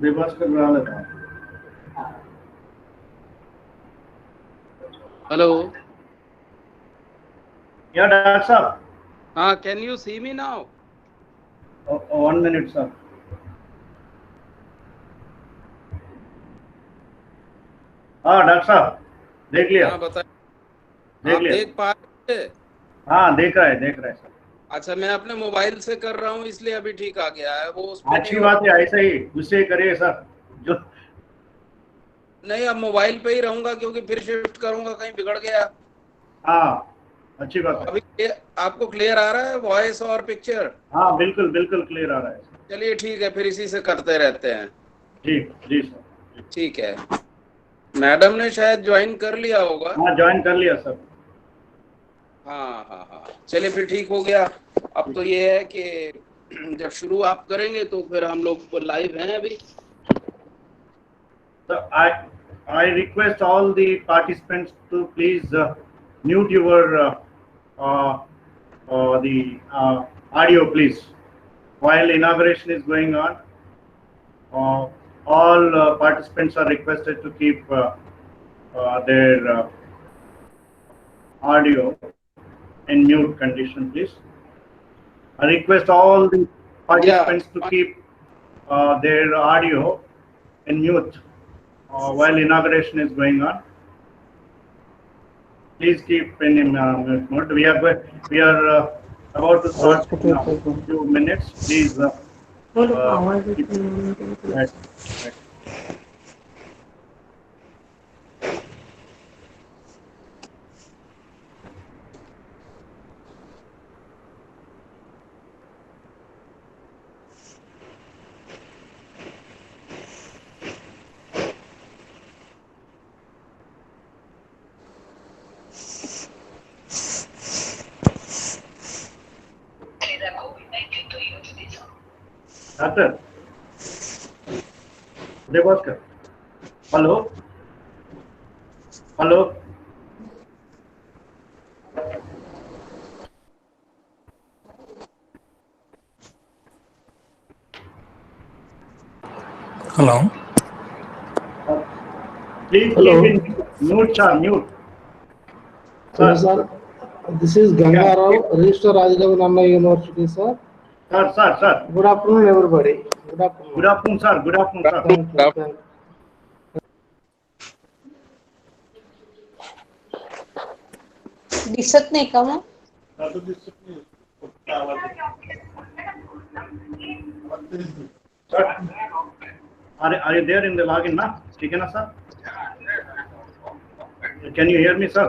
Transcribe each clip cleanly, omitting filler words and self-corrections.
Devaskar రాలేదా? Hello. Yeah, Dr. Sir. Can you see me now? 1 minute, sir. Doctor साहब देख लिया? हाँ बताइए। देख आप लिया? देख पा रहे हैं? हाँ देख रहा है सर। अच्छा, मैं अपने मोबाइल से कर रहा हूँ इसलिए अभी ठीक आ गया है। वो उस पे अच्छी बात है, ऐसा ही उससे करिए सर। जो नहीं, अब मोबाइल पे ही रहूंगा क्योंकि फिर शिफ्ट करूंगा कहीं बिगड़ गया। हाँ अच्छी बात है। अभी आपको क्लियर आ रहा है वॉइस और पिक्चर? हाँ बिल्कुल बिल्कुल क्लियर आ रहा है। चलिए ठीक है, फिर इसी से करते रहते हैं। जी जी सर। ठीक है। मैडम ने शायद ज्वाइन कर लिया होगा। हाँ ज्वाइन कर लिया सर। हाँ हाँ हाँ, चलिए फिर ठीक हो गया। अब तो ये है कि जब शुरू आप करेंगे तो फिर हम लोग लाइव हैं अभी। So I request all the participants to please mute your the audio please while inauguration is going on. All participants are requested to keep their audio in mute condition, please. I request all the participants to keep their audio in mute while inauguration is going on. Please keep in mute mode. We are about to start in a few minutes. Please keep right. Doctor, Devaskar. Hello. Hello. Hello. Please Hello. keep in mute, sir. Mute. Hello, sir. This is Ganga Rao, Registrar Rajagavan Anna University, sir. Sir. Good afternoon, everybody. Good afternoon, sir. Good afternoon, sir. Thank you. Thank you. दिसत नाही का मग? Sir, are you there in the login now? ठीक है ना sir? Can you hear me, sir?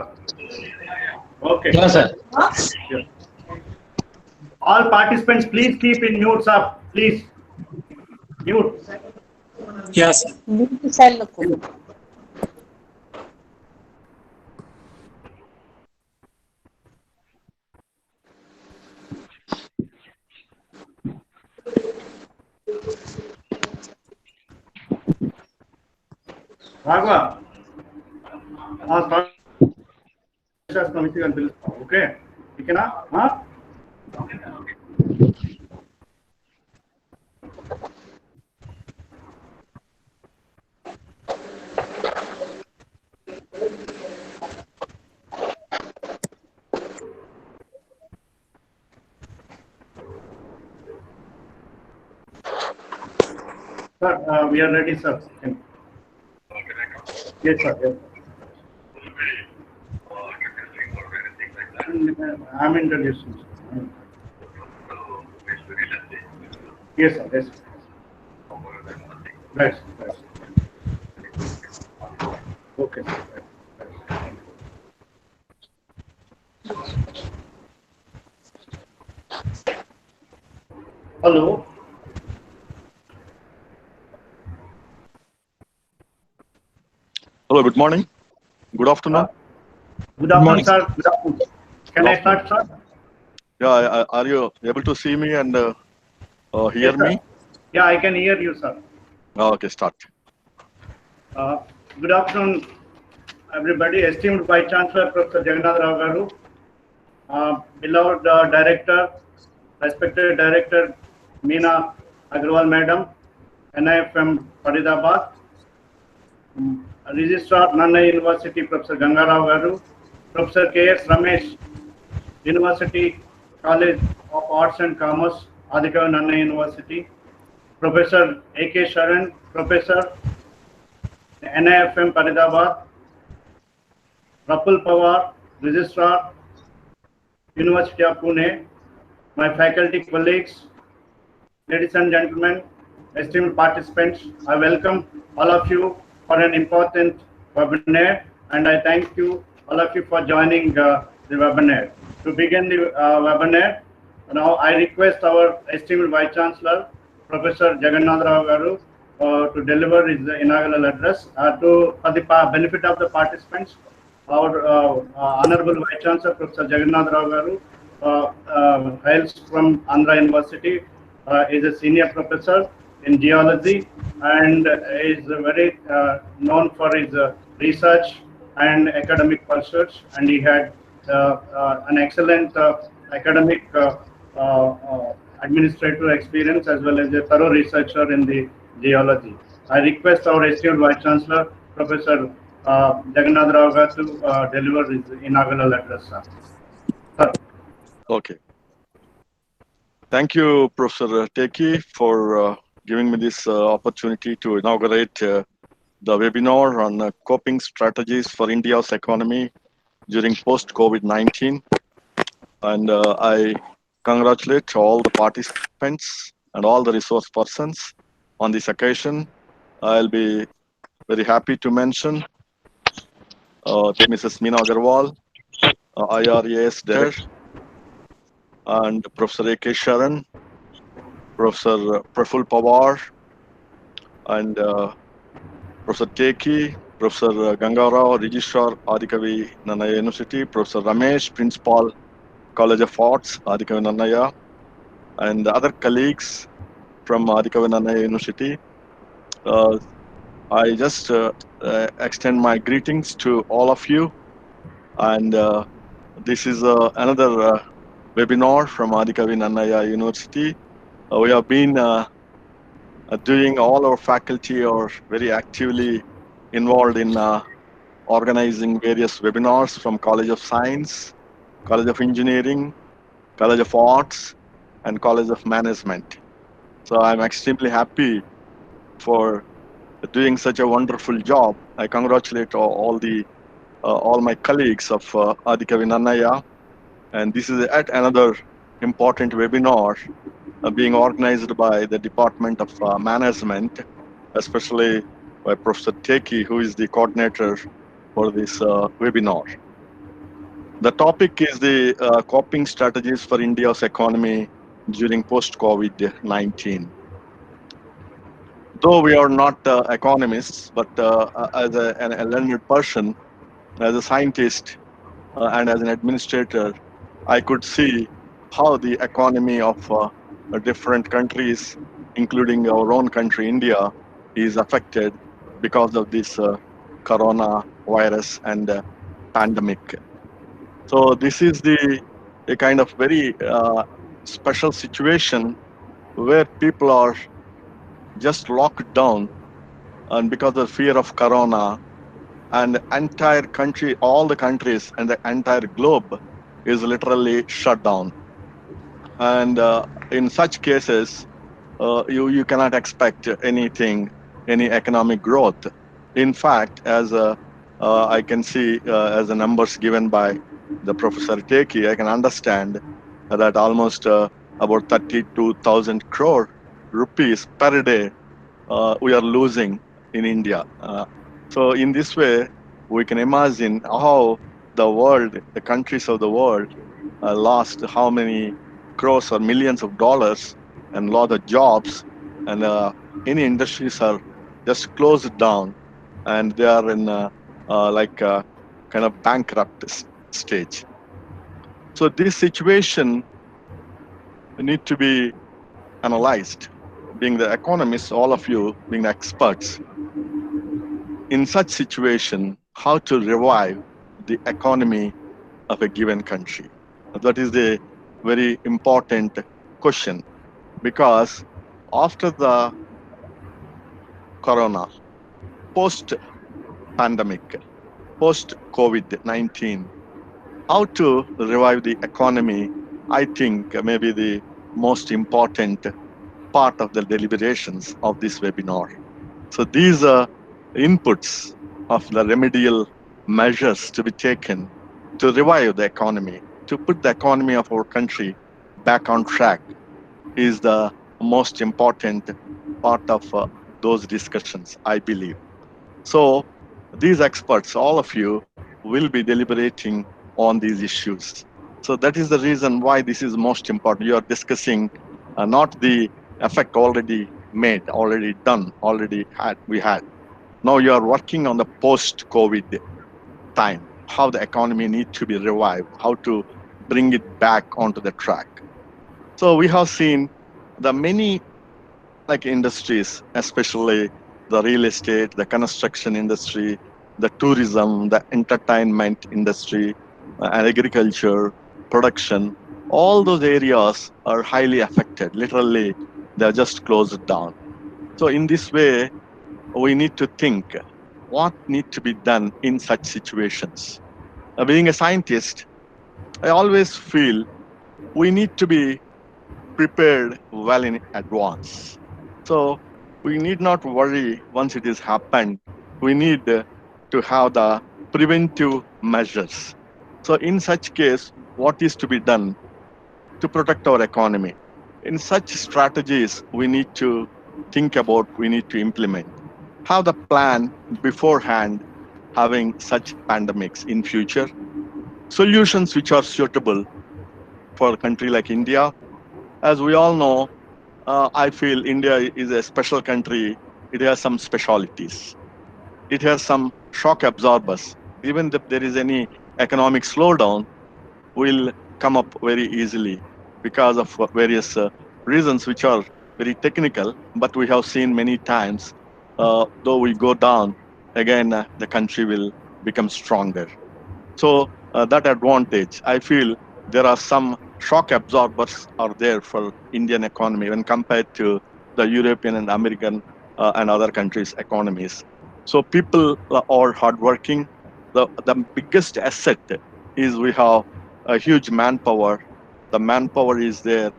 Okay. Yes, sir. Sure. All participants, please keep in mute, sir. Please. Mute. Yes, sir. मी दिसायला नको. Raghava committee అని పిలుస్తాం. ఓకే ఓకేనా? Sir, we are ready, sir. Yes, sir. Yes. I'm introducing. Yes, sir. Yes. Right. Okay. Hello. Hello, good morning. Good afternoon. Good afternoon, sir. Good afternoon. Can I start, sir? Yeah, are you able to see me and hear Yes, me? Yeah, I can hear you, sir. Okay, start. Good afternoon, everybody. Esteemed Vice Chancellor Professor Jagannath Rao Garu, beloved Director, respected Director Meena Agarwal Madam, NIFM Faridabad, Registrar Nannaya University Professor Gangarao Garu, Professor K.S. Ramesh, University College of Arts and Commerce, Adikavi Nannaya University, Professor A.K. Sharan, Professor NIFM Faridabad, Rapul Pawar, Registrar, University of Pune, my faculty colleagues, ladies and gentlemen, esteemed participants, I welcome all of you for an important webinar, and I thank you all of you for joining the webinar. To begin the webinar, now I request our esteemed Vice Chancellor, Professor Jagannath Rao Garu, to deliver his inaugural address. For the benefit of the participants, our Honorable Vice Chancellor, Professor Jagannath Rao Garu, hails from Andhra University, is a senior professor in geology and is very known for his research and academic pursuits, and he had an excellent academic administrative experience as well as a thorough researcher in the geology. I request our esteemed Vice Chancellor, Professor Jagannath Rao Garu, to deliver his inaugural address. Sir. Okay. Thank you, Professor Teki, for giving me this opportunity to inaugurate the webinar on coping strategies for India's economy during post-COVID-19. And I congratulate all the participants and all the resource persons on this occasion. I'll be very happy to mention Mrs. Meena Agarwal, IRAS Director, and Professor A.K. Sharan, Professor Praful Pawar, and Professor Teki, Professor Gangarao, Registrar, Adikavi Nannaya University, Professor Ramesh, Principal, College of Arts, Adikavi Nannaya, and other colleagues from Adikavi Nannaya University. I just extend my greetings to all of you, and this is another webinar from Adikavi Nannaya University. We have been doing, all our faculty are very actively involved in organizing various webinars from College of Science, College of Engineering, College of Arts, and College of Management. So I'm extremely happy for doing such a wonderful job. I congratulate all my colleagues of Adikavi Nannaya, and this is yet another important webinar being organized by the Department of Management, especially by Professor Teki, who is the coordinator for this webinar. The topic is the coping strategies for India's economy during post-COVID-19. Though we are not economists, but as a learned person, as a scientist, and as an administrator, I could see how the economy of different countries, including our own country, India, is affected because of this coronavirus and pandemic. So this is a kind of very special situation where people are just locked down, and because of fear of corona, and the entire country, all the countries and the entire globe is literally shut down. And in such cases, you cannot expect anything, any economic growth. In fact, as I can see as the numbers given by the Professor Teki, I can understand that almost about 32,000 crore rupees per day we are losing in India. So in this way, we can imagine how the world, the countries of the world, lost how many crores or millions of dollars and lot of jobs, and any industries are just closed down, and they are in like a kind of bankrupt stage. So this situation need to be analyzed. Being the economists, all of you being the experts, in such situation, how to revive the economy of a given country? That is the very important question, because after the corona, post-pandemic, post-COVID-19, how to revive the economy, I think maybe the most important part of the deliberations of this webinar. So these are inputs of the remedial measures to be taken to revive the economy, to put the economy of our country back on track is the most important part of those discussions, I believe. So these experts, all of you, will be deliberating on these issues. So that is the reason why this is most important. You are discussing not the effect already made, already done, we had. Now you are working on the post-COVID time, how the economy needs to be revived, how to bring it back onto the track. So we have seen the many industries, especially the real estate, the construction industry, the tourism, the entertainment industry, and agriculture, production, all those areas are highly affected. Literally, they're just closed down. So in this way, we need to think what needs to be done in such situations. Being a scientist, I always feel we need to be prepared well in advance. So we need not worry once it has happened. We need to have the preventive measures. So in such case, what is to be done to protect our economy? In such strategies, we need to think about, we need to implement. Have the plan beforehand, having such pandemics in future. Solutions which are suitable for a country like India. As we all know, I feel India is a special country. It has some specialities. It has some shock absorbers. Even if there is any economic slowdown, will come up very easily because of various reasons which are very technical. But we have seen many times, though we go down, again, the country will become stronger. So that advantage, I feel there are some shock absorbers are there for Indian economy when compared to the European and American and other countries' economies. So people are hardworking. The biggest asset is we have a huge manpower. The manpower is there.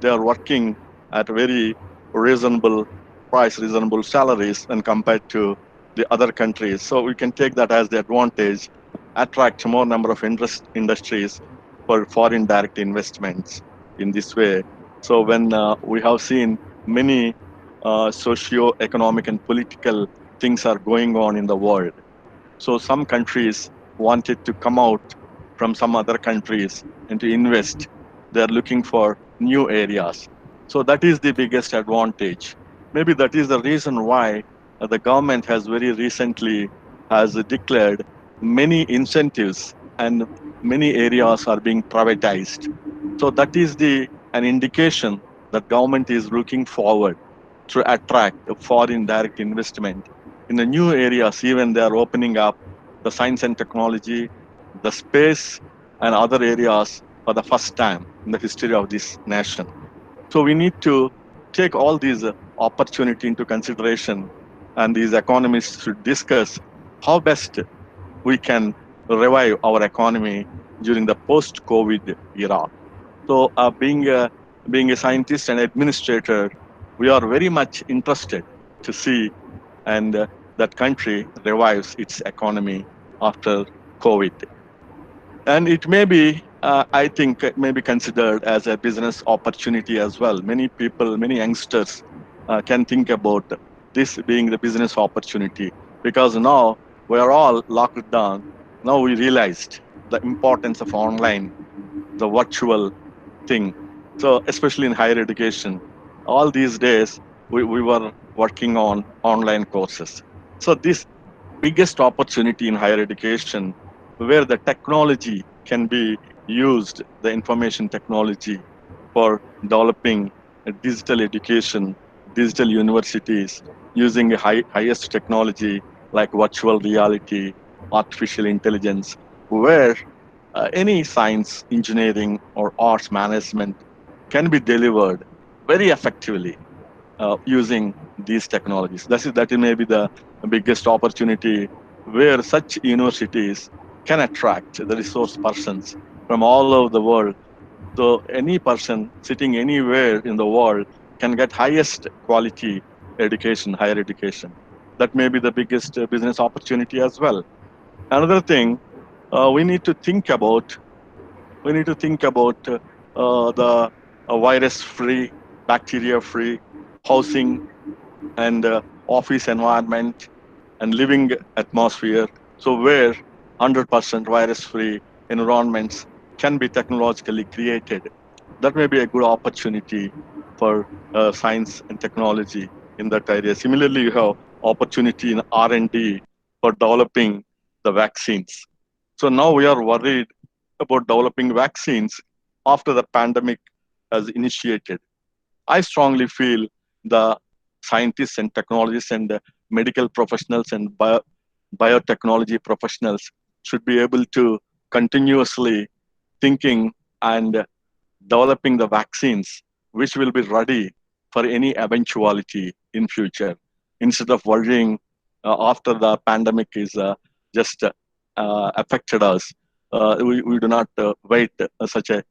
They are working at very reasonable price, reasonable salaries when compared to the other countries. So we can take that as the advantage, attract more number of industries for foreign direct investments in this way. So when we have seen many socio-economic and political things are going on in the world. So some countries wanted to come out from some other countries and to invest. They're looking for new areas. So that is the biggest advantage. Maybe that is the reason why the government has very recently has declared many incentives and many areas are being privatized. So that is an indication that government is looking forward to attract foreign direct investment in the new areas. Even they are opening up the science and technology, the space, and other areas for the first time in the history of this nation. So we need to take all these opportunity into consideration, and these economists should discuss how best we can revive our economy during the post-COVID era. So being a scientist and administrator, we are very much interested to see and that country revives its economy after COVID. And it may be, I think, it may be considered as a business opportunity as well. Many people, many youngsters can think about this being the business opportunity because now we are all locked down. Now we realized the importance of online, the virtual thing. So especially in higher education, all these days we were working on online courses. So this biggest opportunity in higher education where the technology can be used, the information technology for developing a digital education, digital universities using highest technology like virtual reality, artificial intelligence, where any science, engineering, or arts management can be delivered very effectively using these technologies. That may be the biggest opportunity where such universities can attract the resource persons from all over the world. So any person sitting anywhere in the world can get highest quality education, higher education. That may be the biggest business opportunity as well. Another thing we need to think about. We need to think about the virus-free, bacteria-free housing and office environment and living atmosphere. So where 100% virus-free environments can be technologically created. That may be a good opportunity for science and technology in that area. Similarly, you have opportunity in R&D for developing the vaccines. So now we are worried about developing vaccines after the pandemic has initiated. I strongly feel the scientists and technologists and medical professionals and biotechnology professionals should be able to continuously thinking and developing the vaccines which will be ready for any eventuality in future instead of worrying after the pandemic is just affected us. We do not wait such a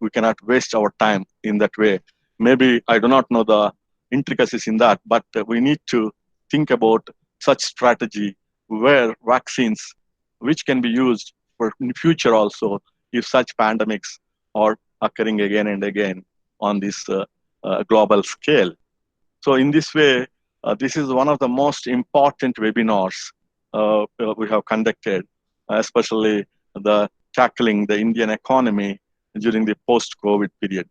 we cannot waste our time in that way. Maybe I do not know the intricacies in that, but we need to think about such strategy where vaccines which can be used for in future also if such pandemics are occurring again and again on this global scale. So in this way, this is one of the most important webinars we have conducted, especially the tackling the Indian economy during the post-COVID period.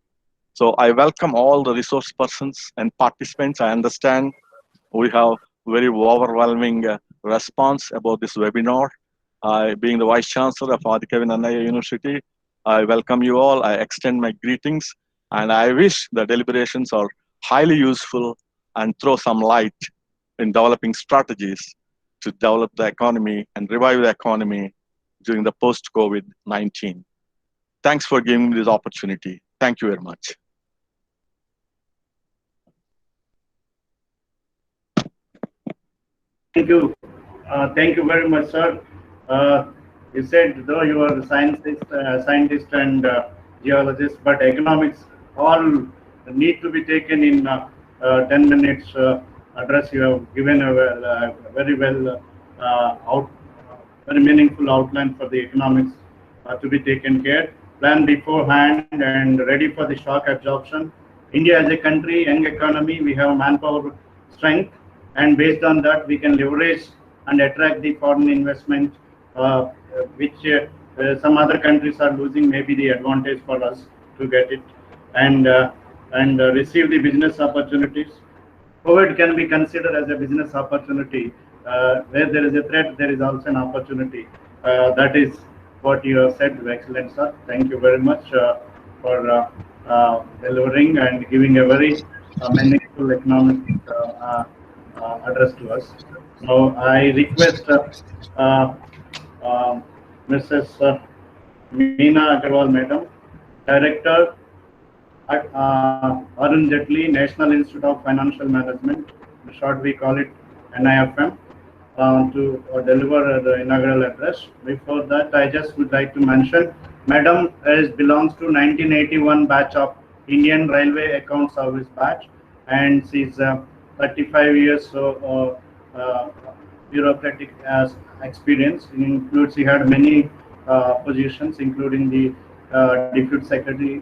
So I welcome all the resource persons and participants. I understand we have very overwhelming response about this webinar. Being the Vice Chancellor of Adhikavi Nannaya University, I welcome you all. I extend my greetings, and I wish the deliberations are highly useful and throw some light in developing strategies to develop the economy and revive the economy during the post-COVID-19. Thanks for giving me this opportunity. Thank you very much. Thank you. Thank you very much, sir. You said though you are a scientist and geologist, but economics all need to be taken in 10 minutes address. You have given a very well very meaningful outline for the economics to be taken care, plan beforehand and ready for the shock absorption. India as a country, young economy, we have manpower strength, and based on that we can leverage and attract the foreign investment which some other countries are losing, maybe the advantage for us to get it and receive the business opportunities. COVID can be considered as a business opportunity. Where there is a threat, there is also an opportunity. That is what you have said, excellent, sir. Thank you very much for delivering and giving a very meaningful economic address to us. Now, I request Mrs. Meena Agarwal, Madam, Director at Arun Jaitley National Institute of Financial Management, in short we call it NIFM, to deliver the inaugural address. Before that, I just would like to mention, Madam belongs to 1981 batch of Indian Railway Account Service batch, and she's 35 years bureaucratic experience. It includes, she had many positions, including the Deputy Secretary,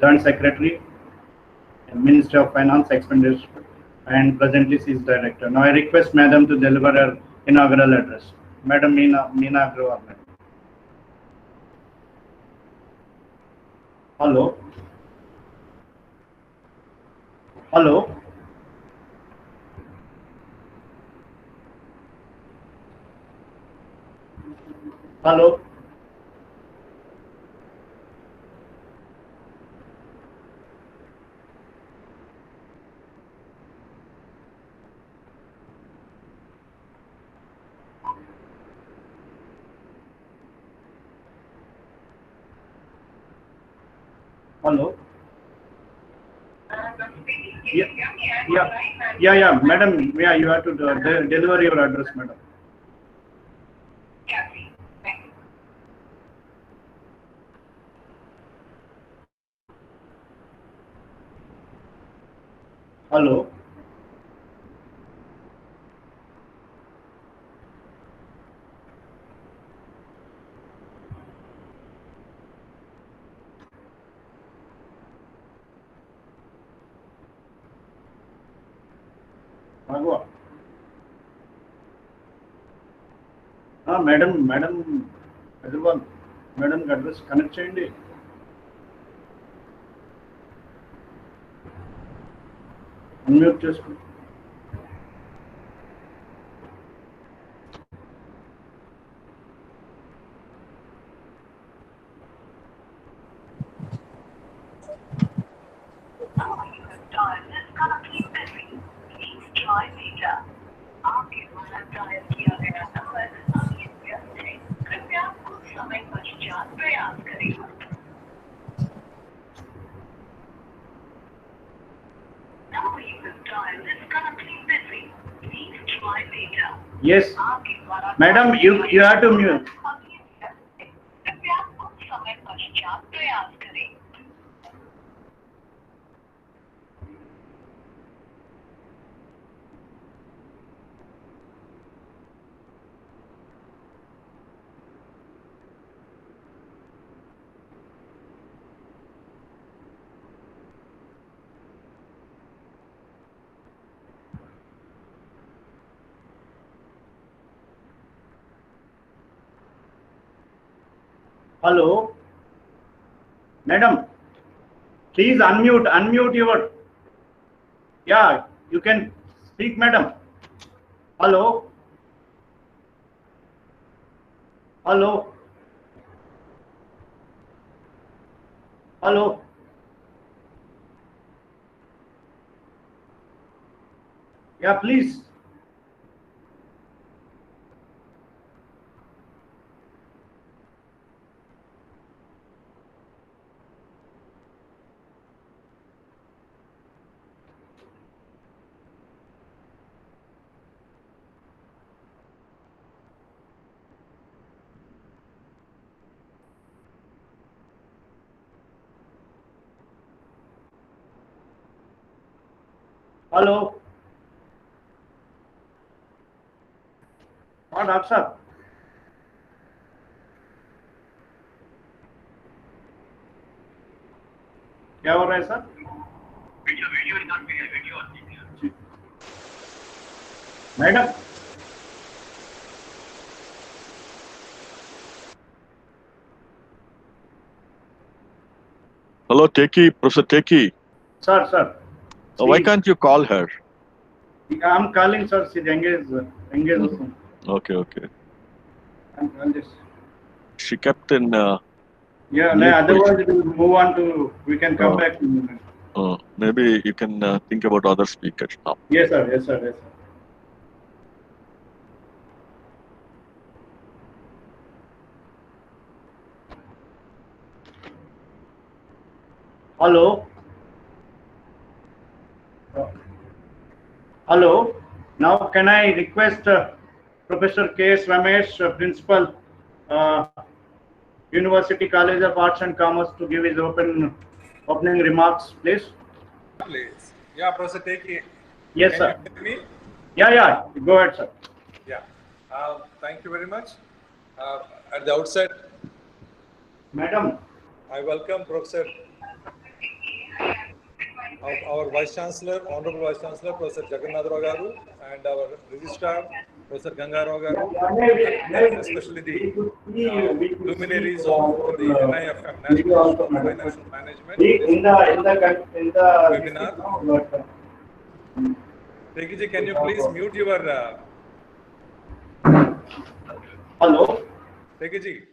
Joint Secretary, Ministry of Finance, Expenditure, and presently she is Director. Now I request Madam to deliver her inaugural address. Madam Meena Agarwal. Hello. Hello. Hello. Hello. Yeah, madam. Yeah, you have to deliver your address, madam. Hello. Bhagwa. Madam, everyone, madam address connect cheyandi. Unmute చేసుకో. Yes, madam, you have to mute. Hello, madam. Please unmute your. Yeah, you can speak, madam. Hello. Hello. Hello. Yeah, please. Hello. हाँ doctor साहब क्या हो रहा है sir? Madam Hello, Teki, Professor Teki. Sir. Why can't you call her? I'm calling, sir. She's engaged. Also. Okay. I'm just. She kept in. Yeah, no, otherwise we'll move on to. We can come back. Maybe you can think about other speakers now. Yes, sir. Hello. Hello. Now, can I request Professor K.S. Ramesh, Principal, University College of Arts and Commerce, to give his opening remarks, please? Please. Yeah, Professor Teki. Yes, sir. Can you hear me? Yeah. Go ahead, sir. Yeah. Thank you very much. At the outset, Madam. I welcome Professor, our Vice Chancellor, Honorable Vice Chancellor, Professor Jagannatha Rao Garu, and our Registrar, Professor Ganga Rao Garu, and especially the luminaries of the NIFM, National Institute of Financial Management, in the webinar. Teki ji, can you please mute your... Hello. Teki ji.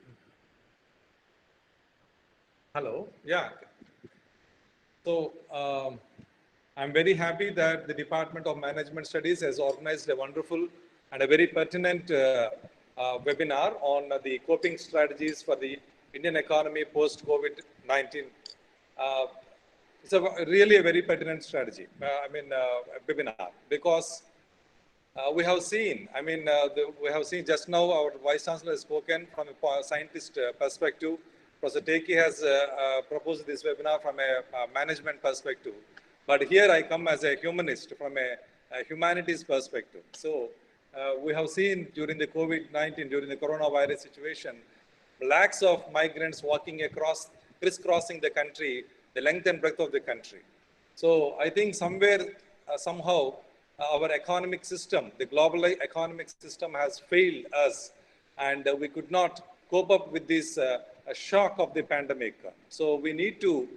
Hello. Yeah. So, I'm very happy that the Department of Management Studies has organized a wonderful and a very pertinent webinar on the coping strategies for the Indian economy post-COVID-19. it's really a very pertinent strategy. Webinar, because we have seen, we have seen just now our Vice Chancellor has spoken from a scientist perspective. Professor Teki has proposed this webinar from a management perspective. But here I come as a humanist from a humanities perspective. So we have seen during the COVID-19, during the coronavirus situation, lakhs of migrants walking across, crisscrossing the country, the length and breadth of the country. So I think somewhere, somehow, our economic system, the global economic system has failed us, and we could not cope up with this shock of the pandemic. So we need to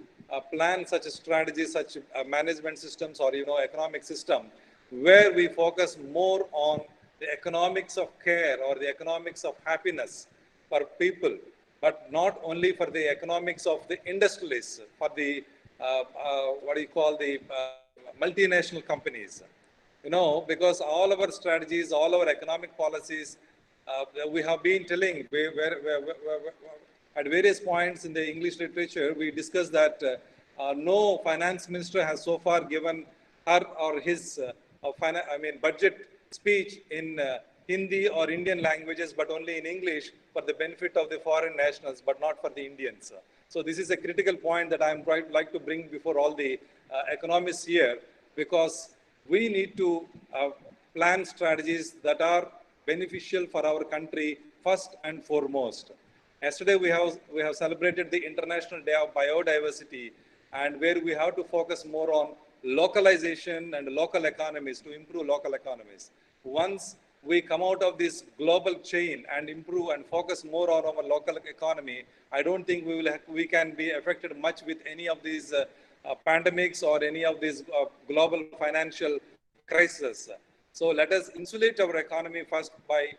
plan such a strategy, such management systems or economic system where we focus more on the economics of care or the economics of happiness for people, but not only for the economics of the industrialists, for the multinational companies. Because all our strategies, all our economic policies, we have been telling at various points in the English literature, we discussed that no finance minister has so far given her or his budget speech in Hindi or Indian languages, but only in English for the benefit of the foreign nationals, but not for the Indians. So this is a critical point that I'm quite like to bring before all the economists here, because we need to plan strategies that are beneficial for our country first and foremost. Yesterday we have celebrated the International Day of Biodiversity, and where we have to focus more on localization and local economies to improve local economies. Once we come out of this global chain and improve and focus more on our local economy, I don't think we can be affected much with any of these pandemics or any of these global financial crises. So let us insulate our economy first by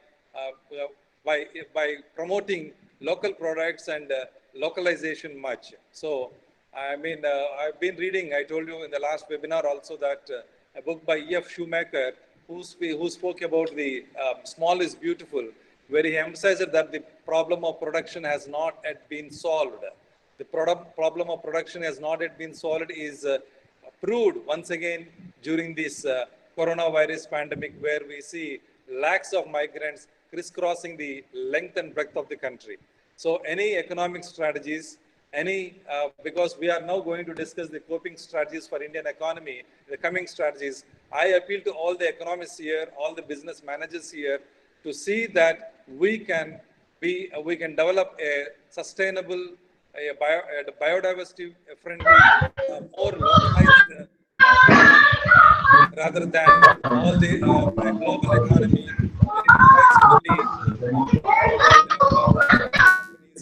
promoting local products and localization much. So, I've been reading, I told you in the last webinar also, that a book by E.F. Shoemaker, who spoke about the small is beautiful, where he emphasized that the problem of production has not yet been solved. The problem of production has not yet been solved is proved once again during this coronavirus pandemic, where we see lakhs of migrants crisscrossing the length and breadth of the country. So any economic strategies, because we are now going to discuss the coping strategies for Indian economy, the coming strategies, I appeal to all the economists here, all the business managers here, to see that we can develop a sustainable, biodiversity friendly, more localized, rather than all the global economy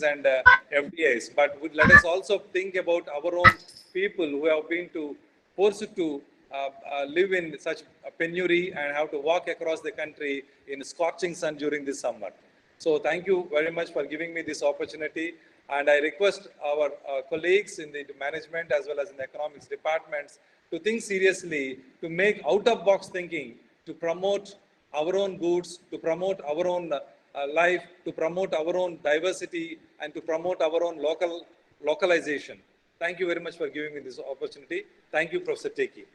and FDIs. But let us also think about our own people who have been forced to live in such a penury and have to walk across the country in scorching sun during the summer. So thank you very much for giving me this opportunity. And I request our colleagues in the management as well as in the economics departments to think seriously, to make out-of-box thinking, to promote our own goods, to promote our own life, to promote our own diversity, and to promote our own localization. Thank you very much for giving me this opportunity. Thank you, Professor Teki.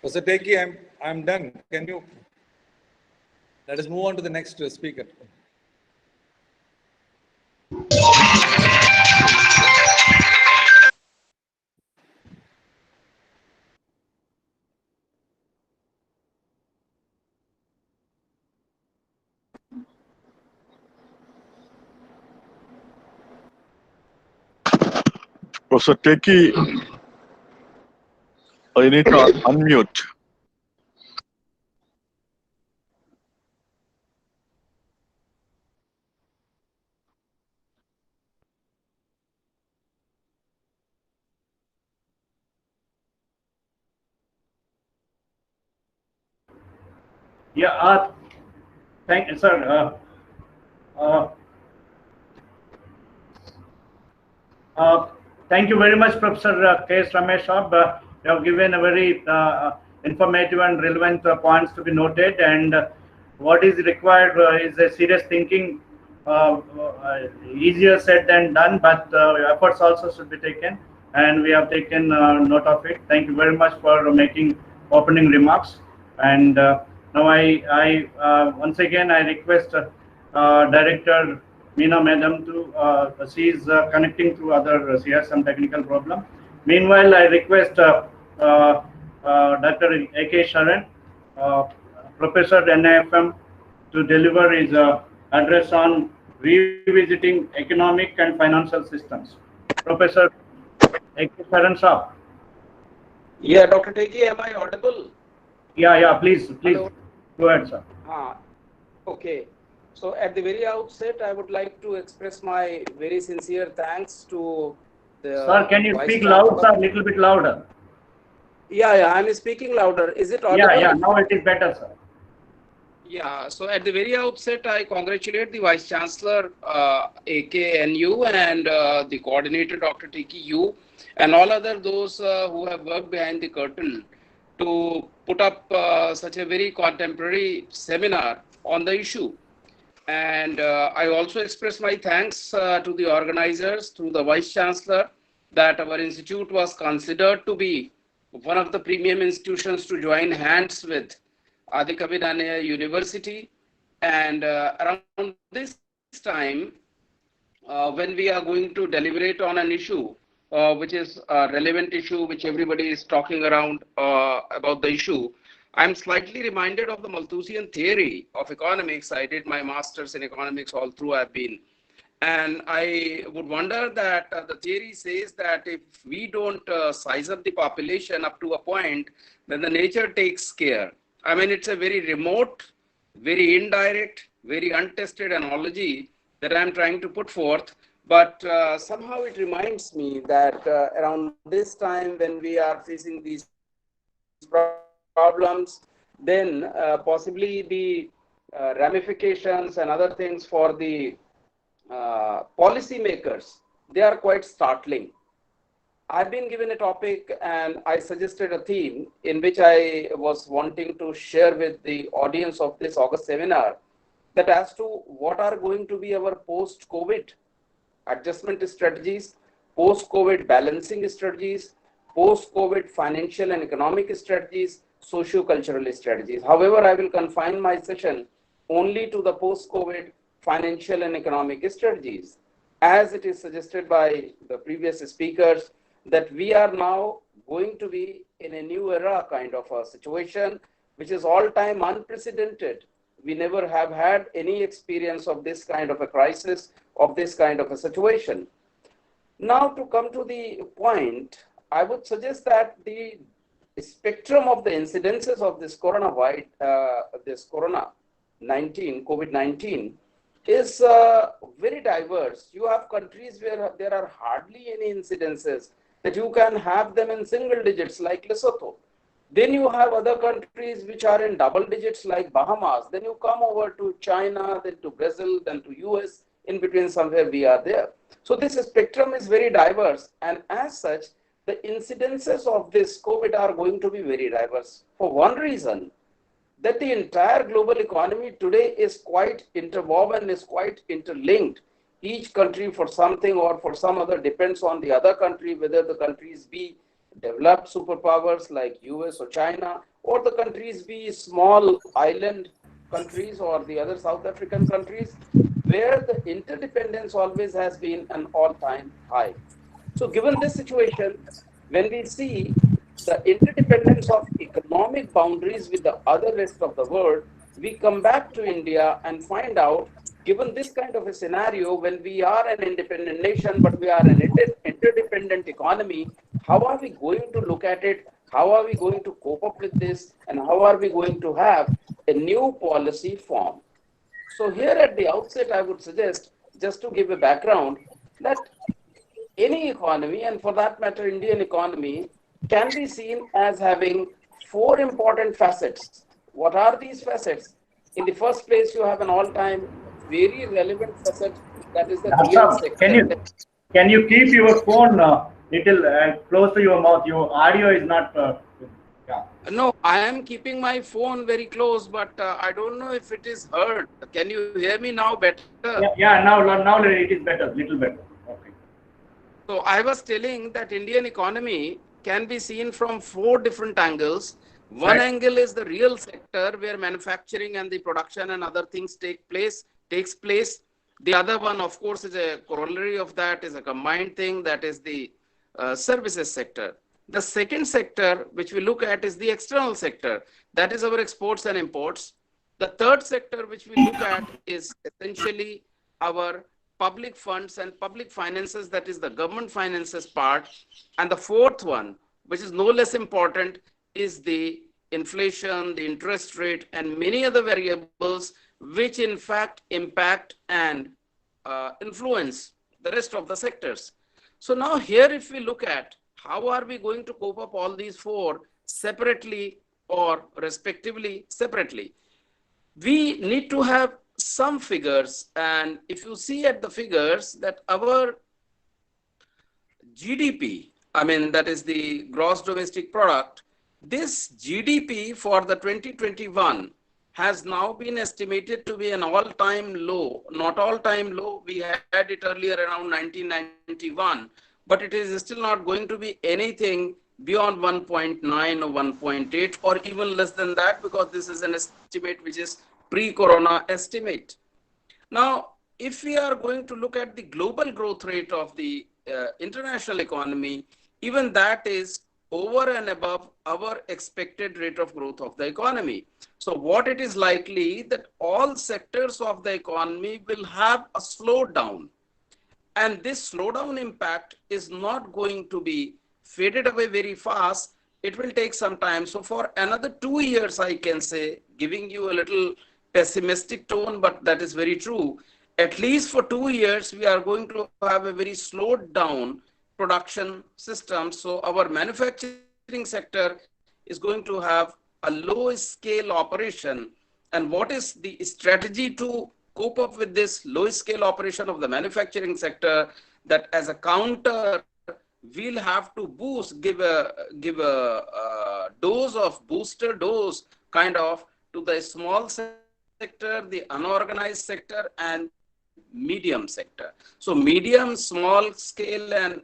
Professor Teki, I'm done. Can you let us move on to the next speaker? Professor Teki, you need to unmute. Yeah, thank you, sir. Thank you very much, Professor K.S. Ramesh. You have given a very informative and relevant points to be noted, and what is required is a serious thinking. Easier said than done, but efforts also should be taken, and we have taken note of it. Thank you very much for making opening remarks. And now I once again I request Director Meena Madam to she is connecting to other. She has some technical problem. Meanwhile, I request Dr. A.K. Sharan, Professor at NIFM, to deliver his address on revisiting economic and financial systems. Professor A.K. Sharan Saab. Yeah, Dr. Teki, am I audible? Yeah, please. Hello. Go ahead, sir. Okay. So at the very outset, I would like to express my very sincere thanks to the Sir, can you Vice speak Chancellor. loud, sir? Little bit louder. Yeah, I'm speaking louder. Is it audible? Yeah, now it is better, sir. Yeah, so at the very outset, I congratulate the Vice Chancellor, AKNU, and the coordinator, Dr. Teki U, and all other those who have worked behind the curtain to put up such a very contemporary seminar on the issue. And I also express my thanks to the organizers through the Vice Chancellor that our institute was considered to be one of the premium institutions to join hands with Adi Kabir Danaya University. And around this time, when we are going to deliberate on an issue, which is a relevant issue, which everybody is talking around about the issue, I'm slightly reminded of the Malthusian theory of economics. I did my master's in economics all through I've been. And I would wonder that the theory says that if we don't size up the population up to a point, then the nature takes care. I mean, it's a very remote, very indirect, very untested analogy that I'm trying to put forth. But somehow it reminds me that around this time when we are facing these problems, then possibly the ramifications and other things for the policy makers, they are quite startling. I've been given a topic and I suggested a theme in which I was wanting to share with the audience of this August seminar, that as to what are going to be our post-COVID adjustment strategies, post-COVID balancing strategies, post-COVID financial and economic strategies, socio-cultural strategies. However, I will confine my session only to the post-COVID financial and economic strategies, as it is suggested by the previous speakers, that we are now going to be in a new era kind of a situation, which is all-time unprecedented. We never have had any experience of this kind of a crisis, of this kind of a situation. Now, to come to the point, I would suggest that the spectrum of the incidences of this COVID-19 is very diverse. You have countries where there are hardly any incidences, that you can have them in single digits like Lesotho. Then you have other countries which are in double digits like Bahamas. Then you come over to China, then to Brazil, then to US, in between somewhere we are there. So this spectrum is very diverse, and as such, the incidences of this COVID are going to be very diverse. For one reason, that the entire global economy today is quite interwoven, is quite interlinked. Each country for something or for some other depends on the other country, whether the countries be developed superpowers like US or China, or the countries be small island countries or the other South African countries, where the interdependence always has been an all-time high. So given this situation, when we see the interdependence of economic boundaries with the other rest of the world, we come back to India and find out, given this kind of a scenario, when we are an independent nation, but we are an interdependent economy, how are we going to look at it? How are we going to cope up with this? And how are we going to have a new policy form? So here at the outset, I would suggest, just to give a background, that any economy, and for that matter, Indian economy, can be seen as having four important facets. What are these facets? In the first place, you have an all-time very relevant facet, that is the real sector. Can you keep your phone Little close to your mouth. Your audio is not. Yeah. No, I am keeping my phone very close, but I don't know if it is heard. Can you hear me now better? Yeah. Now it is better. Little better. Okay. So I was telling that Indian economy can be seen from 4 different angles. One Right. angle is the real sector where manufacturing and the production and other things takes place. The other one, of course, is a corollary of that, is a combined thing, that is the services sector. The second sector which we look at is the external sector, that is our exports and imports. The third sector which we look at is essentially our public funds and public finances, that is the government finances part. And the fourth one, which is no less important, is the inflation, the interest rate, and many other variables which in fact impact and influence the rest of the sectors. So now here, if we look at how are we going to cope up all these four separately or respectively separately, we need to have some figures. And if you see at the figures that our GDP, I mean, that is the gross domestic product, this GDP for the 2021 has now been estimated to be an all-time low. Not all-time low, we had it earlier around 1991, but it is still not going to be anything beyond 1.9 or 1.8 or even less than that, because this is an estimate which is pre-corona estimate. Now, if we are going to look at the global growth rate of the international economy, even that is over and above our expected rate of growth of the economy. So what it is likely that all sectors of the economy will have a slowdown. And this slowdown impact is not going to be faded away very fast. It will take some time. So for another 2 years, I can say, giving you a little pessimistic tone, but that is very true. At least for 2 years, we are going to have a very slowed down production system. So our manufacturing sector is going to have a low scale operation. And what is the strategy to cope up with this low scale operation of the manufacturing sector? That as a counter, we'll have to give a dose of booster dose kind of to the small sector, the unorganized sector, and medium sector. So medium, small scale, and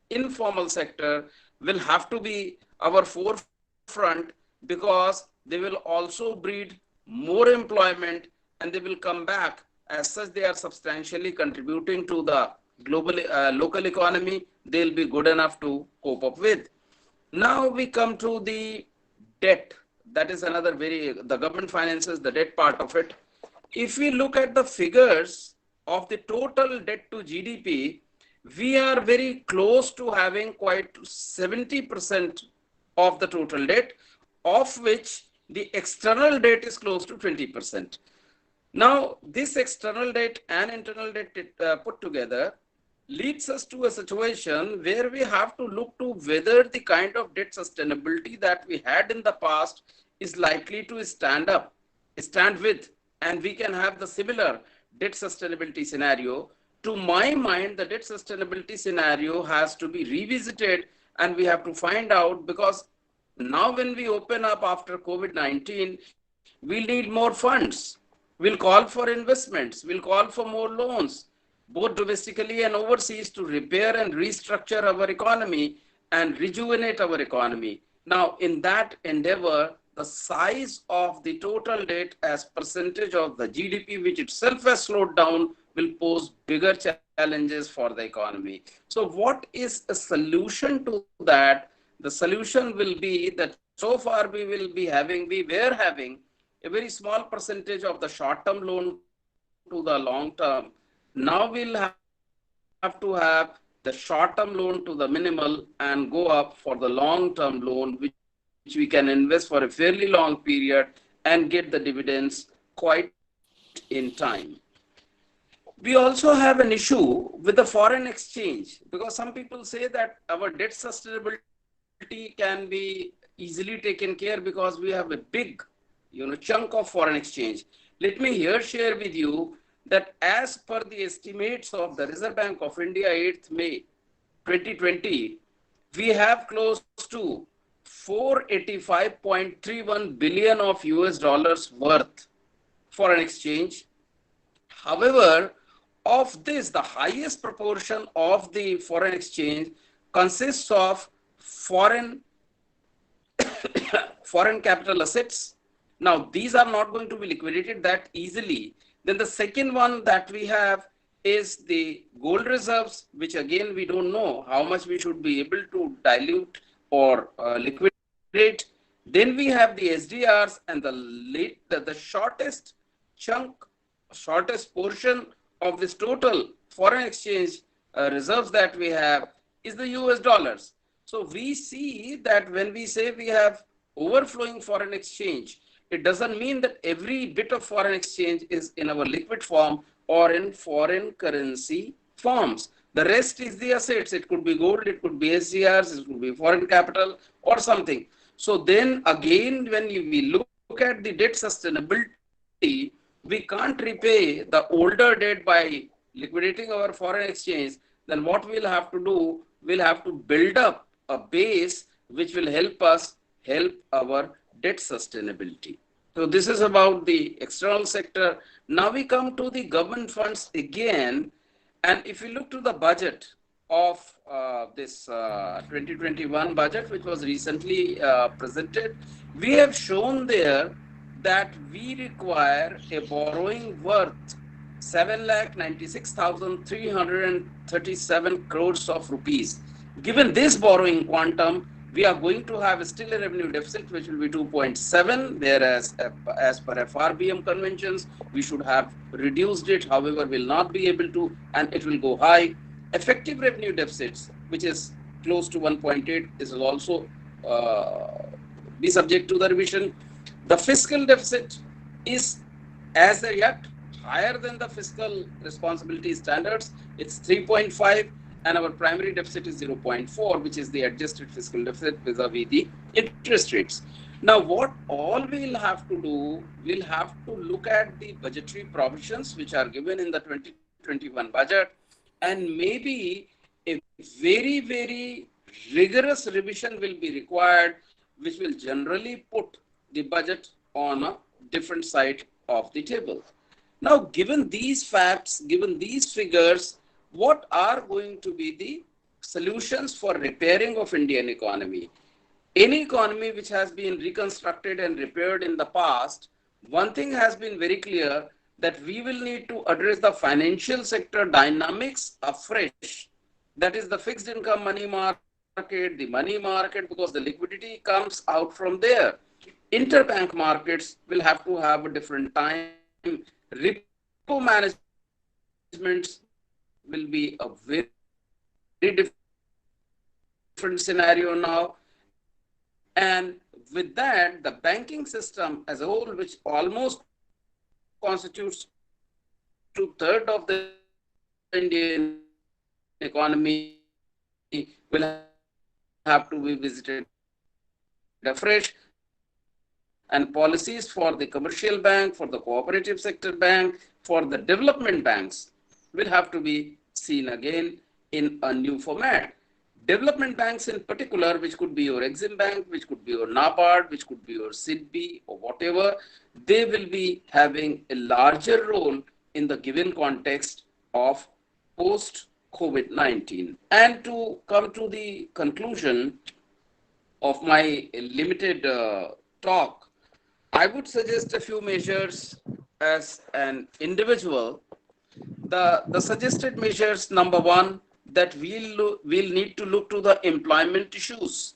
informal sector will have to be our forefront, because they will also breed more employment and they will come back. As such, they are substantially contributing to the global local economy. They'll be good enough to cope up with. Now we come to the debt. That is another the government finances, the debt part of it. If we look at the figures of the total debt to GDP, we are very close to having quite 70% of the total debt, of which the external debt is close to 20%. Now, this external debt and internal debt put together leads us to a situation where we have to look to whether the kind of debt sustainability that we had in the past is likely to stand with, and we can have the similar debt sustainability scenario. To my mind, the debt sustainability scenario has to be revisited, and we have to find out, because now when we open up after COVID-19, we'll need more funds. We'll call for investments. We'll call for more loans, both domestically and overseas, to repair and restructure our economy and rejuvenate our economy. Now, in that endeavor, the size of the total debt as percentage of the GDP, which itself has slowed down, will pose bigger challenges for the economy. So what is a solution to that? The solution will be that so far we were having a very small percentage of the short-term loan to the long-term. Now we'll have to have the short-term loan to the minimal and go up for the long-term loan, which we can invest for a fairly long period and get the dividends quite in time. We also have an issue with the foreign exchange, because some people say that our debt sustainability can be easily taken care because we have a big chunk of foreign exchange. Let me here share with you that as per the estimates of the Reserve Bank of India, 8th May 2020, we have close to 485.31 billion of US dollars worth foreign exchange. However, of this, the highest proportion of the foreign exchange consists of foreign foreign capital assets. Now, these are not going to be liquidated that easily. Then the second one that we have is the gold reserves, which again, we don't know how much we should be able to dilute or liquidate. Then we have the SDRs, and the shortest chunk, shortest portion of this total foreign exchange reserves that we have is the US dollars. So we see that when we say we have overflowing foreign exchange, it doesn't mean that every bit of foreign exchange is in our liquid form or in foreign currency forms. The rest is the assets. It could be gold, it could be SDRs, it could be foreign capital or something. So then again, when we look at the debt sustainability, we can't repay the older debt by liquidating our foreign exchange. Then what we'll have to do, we'll have to build up a base which will help us help our debt sustainability. So this is about the external sector. Now we come to the government funds again. And if you look to the budget of this 2021 budget, which was recently presented, we have shown there that we require a borrowing worth 7,96,337 crores of rupees. Given this borrowing quantum, we are going to have still a revenue deficit, which will be 2.7, whereas as per FRBM conventions, we should have reduced it. However, will not be able to, and it will go high. Effective revenue deficits, which is close to 1.8, is also be subject to the revision. The fiscal deficit is as yet higher than the fiscal responsibility standards. It's 3.5. And our primary deficit is 0.4, which is the adjusted fiscal deficit vis-a-vis the interest rates. Now, what all we'll have to do, we'll have to look at the budgetary provisions which are given in the 2021 budget, and maybe a very, very rigorous revision will be required, which will generally put the budget on a different side of the table. Now, given these facts, given these figures, what are going to be the solutions for repairing of Indian economy? Any economy which has been reconstructed and repaired in the past, one thing has been very clear, that we will need to address the financial sector dynamics afresh. That is the fixed income money market, the money market, because the liquidity comes out from there. Interbank markets will have to have a different time. Repo management will be a very different scenario now. And with that, the banking system as a whole, which almost constitutes 2/3 of the Indian economy, will have to be visited afresh. And policies for the commercial bank, for the cooperative sector bank, for the development banks will have to be seen again in a new format. Development banks in particular, which could be your Exim Bank, which could be your NABARD, which could be your SIDBI or whatever, they will be having a larger role in the given context of post-COVID-19. And to come to the conclusion of my limited talk, I would suggest a few measures as an individual. The suggested measures, number one, that we'll need to look to the employment issues.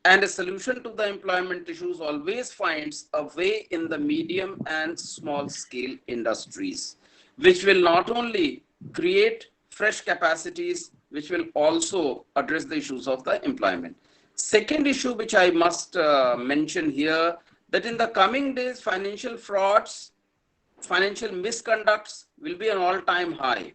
And a solution to the employment issues always finds a way in the medium and small scale industries, which will not only create fresh capacities, which will also address the issues of the employment. Second issue, which I must mention here, that in the coming days, financial frauds, financial misconducts will be an all-time high,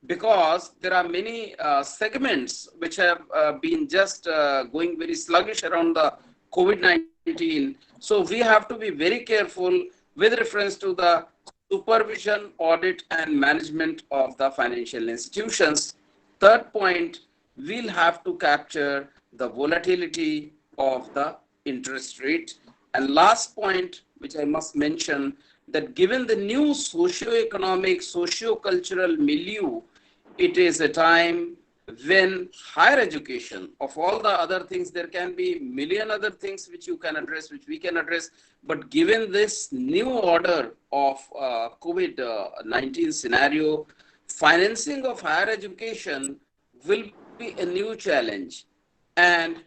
because there are many segments which have been just going very sluggish around the COVID-19. So we have to be very careful with reference to the supervision, audit, and management of the financial institutions. Third point, we'll have to capture the volatility of the interest rate. And last point, which I must mention, that given the new socio-economic, socio-cultural milieu, it is a time when higher education, of all the other things, there can be million other things which you can address, which we can address, but given this new order of COVID-19 scenario, financing of higher education will be a new challenge. And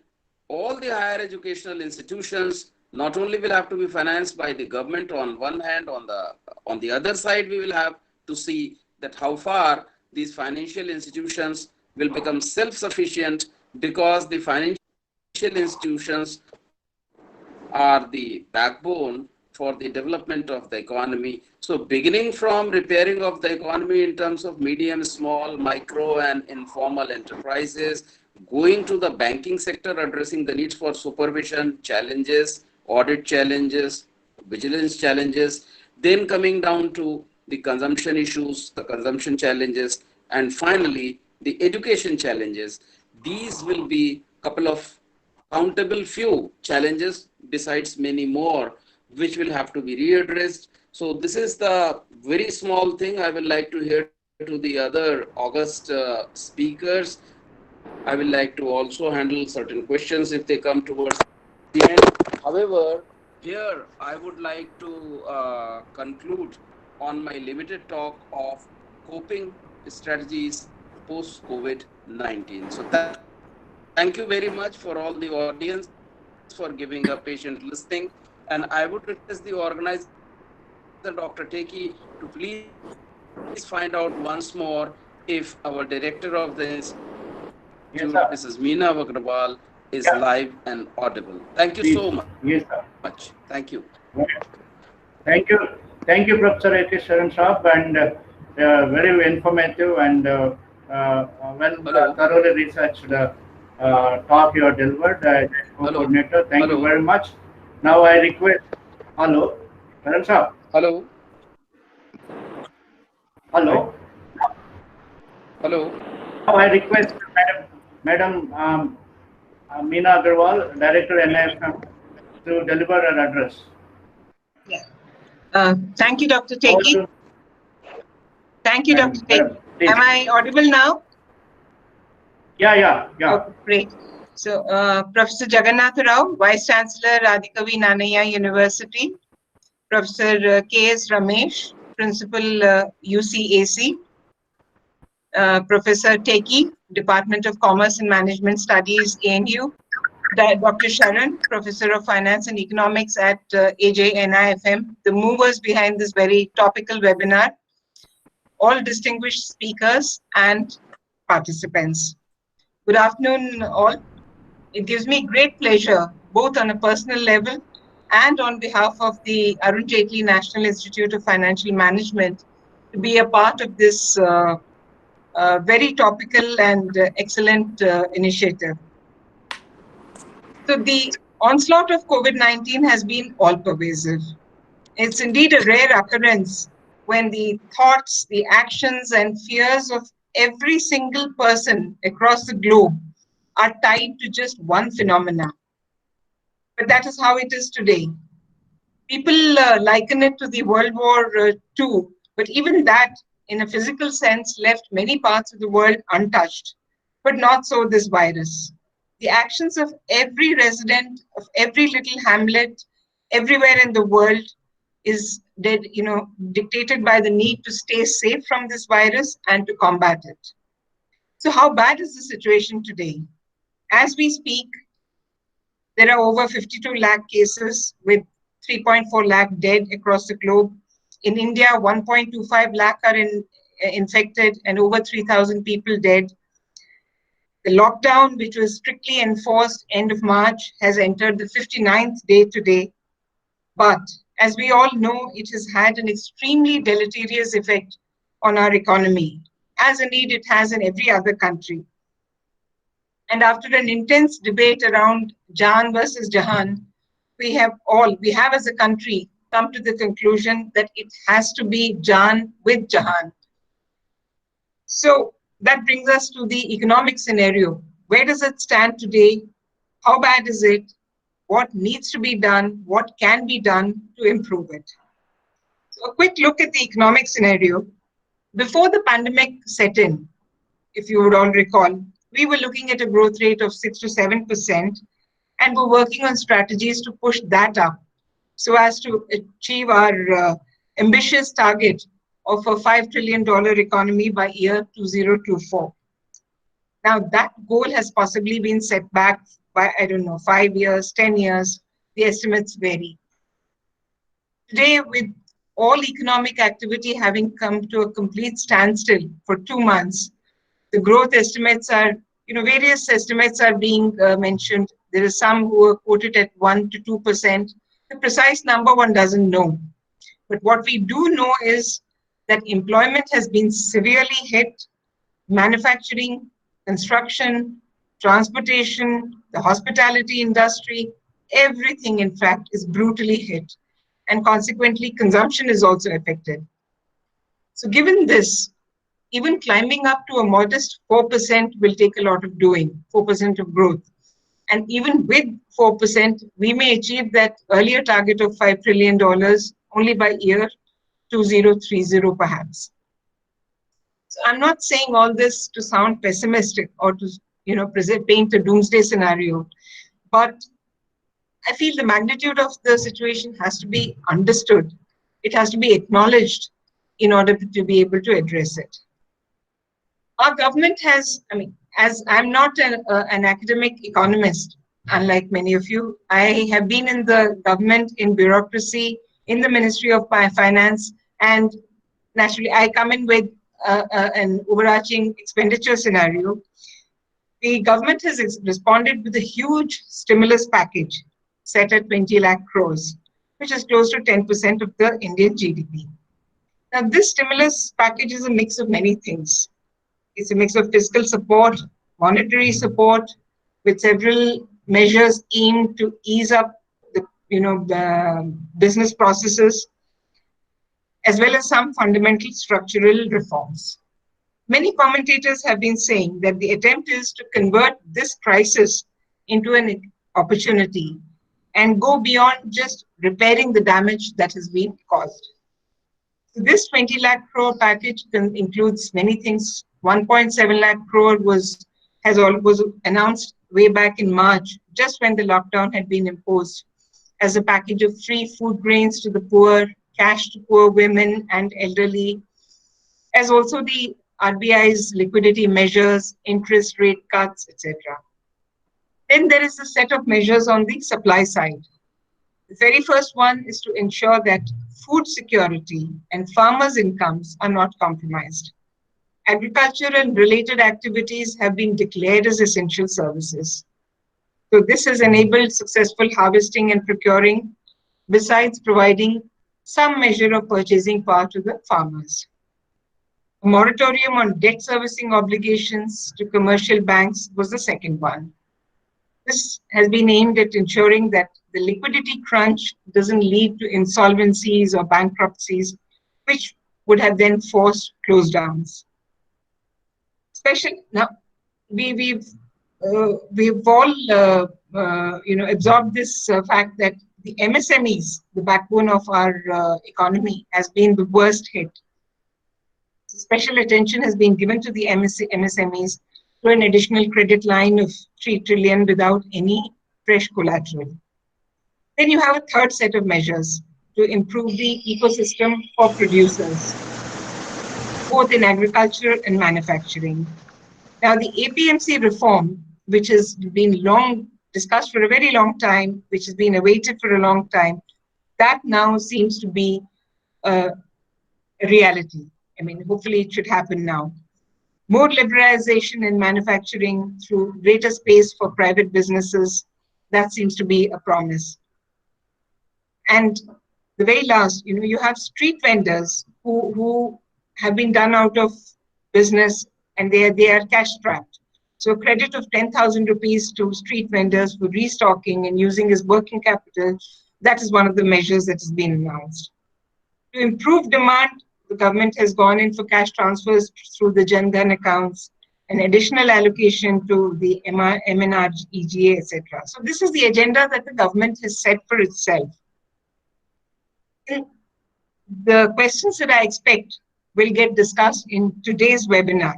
all the higher educational institutions not only will have to be financed by the government on one hand, on the other side, we will have to see that how far these financial institutions will become self-sufficient, because the financial institutions are the backbone for the development of the economy. So beginning from repairing of the economy in terms of medium, small, micro and informal enterprises, going to the banking sector, addressing the needs for supervision challenges, audit challenges, vigilance challenges, then coming down to the consumption issues, the consumption challenges, and finally the education challenges. These will be a couple of countable few challenges besides many more which will have to be readdressed. So this is the very small thing I would like to hear to the other august speakers. I will like to also handle certain questions if they come towards the end. However, here I would like to conclude on my limited talk of coping strategies post COVID-19. So thank you very much for all the audience for giving a patient listening. And I would request the organizer, Dr. Teki, to please find out once more if our director of the institute, Mrs. Meena Agrawal, is live and audible. Thank you so much. Yes, sir. Thank you. Thank you. Thank you, Professor A.K. Sharan Saab, and very informative and thoroughly researched talk you have delivered, coordinator. Thank you very much. Now I request, hello, Sharan Saab. Hello. Hello. Hello. Now I request Madam Meena Agrawal, Director NIFM, to deliver an address. Yeah. Thank you, Dr. Teki. Thank you, Dr. Teki. Am I audible now? Yeah. Okay, great. So, Professor Jagannatha Rao, Vice Chancellor, Radhikavi Nannaya University, Professor K.S. Ramesh, Principal, UCAC, Professor Teki, Department of Commerce and Management Studies, ANU, Dr. Sharan, Professor of Finance and Economics at AJNIFM, the movers behind this very topical webinar, all distinguished speakers and participants. Good afternoon, all. It gives me great pleasure, both on a personal level and on behalf of the Arun Jaitley National Institute of Financial Management, to be a part of this very topical and excellent initiative. So the onslaught of COVID-19 has been all-pervasive. It's indeed a rare occurrence when the thoughts, the actions, and fears of every single person across the globe are tied to just one phenomena. But that is how it is today. People liken it to the World War II, but even that, in a physical sense, left many parts of the world untouched, but not so this virus. The actions of every resident of every little hamlet everywhere in the world is dictated by the need to stay safe from this virus and to combat it. So how bad is the situation today? As we speak, there are over 52 lakh cases with 3.4 lakh dead across the globe. In India, 1.25 lakh are infected and over 3,000 people dead. The lockdown, which was strictly enforced end of March, has entered the 59th day today. But as we all know, it has had an extremely deleterious effect on our economy, as indeed it has in every other country. And after an intense debate around Jaan versus Jahan, we have as a country come to the conclusion that it has to be Jaan with Jahan. So that brings us to the economic scenario. Where does it stand today How bad is it? What needs to be done? What can be done to improve it? So a quick look at the economic scenario. Before the pandemic set in, if you would all recall, we were looking at a growth rate of 6 to 7%, and we're working on strategies to push that up so as to achieve our ambitious target of a $5 trillion economy by year 2024. Now, that goal has possibly been set back by, 5 years, 10 years. The estimates vary. Today, with all economic activity having come to a complete standstill for 2 months, the growth estimates are, various estimates are being mentioned. There are some who are quoted at 1 to 2%. The precise number one doesn't know. But what we do know is that employment has been severely hit. Manufacturing, construction, transportation, the hospitality industry, everything, in fact, is brutally hit. And consequently, consumption is also affected. So given this, even climbing up to a modest 4% will take a lot of doing, 4% of growth. And even with 4%, we may achieve that earlier target of $5 trillion only by year 2030, perhaps. So I'm not saying all this to sound pessimistic or to, paint a doomsday scenario, but I feel the magnitude of the situation has to be understood. It has to be acknowledged in order to be able to address it. Our government has, as I'm not an academic economist, unlike many of you, I have been in the government, in bureaucracy, in the Ministry of Finance, and naturally I come in with an overarching expenditure scenario. The government has responded with a huge stimulus package set at 20 lakh crores, which is close to 10% of the Indian GDP. Now, this stimulus package is a mix of many things. It's a mix of fiscal support, monetary support, with several measures aimed to ease up the business processes, as well as some fundamental structural reforms. Many commentators have been saying that the attempt is to convert this crisis into an opportunity and go beyond just repairing the damage that has been caused. So this 20 lakh crore package includes many things. 1.7 lakh crore was announced way back in March, just when the lockdown had been imposed, as a package of free food grains to the poor, cash to poor women and elderly, as also the RBI's liquidity measures, interest rate cuts, etc. Then there is a set of measures on the supply side. The very first one is to ensure that food security and farmers' incomes are not compromised. Agriculture and related activities have been declared as essential services. So this has enabled successful harvesting and procuring, besides providing some measure of purchasing power to the farmers. A moratorium on debt servicing obligations to commercial banks was the second one. This has been aimed at ensuring that the liquidity crunch doesn't lead to insolvencies or bankruptcies, which would have then forced close downs. Now, we've all absorbed this fact that the MSMEs, the backbone of our economy, has been the worst hit. Special attention has been given to the MSMEs through an additional credit line of 3 trillion without any fresh collateral. Then you have a third set of measures to improve the ecosystem for producers, both in agriculture and manufacturing. Now, the APMC reform, which has been long discussed for a very long time, which has been awaited for a long time, that now seems to be a reality. Hopefully it should happen now. More liberalization in manufacturing through greater space for private businesses, that seems to be a promise. And the very last, you have street vendors who have been done out of business and they are cash strapped. So a credit of 10,000 rupees to street vendors for restocking and using as working capital, that is one of the measures that has been announced. To improve demand, the government has gone in for cash transfers through the Jan Dhan accounts, an additional allocation to the MNR, EGA, etc. So this is the agenda that the government has set for itself. The questions that I expect will get discussed in today's webinar.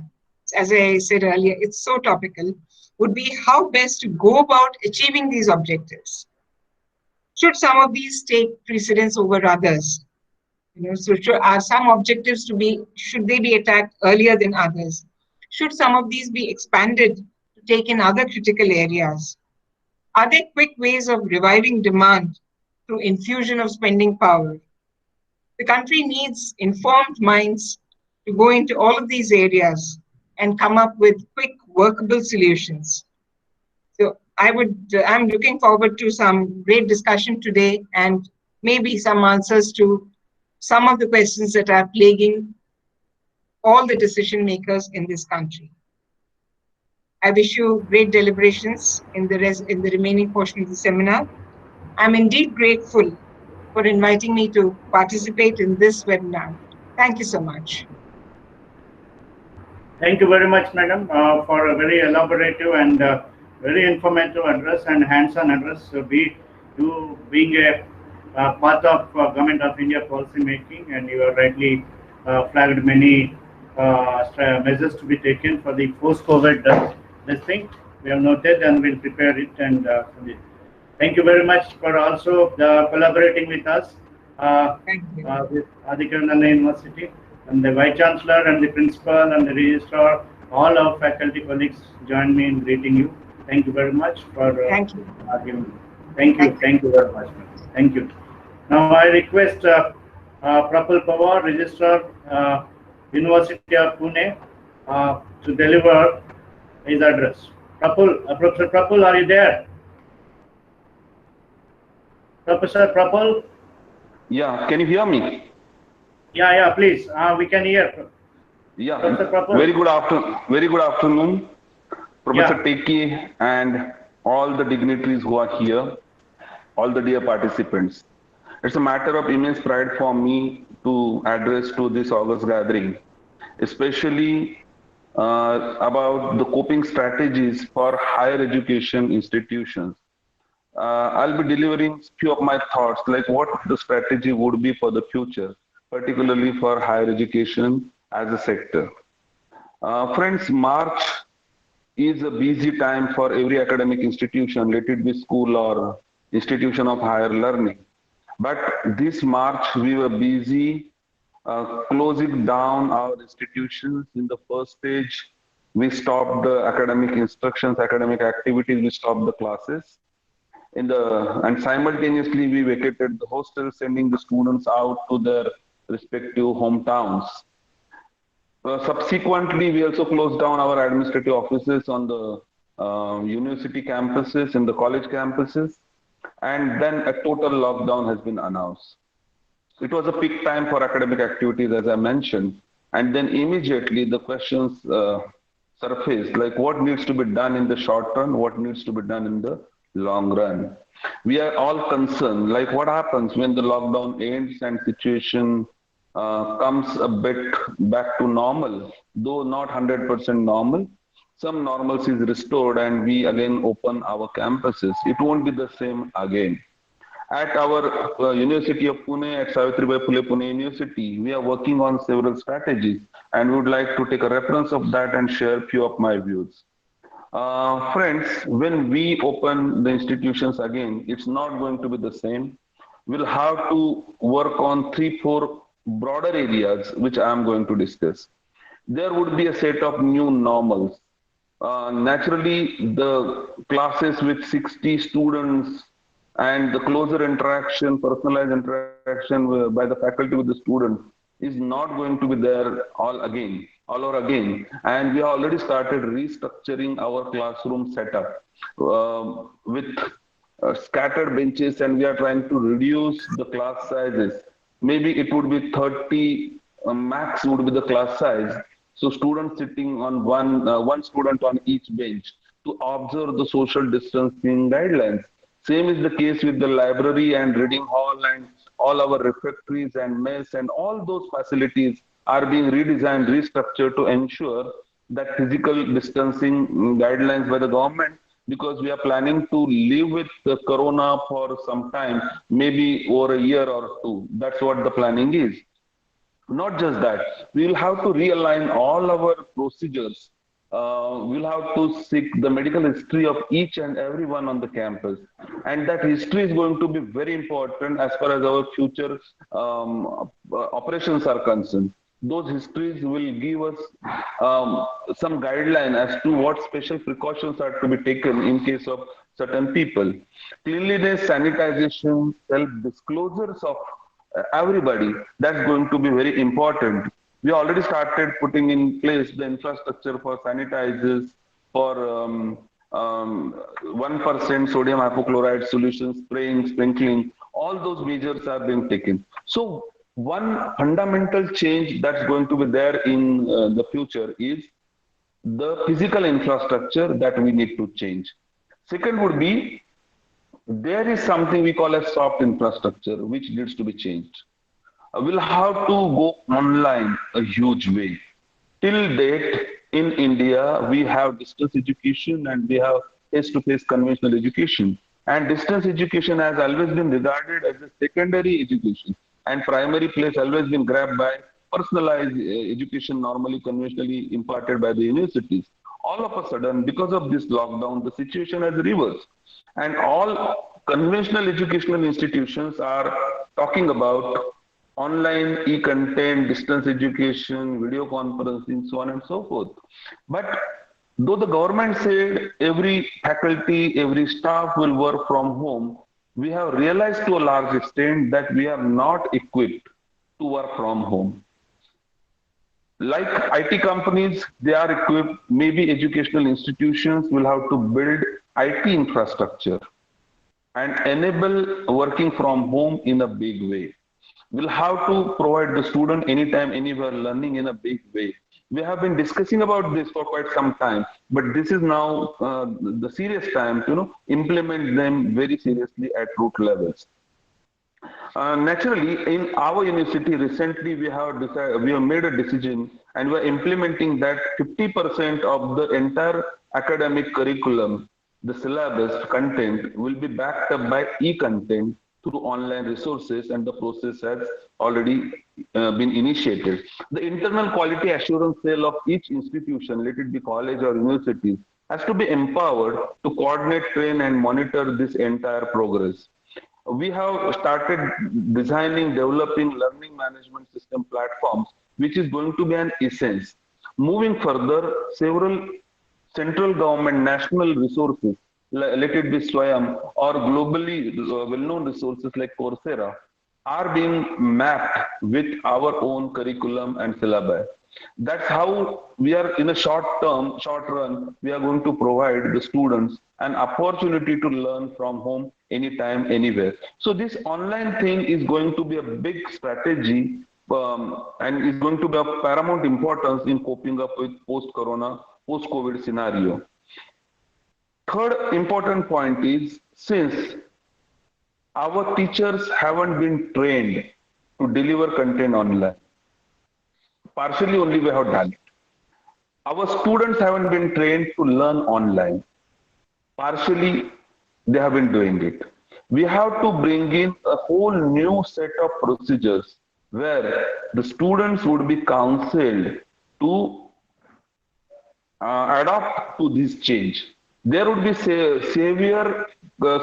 As I said earlier, it's so topical, would be how best to go about achieving these objectives. Should some of these take precedence over others? So are some objectives should they be attacked earlier than others? Should some of these be expanded to take in other critical areas? Are there quick ways of reviving demand through infusion of spending power? The country needs informed minds to go into all of these areas and come up with quick, workable solutions. So I'm looking forward to some great discussion today and maybe some answers to some of the questions that are plaguing all the decision makers in this country. I wish you great deliberations in the remaining portion of the seminar. I'm indeed grateful for inviting me to participate in this webinar. Thank you so much. Thank you very much, madam, for a very elaborative and very informative address and hands-on address. You being a part of Government of India policy making, and you have rightly flagged many measures to be taken for the post-COVID this thing. We have noted and will prepare it. And thank you very much for also collaborating with us with Adikarnanda University, and the Vice Chancellor and the Principal and the Registrar. All our faculty colleagues join me in greeting you. Thank you very much for thank you. Thank you very much. Thank you. Now I request Prapul Pawar, Registrar, University of Pune, to deliver his address. Professor Prapul, are you there? Professor Prapul? Yeah, can you hear me? Yeah, please. We can hear. Yeah, Professor Prapul. Very good afternoon, Professor Teki and all the dignitaries who are here, all the dear participants. It's a matter of immense pride for me to address to this August gathering, especially about the coping strategies for higher education institutions. I'll be delivering few of my thoughts, like what the strategy would be for the future, particularly for higher education as a sector. Friends, March is a busy time for every academic institution, let it be school or institution of higher learning. But this March, we were busy closing down our institutions. In the first stage, we stopped the academic instructions, academic activities, we stopped the classes. And simultaneously, we vacated the hostels, sending the students out to their respective hometowns. Subsequently, we also closed down our administrative offices on the university campuses and the college campuses. And then a total lockdown has been announced. It was a peak time for academic activities, as I mentioned. And then immediately the questions surfaced, like what needs to be done in the short run, what needs to be done in the long run. We are all concerned, like what happens when the lockdown ends and situation comes a bit back to normal, though not 100% normal. Some normalcy is restored and we again open our campuses. It won't be the same again. At our University of Pune, at Savitribai Phule Pune University, we are working on several strategies and we would like to take a reference of that and share a few of my views. Friends, when we open the institutions again, it's not going to be the same. We'll have to work on 3-4 broader areas, which I am going to discuss. There would be a set of new normals. Naturally, the classes with 60 students and the closer interaction, personalized interaction by the faculty with the students is not going to be there all over again. And we have already started restructuring our classroom setup with scattered benches, and we are trying to reduce the class sizes. Maybe it would be 30 max would be the class size. So students sitting on one student on each bench to observe the social distancing guidelines. Same is the case with the library and reading hall and all our refectories and mess and all those facilities are being redesigned, restructured to ensure that physical distancing guidelines by the government, because we are planning to live with the corona for some time, maybe over a year or two. That's what the planning is. Not just that, we will have to realign all our procedures. We'll have to seek the medical history of each and everyone on the campus. And that history is going to be very important as far as our future operations are concerned. Those histories will give us some guideline as to what special precautions are to be taken in case of certain people. Cleanliness, sanitization, self-disclosures of everybody, that's going to be very important. We already started putting in place the infrastructure for sanitizers, for 1% sodium hypochlorite solution, spraying, sprinkling, all those measures are being taken. So one fundamental change that's going to be there in the future is the physical infrastructure that we need to change. Second would be, there is something we call as soft infrastructure, which needs to be changed. We'll have to go online a huge way. Till date, in India, we have distance education and we have face-to-face conventional education. And distance education has always been regarded as a secondary education, and primary place always been grabbed by personalized education, normally conventionally imparted by the universities. All of a sudden, because of this lockdown, the situation has reversed. And all conventional educational institutions are talking about online e-content, distance education, video conferencing, so on and so forth. But though the government said every faculty, every staff will work from home, we have realized to a large extent that we are not equipped to work from home. Like IT companies, they are equipped. Maybe educational institutions will have to build IT infrastructure and enable working from home in a big way. We'll have to provide the student anytime, anywhere learning in a big way. We have been discussing about this for quite some time, but this is now the serious time to implement them very seriously at root levels. Naturally, in our university recently, we have made a decision, and we are implementing that 50% of the entire academic curriculum, the syllabus content, will be backed up by e-content through online resources, and the process has already been initiated. The internal quality assurance cell of each institution, let it be college or university, has to be empowered to coordinate, train, and monitor this entire progress. We have started designing, developing learning management system platforms, which is going to be an essence. Moving further, several central government national resources, let it be Swayam or globally well-known resources like Coursera, are being mapped with our own curriculum and syllabi. That's how we are, in a short run, we are going to provide the students an opportunity to learn from home anytime, anywhere. So this online thing is going to be a big strategy and is going to be of paramount importance in coping up with post-corona, post-COVID scenario. Third important point is, since our teachers haven't been trained to deliver content online, partially only we have done it. Our students haven't been trained to learn online. Partially they have been doing it. We have to bring in a whole new set of procedures where the students would be counseled to adapt to this change. There would be severe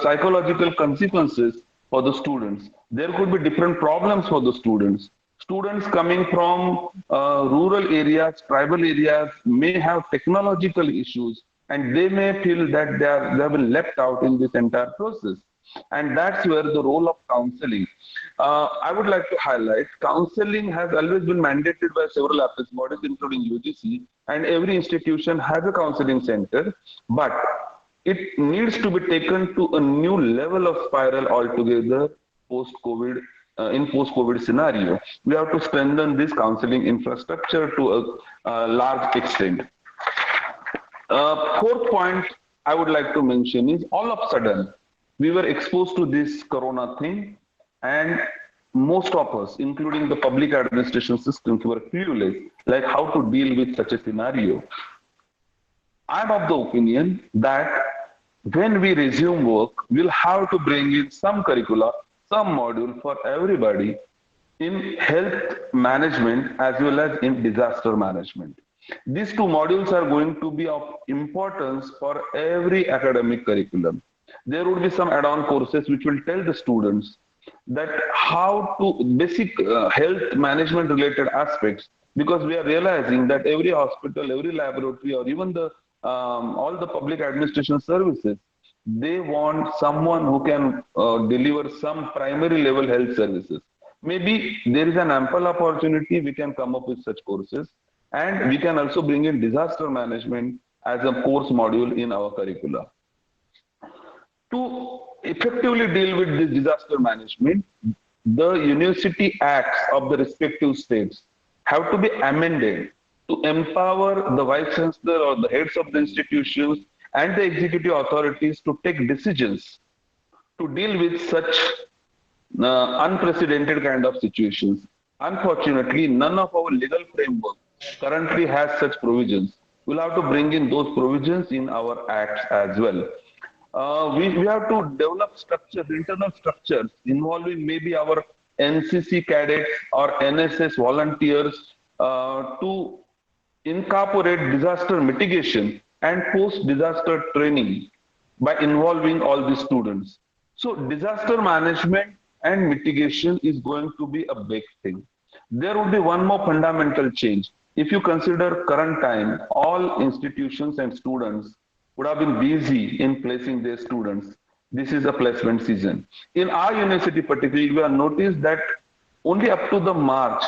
psychological consequences for the students. There could be different problems for the students. Students coming from rural areas, tribal areas may have technological issues, and they may feel that they have been left out in this entire process. And that's where the role of counseling. I would like to highlight, counseling has always been mandated by several ethics bodies, including UGC, and every institution has a counseling center, but it needs to be taken to a new level of spiral altogether post-COVID. In post-COVID scenario, we have to strengthen this counseling infrastructure to a large extent. Fourth point I would like to mention is, all of a sudden, we were exposed to this corona thing, and most of us, including the public administration systems, were clueless, like how to deal with such a scenario. I'm of the opinion that when we resume work, we'll have to bring in some curricula, some module for everybody in health management as well as in disaster management. These two modules are going to be of importance for every academic curriculum. There would be some add-on courses which will tell the students that how to basic health management related aspects, because we are realizing that every hospital, every laboratory, or even the all the public administration services, they want someone who can deliver some primary level health services. Maybe there is an ample opportunity we can come up with such courses, and we can also bring in disaster management as a course module in our curricula. To effectively deal with this disaster management, the university acts of the respective states have to be amended to empower the vice chancellor or the heads of the institutions and the executive authorities to take decisions to deal with such unprecedented kind of situations. Unfortunately, none of our legal framework currently has such provisions. We'll have to bring in those provisions in our acts as well. We have to develop structures, internal structures involving maybe our NCC cadets or NSS volunteers to incorporate disaster mitigation and post-disaster training by involving all the students. So disaster management and mitigation is going to be a big thing. There would be one more fundamental change. If you consider current time, all institutions and students would have been busy in placing their students. This is a placement season. In our university particularly, we have noticed that only up to the March,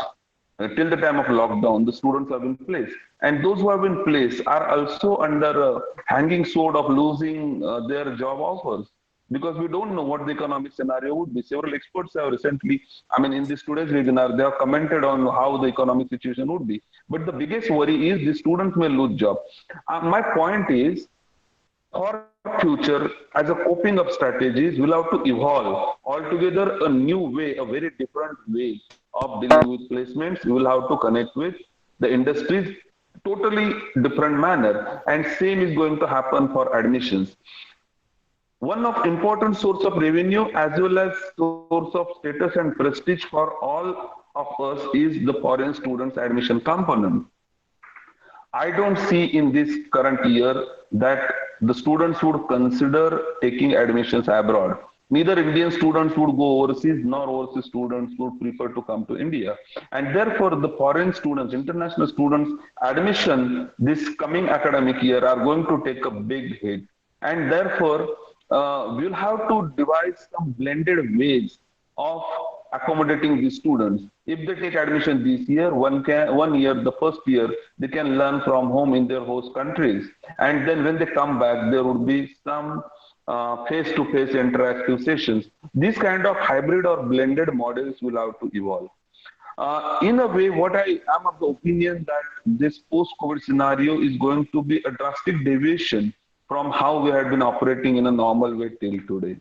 till the time of lockdown, the students have been placed. And those who have been placed are also under a hanging sword of losing their job offers, because we don't know what the economic scenario would be. Several experts have recently, in this today's webinar, they have commented on how the economic situation would be. But the biggest worry is the students may lose job. My point is, for future, as a coping up strategies, we'll have to evolve altogether a new way, a very different way of dealing with placements. We will have to connect with the industries totally different manner, and same is going to happen for admissions. One of important source of revenue as well as source of status and prestige for all of us is the foreign students admission component. I don't see in this current year that the students would consider taking admissions abroad. Neither Indian students would go overseas, nor overseas students would prefer to come to India. And therefore, the foreign students, international students, admission this coming academic year are going to take a big hit. And therefore, we'll have to devise some blended ways of accommodating these students. If they take admission this year, one year, the first year, they can learn from home in their host countries. And then when they come back, there would be some face-to-face interactive sessions. These kind of hybrid or blended models will have to evolve. In a way, what I am of the opinion that this post-COVID scenario is going to be a drastic deviation from how we had been operating in a normal way till today.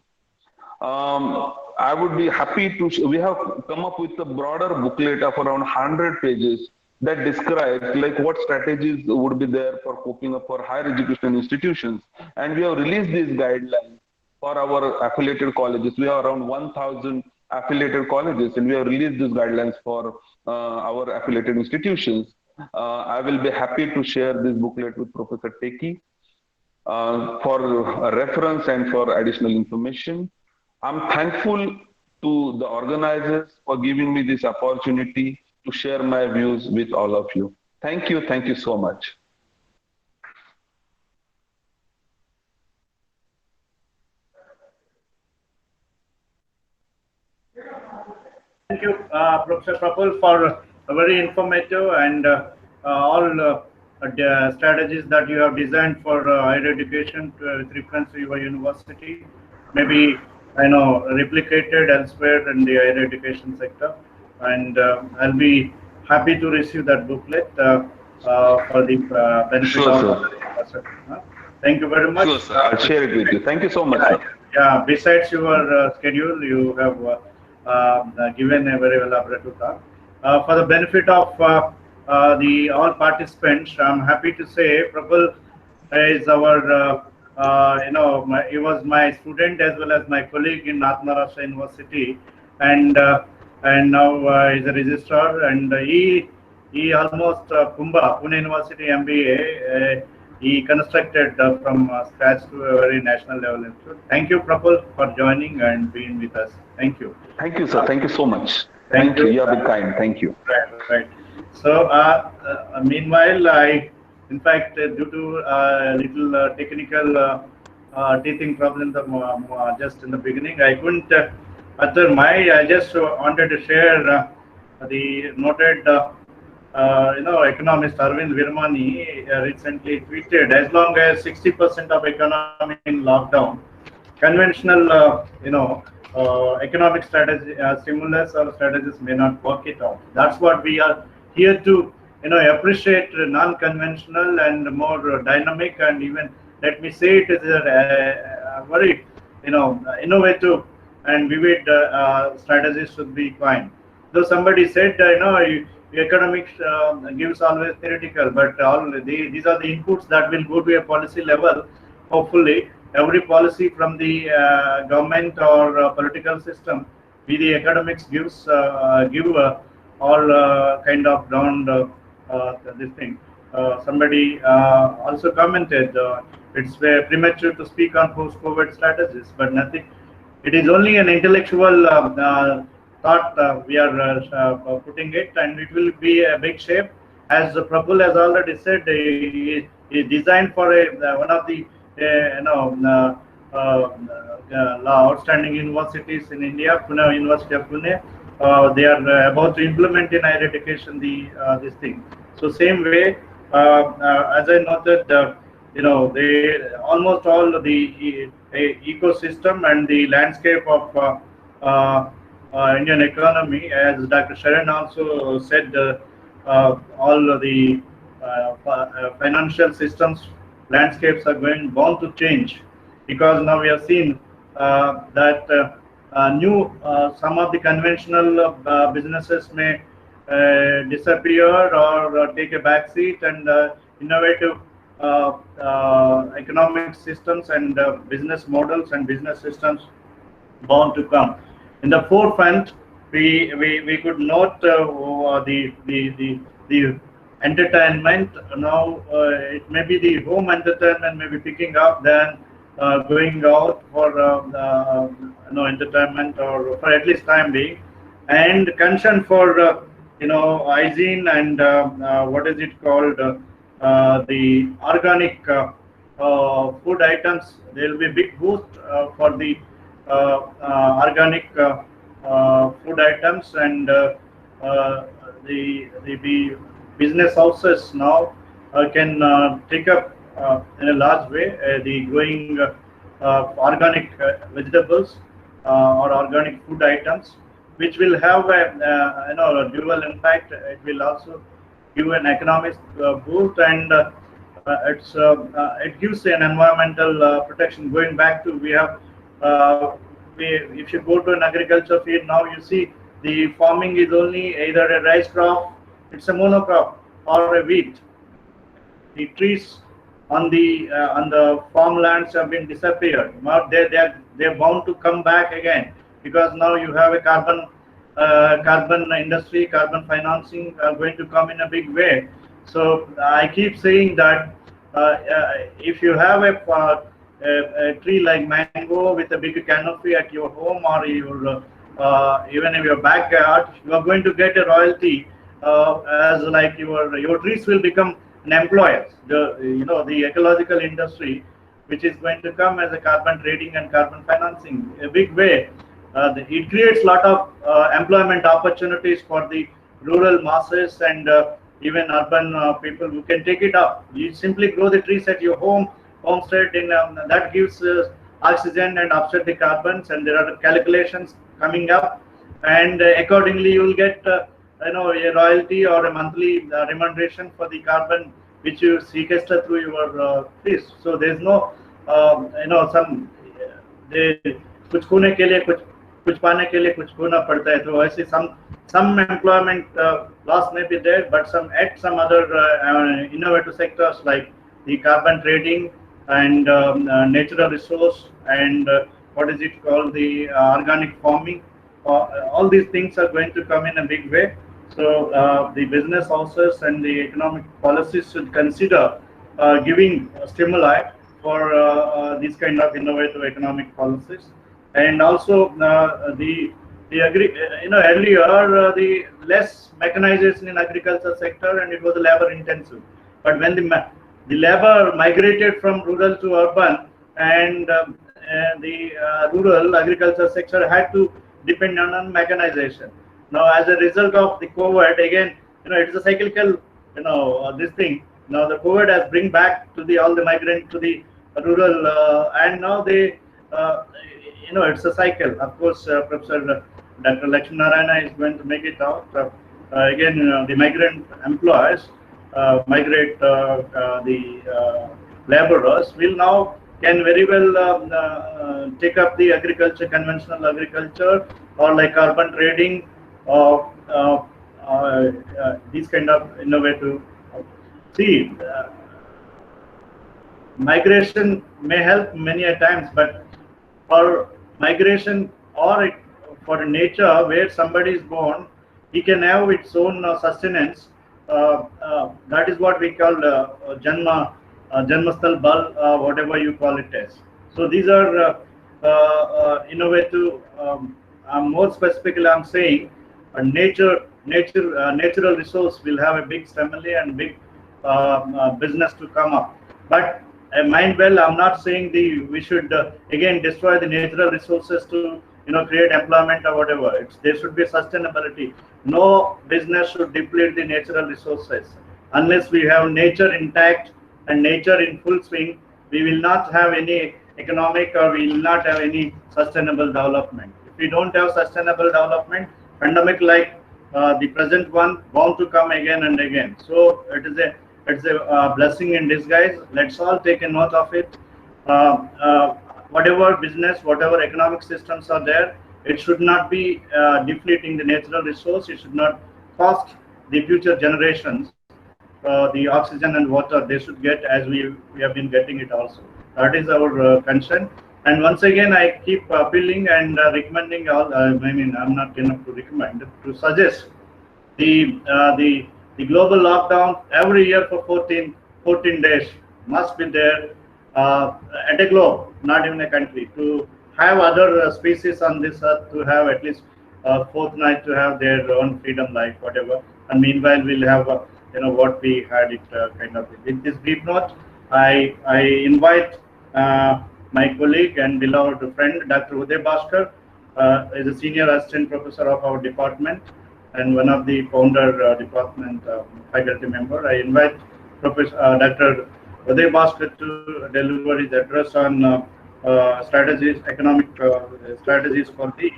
I would be happy to, we have come up with a broader booklet of around 100 pages that describes like what strategies would be there for coping up for higher education institutions. And we have released these guidelines for our affiliated colleges. We have around 1,000 affiliated colleges, and we have released these guidelines for our affiliated institutions. I will be happy to share this booklet with Professor Teki for reference and for additional information. I'm thankful to the organizers for giving me this opportunity to share my views with all of you. Thank you so much. Thank you, Professor Praful, for a very informative and all the strategies that you have designed for higher education with reference to your university. Maybe replicated elsewhere in the higher education sector, and I'll be happy to receive that booklet for the benefit of. Thank you very much. Sure, sir. I'll share it with you. Thank you so much, sir. Yeah. Besides your schedule, you have given a very elaborate talk. For the benefit of the all participants, I'm happy to say, Prabal, is our he was my student as well as my colleague in North Maharashtra University, and now he's a registrar, and he almost Pune University MBA. He constructed from scratch to a very national level institute. Thank you, Praful, for joining and being with us. Thank you. Thank you, sir. Thank you so much. Thank you. You have been kind. Thank you. Right. So, meanwhile, in fact, due to little technical teething problems just in the beginning, I couldn't utter I just wanted to share the noted, economist Arvind Virmani recently tweeted, as long as 60% of economy in lockdown, conventional, economic strategy, stimulus or strategies may not work it out. That's what we are here to, appreciate non-conventional and more dynamic, and even, let me say, it is a very, innovative and vivid strategies should be coined. Though somebody said, economics gives always theoretical, but these are the inputs that will go to a policy level. Hopefully, every policy from the government or political system, be the academics give all kind of ground this thing. Somebody also commented, it's premature to speak on post-COVID strategies, but nothing. It is only an intellectual thought we are putting it, and it will be a big shape. As Praful has already said, he designed for one of the outstanding universities in India, Pune University of Pune. They are about to implement in higher education this thing. So same way, as I noted, they almost all the ecosystem and the landscape of Indian economy, as Dr. Sharan also said, all the financial systems landscapes are bound to change, because now we have seen that some of the conventional businesses may disappear or take a back seat, and innovative economic systems and business models and business systems bound to come. In the forefront, we could note the entertainment. Now it may be the home entertainment may be picking up than going out for entertainment, or for at least time being, and concern for hygiene and what is it called, the organic food items. There will be a big boost for the organic food items, and the business houses now can take up in a large way the growing organic vegetables or organic food items, which will have a dual impact. It will also give an economic boost, and it gives an environmental protection. Going back to, we have if you go to an agriculture field now, you see the farming is only either a rice crop, it's a monocrop, or a wheat. The trees on the farmlands have been disappeared. Now they're bound to come back again, because now you have a carbon industry, carbon financing are going to come in a big way. So I keep saying that if you have a tree like mango with a big canopy at your home, or your even in your backyard, you are going to get a royalty, as like your trees will become an employer. The ecological industry, which is going to come as a carbon trading and carbon financing, a big way. It creates a lot of employment opportunities for the rural masses and even urban people who can take it up. You simply grow the trees at your homestead, that gives oxygen and offset the carbons, and there are calculations coming up, and accordingly you will get a royalty or a monthly remuneration for the carbon which you sequester through your trees. So there's no some कुछ खोने के लिए कुछ पाने के लिए कुछ खोना पड़ता है. तो ऐसे some employment loss may be there, but some other innovative sectors like the carbon trading and natural resource and what is it called, the organic farming. All these things are going to come in a big way. So the business houses and the economic policies should consider giving stimuli for these kind of innovative economic policies. And also the earlier the less mechanization in agriculture sector, and it was labor intensive. But when the labor migrated from rural to urban, and the rural agriculture sector had to depend on mechanization. Now, as a result of the COVID, again, it's a cyclical, this thing. Now the COVID has bring back to the all the migrant to the rural, and now they, it's a cycle. Of course, Professor Dr. Lakshmi Narayana is going to make it out. Again, the migrant employees migrate the laborers will now can very well take up the agriculture, conventional agriculture, or like carbon trading, or these kind of innovative. See, migration may help many a times, but for migration or for nature where somebody is born, he can have its own sustenance. That is what we call Janmasthal Bal, whatever you call it as. So these are innovative. More specifically, I'm saying natural resource will have a big family and big business to come up. But mind well, I'm not saying we should again destroy the natural resources to create employment or whatever. There should be sustainability. No business should deplete the natural resources. Unless we have nature intact and nature in full swing, we will not have any economic, or we will not have any sustainable development. If we don't have sustainable development, pandemic like the present one bound to come again and again. So it's a blessing in disguise. Let's all take a note of it. Whatever business, whatever economic systems are there, it should not be depleting the natural resource. It should not cost the future generations the oxygen and water they should get as we have been getting it also. That is our concern. And once again, I keep appealing and recommending all. I'm not enough to recommend, to suggest the global lockdown every year for 14 days must be there at a globe, not even a country, to have other species on this earth to have at least a fortnight to have their own freedom life, whatever. And meanwhile, we'll have what we had it kind of. With this brief note, I invite my colleague and beloved friend, Dr. Uday Bhaskar, is a senior assistant professor of our department and one of the founder department faculty member. I invite Professor Dr. Uday Bhaskar to deliver his address on strategies, economic strategies for the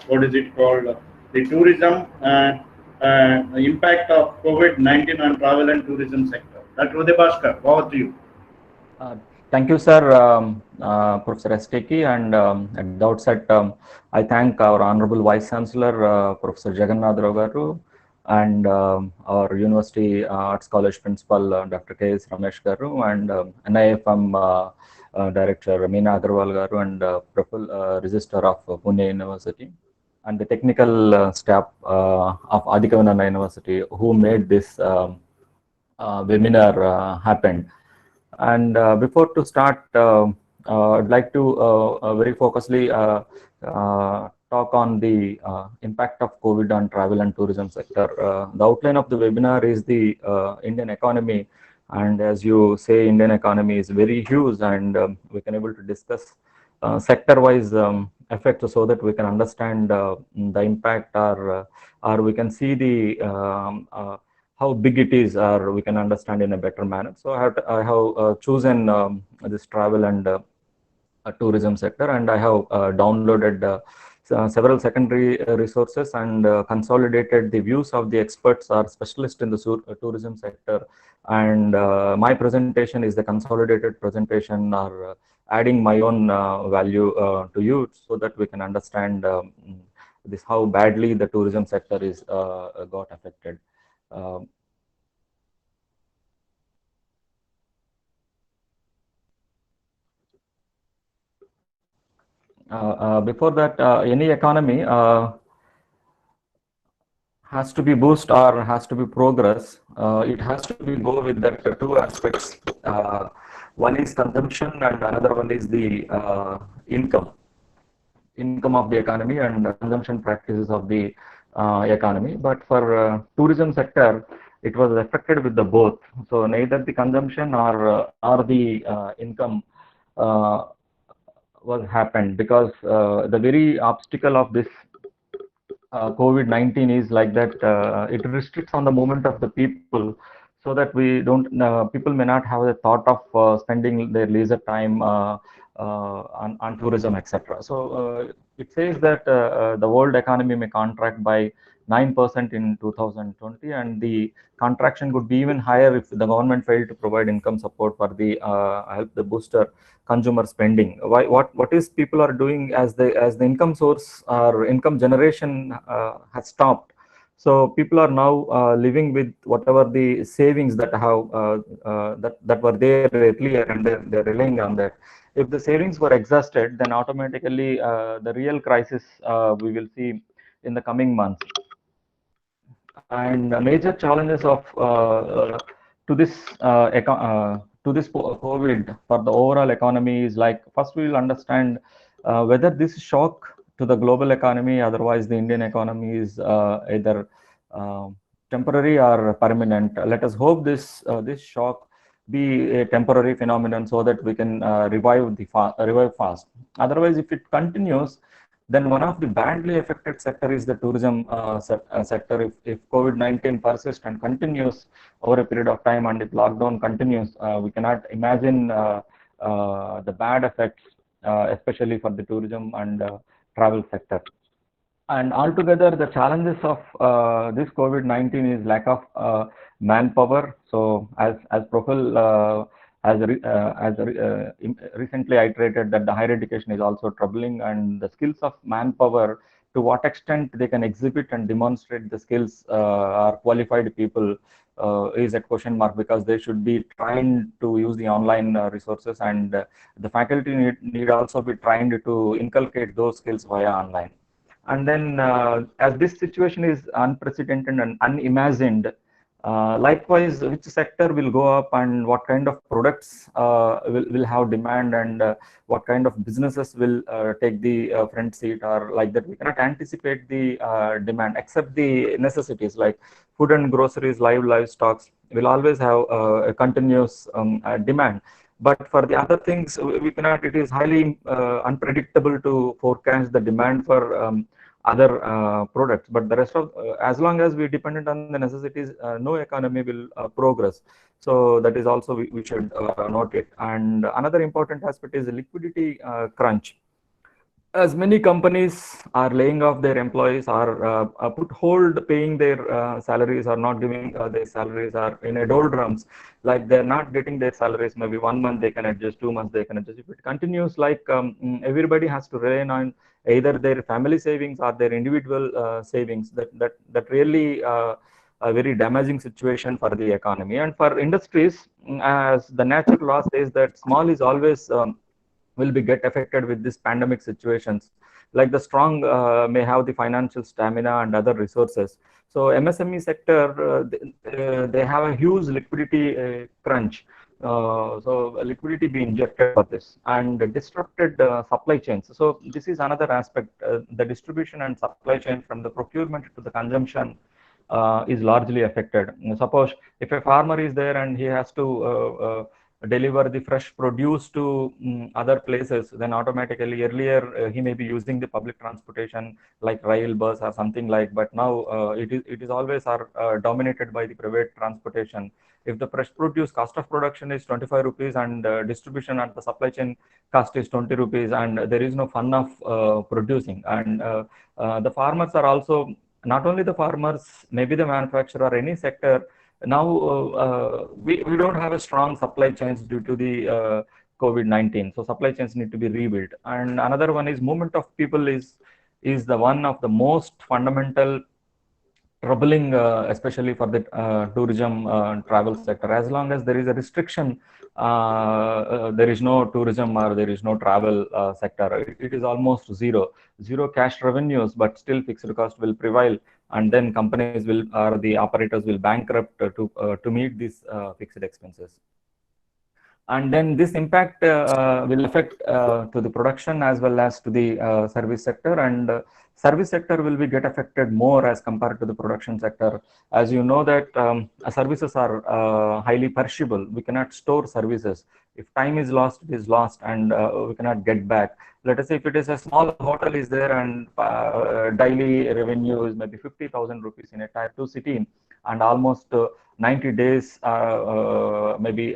what is it called, the tourism and the impact of COVID-19 on travel and tourism sector. Dr. Uday Bhaskar, over to you. Thank you, sir, Professor Esteki, and at the outset, I thank our Honorable Vice Chancellor, Professor Jagannath Rao Garu, and our University Arts College Principal, Dr. K.S. Ramesh Garu, and NIFM Director Meena Agarwal Garu, and Professor Registrar of Pune University, and the technical staff of Adikavanana University who made this webinar happen. And before to start, I'd like to very focusedly talk on the impact of COVID on travel and tourism sector. The outline of the webinar is the Indian economy, and as you say, Indian economy is very huge, and we can able to discuss sector-wise effects so that we can understand the impact, or we can see the how big it is, or we can understand in a better manner. So I have chosen this travel and tourism sector, and I have downloaded several secondary resources and consolidated the views of the experts or specialists in the tourism sector. And my presentation is the consolidated presentation, or adding my own value to you, so that we can understand this how badly the tourism sector is got affected. before that, any economy has to be boost or has to be progress. It has to be go with that two aspects. One is consumption and another one is the income of the economy and consumption practices of the economy. But for tourism sector, it was affected with the both. So neither the consumption or the income was happened, because the very obstacle of this COVID-19 is like that it restricts on the movement of the people, so that we don't people may not have the thought of spending their leisure time on tourism, etc. So it says that the world economy may contract by 9% in 2020, and the contraction could be even higher if the government failed to provide income support for the help the booster consumer spending. What is people are doing as the income source or income generation has stopped. So people are now living with whatever the savings that have that were there earlier, and they're relying on that. If the savings were exhausted, then automatically the real crisis we will see in the coming months. And major challenges of to this COVID for the overall economy is like, first we will understand whether this shock to the global economy, otherwise the Indian economy, is either temporary or permanent. Let us hope this shock be a temporary phenomenon, so that we can revive fast. Otherwise, if it continues, then one of the badly affected sector is the tourism sector. If COVID-19 persists and continues over a period of time, and if lockdown continues, we cannot imagine the bad effects, especially for the tourism and travel sector. And altogether, the challenges of this COVID-19 is lack of manpower. So as Profil recently iterated, that the higher education is also troubling, and the skills of manpower, to what extent they can exhibit and demonstrate the skills are qualified people is a question mark, because they should be trained to use the online resources, and the faculty need also be trained to inculcate those skills via online. And then as this situation is unprecedented and unimagined, likewise, which sector will go up, and what kind of products will have demand, and what kind of businesses will take the front seat, or like that. We cannot anticipate the demand, except the necessities like food and groceries, livestock will always have a continuous demand. But for the other things, we cannot. It is highly unpredictable to forecast the demand for other products. But the rest of, as long as we dependent on the necessities, no economy will progress. So that is also we should note it. And another important aspect is the liquidity crunch. As many companies are laying off their employees, or put hold paying their salaries, or not giving their salaries, are in a doldrums, like they're not getting their salaries. Maybe 1 month they can adjust, 2 months they can adjust. If it continues, like everybody has to rely on either their family savings or their individual savings. That really a very damaging situation for the economy. And for industries, as the natural law says, that small is always will be get affected with this pandemic situations. Like the strong may have the financial stamina and other resources. So MSME sector, they have a huge liquidity crunch. So liquidity be injected for this, and disrupted supply chains. So this is another aspect. The distribution and supply chain from the procurement to the consumption is largely affected. Suppose if a farmer is there and he has to deliver the fresh produce to other places, then automatically earlier he may be using the public transportation like rail, bus or something like, but now it is always dominated by the private transportation. If the fresh produce cost of production is 25 rupees and distribution and the supply chain cost is 20 rupees, and there is no fun of producing. And the farmers are also, not only the farmers, maybe the manufacturer or any sector, now we don't have a strong supply chains due to the COVID-19. So supply chains need to be rebuilt. And another one is movement of people is the one of the most fundamental troubling, especially for the tourism travel sector. As long as there is a restriction, there is no tourism or there is no travel sector. It is almost zero cash revenues, but still fixed cost will prevail, and then companies will or the operators will bankrupt to meet these fixed expenses. And then this impact will affect to the production as well as to the service sector, and service sector will be get affected more as compared to the production sector. As you know that services are highly perishable. We cannot store services. If time is lost, it is lost, and we cannot get back. Let us say if it is a small hotel is there and daily revenue is maybe 50,000 rupees in a tier 2 city, and almost 90 days, maybe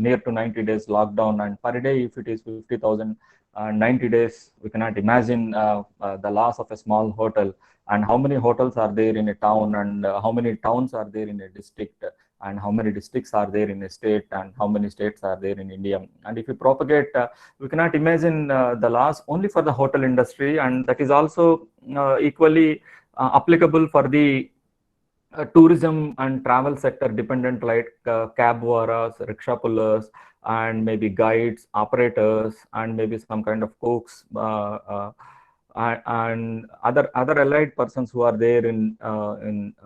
near to 90 days lockdown, and per day if it is 50,000, 90 days, we cannot imagine the loss of a small hotel, and how many hotels are there in a town, and how many towns are there in a district, and how many districts are there in a state, and how many states are there in India. And if you propagate, we cannot imagine the loss only for the hotel industry, and that is also equally applicable for the tourism and travel sector dependent, like cab waras, rickshaw pullers, and maybe guides, operators, and maybe some kind of cooks, and other allied persons who are there in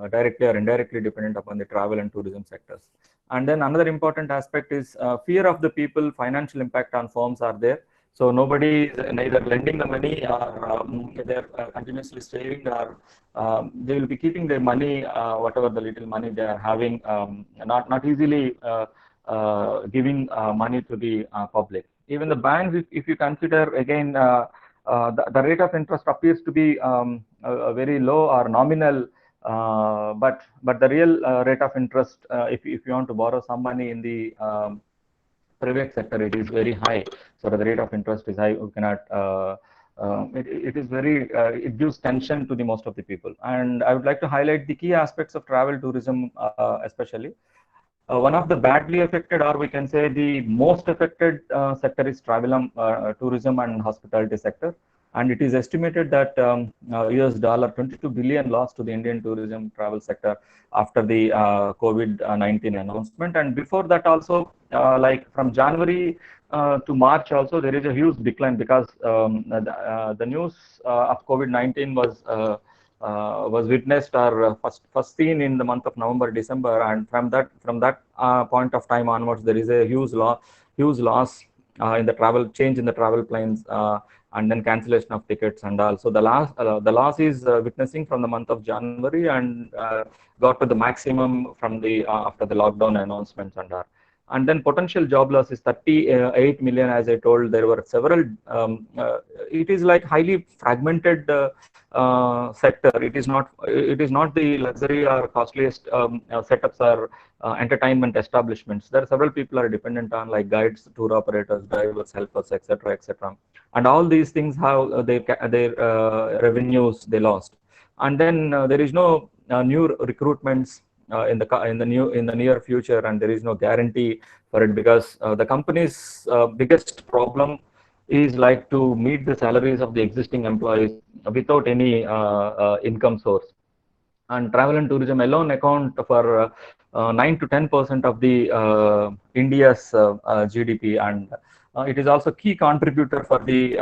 directly or indirectly dependent upon the travel and tourism sectors. And then another important aspect is fear of the people, financial impact on firms are there. So nobody is neither lending the money or they're continuously saving, or they will be keeping their money, whatever the little money they are having, not easily giving money to the public. Even the banks, if you consider again, the rate of interest appears to be very low or nominal, but the real rate of interest, if you want to borrow some money in the private sector, it is very high. So the rate of interest is high. You cannot. It is very. It gives tension to the most of the people. And I would like to highlight the key aspects of travel tourism, especially. One of the badly affected, or we can say the most affected sector is travel, tourism and hospitality sector. And it is estimated that US $22 billion lost to the Indian tourism travel sector after the COVID-19 announcement. And before that also, like from January to March also, there is a huge decline, because the news of COVID-19 was witnessed or first seen in the month of November, December, and from that point of time onwards, there is a huge loss in the travel, change in the travel plans, and then cancellation of tickets, and also the loss is witnessing from the month of January, and got to the maximum from the after the lockdown announcements, and then potential job loss is 38 million. As I told, there were several. It is like highly fragmented sector. It is not the luxury or costliest setups or entertainment establishments. There are several people are dependent on, like guides, tour operators, drivers, helpers, etc., etc. And all these things have their revenues they lost. And then there is no new recruitments in the near future, and there is no guarantee for it, because the company's biggest problem is like to meet the salaries of the existing employees without any income source. And travel and tourism alone account for 9 to 10% of the India's GDP, and it is also key contributor for the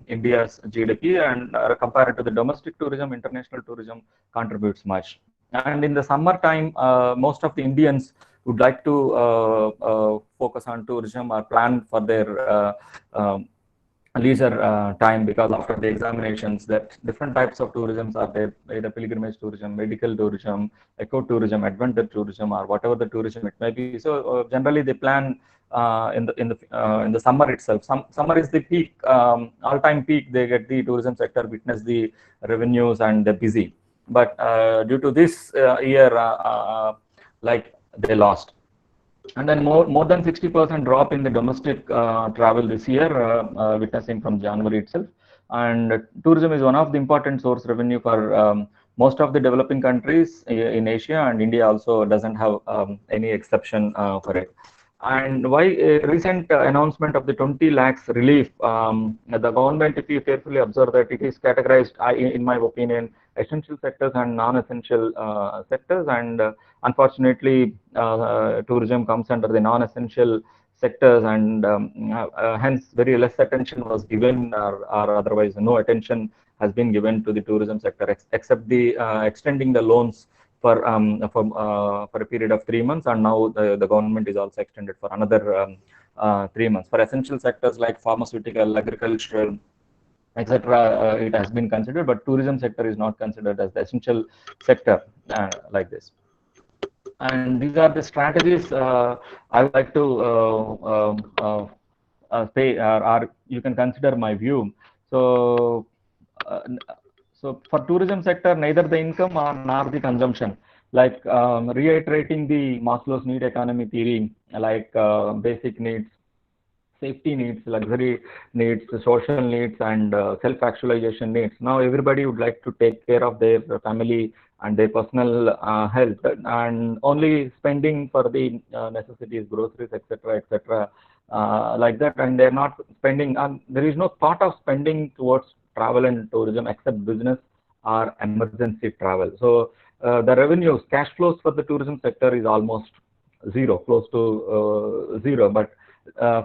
India's GDP, and compared to the domestic tourism, international tourism contributes much. And in the summertime, most of the Indians would like to focus on tourism or plan for their leisure time, because after the examinations, that different types of tourisms are there, either pilgrimage tourism, medical tourism, ecotourism, adventure tourism, or whatever the tourism it may be. So generally they plan in the summer itself. Summer is the peak, all-time peak. They get the tourism sector witness the revenues and they're busy. But due to this year, like they lost. And then more than 60% drop in the domestic travel this year, witnessing from January itself. And tourism is one of the important source revenue for most of the developing countries in Asia, and India also doesn't have any exception for it. And why a recent announcement of the 20 lakhs relief, the government, if you carefully observe that, it is categorized, in my opinion, essential sectors and non-essential sectors, and unfortunately, tourism comes under the non-essential sectors, and hence very less attention was given, or otherwise no attention has been given to the tourism sector, except the extending the loans for a period of 3 months, and now the government is also extended for another 3 months. For essential sectors like pharmaceutical, agricultural, etc., it has been considered, but tourism sector is not considered as the essential sector like this. And these are the strategies I would like to say, or you can consider my view. So, so for tourism sector, neither the income nor the consumption, like reiterating the Maslow's need economy theory, like basic needs, safety needs, luxury needs, social needs, and self-actualization needs. Now everybody would like to take care of their family and their personal health, and only spending for the necessities, groceries, etc., etc., like that, and they're not spending, and there is no thought of spending towards travel and tourism except business or emergency travel. So the revenues, cash flows for the tourism sector is almost zero, close to zero, but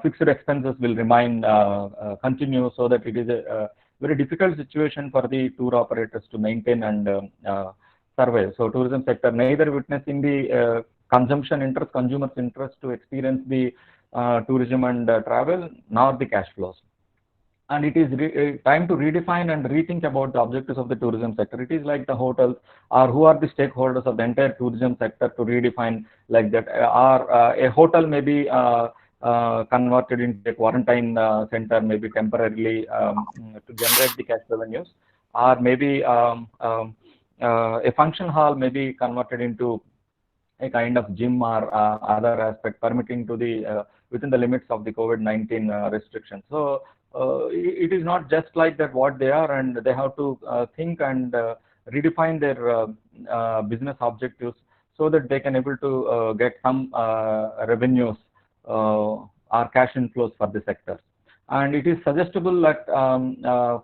fixed expenses will remain continue, so that it is a very difficult situation for the tour operators to maintain and survive. So tourism sector neither witnessing the consumption interest, consumers interest to experience the tourism and travel, nor the cash flows. And it is time to redefine and rethink about the objectives of the tourism sector. It is like the hotels, or who are the stakeholders of the entire tourism sector, to redefine like that. Or a hotel may be converted into a quarantine center, maybe temporarily to generate the cash revenues, or maybe a function hall may be converted into a kind of gym or other aspect, permitting to the within the limits of the COVID-19 restrictions. So it is not just like that what they are, and they have to think and redefine their business objectives, so that they can able to get some revenues or cash inflows for the sector. And it is suggestible that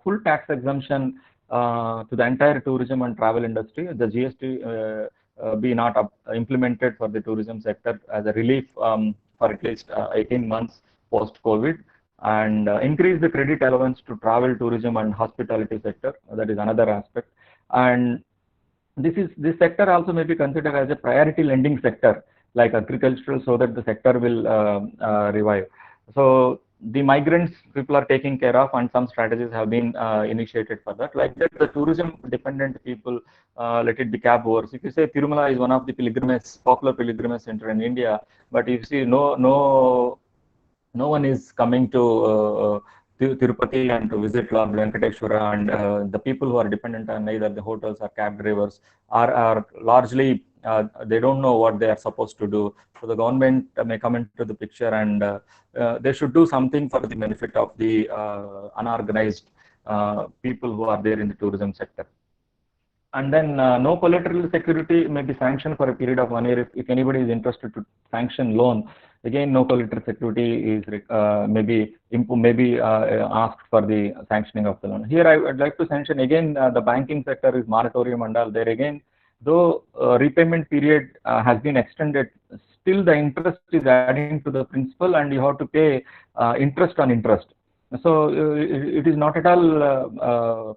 full tax exemption to the entire tourism and travel industry, the GST be not implemented for the tourism sector as a relief for at least 18 months post-COVID, and increase the credit allowance to travel, tourism, and hospitality sector. That is another aspect. And this sector also may be considered as a priority lending sector, like agricultural, so that the sector will revive. So the migrants people are taken care of, and some strategies have been initiated for that. Like that, the tourism dependent people, let it be cab overs. If you say Tirumala is one of the popular pilgrimage center in India, but if you see no one is coming to Tirupati and to visit Lord Venkateshwara, and the people who are dependent on either the hotels or cab drivers are largely they don't know what they are supposed to do. So the government may come into the picture, and they should do something for the benefit of the unorganized people who are there in the tourism sector. And then no collateral security may be sanctioned for a period of 1 year. If anybody is interested to sanction loan, again no collateral security is maybe asked for the sanctioning of the loan. Here I would like to sanction again the banking sector is moratorium and all. There again, though repayment period has been extended, still the interest is adding to the principal, and you have to pay interest on interest. So it is not at all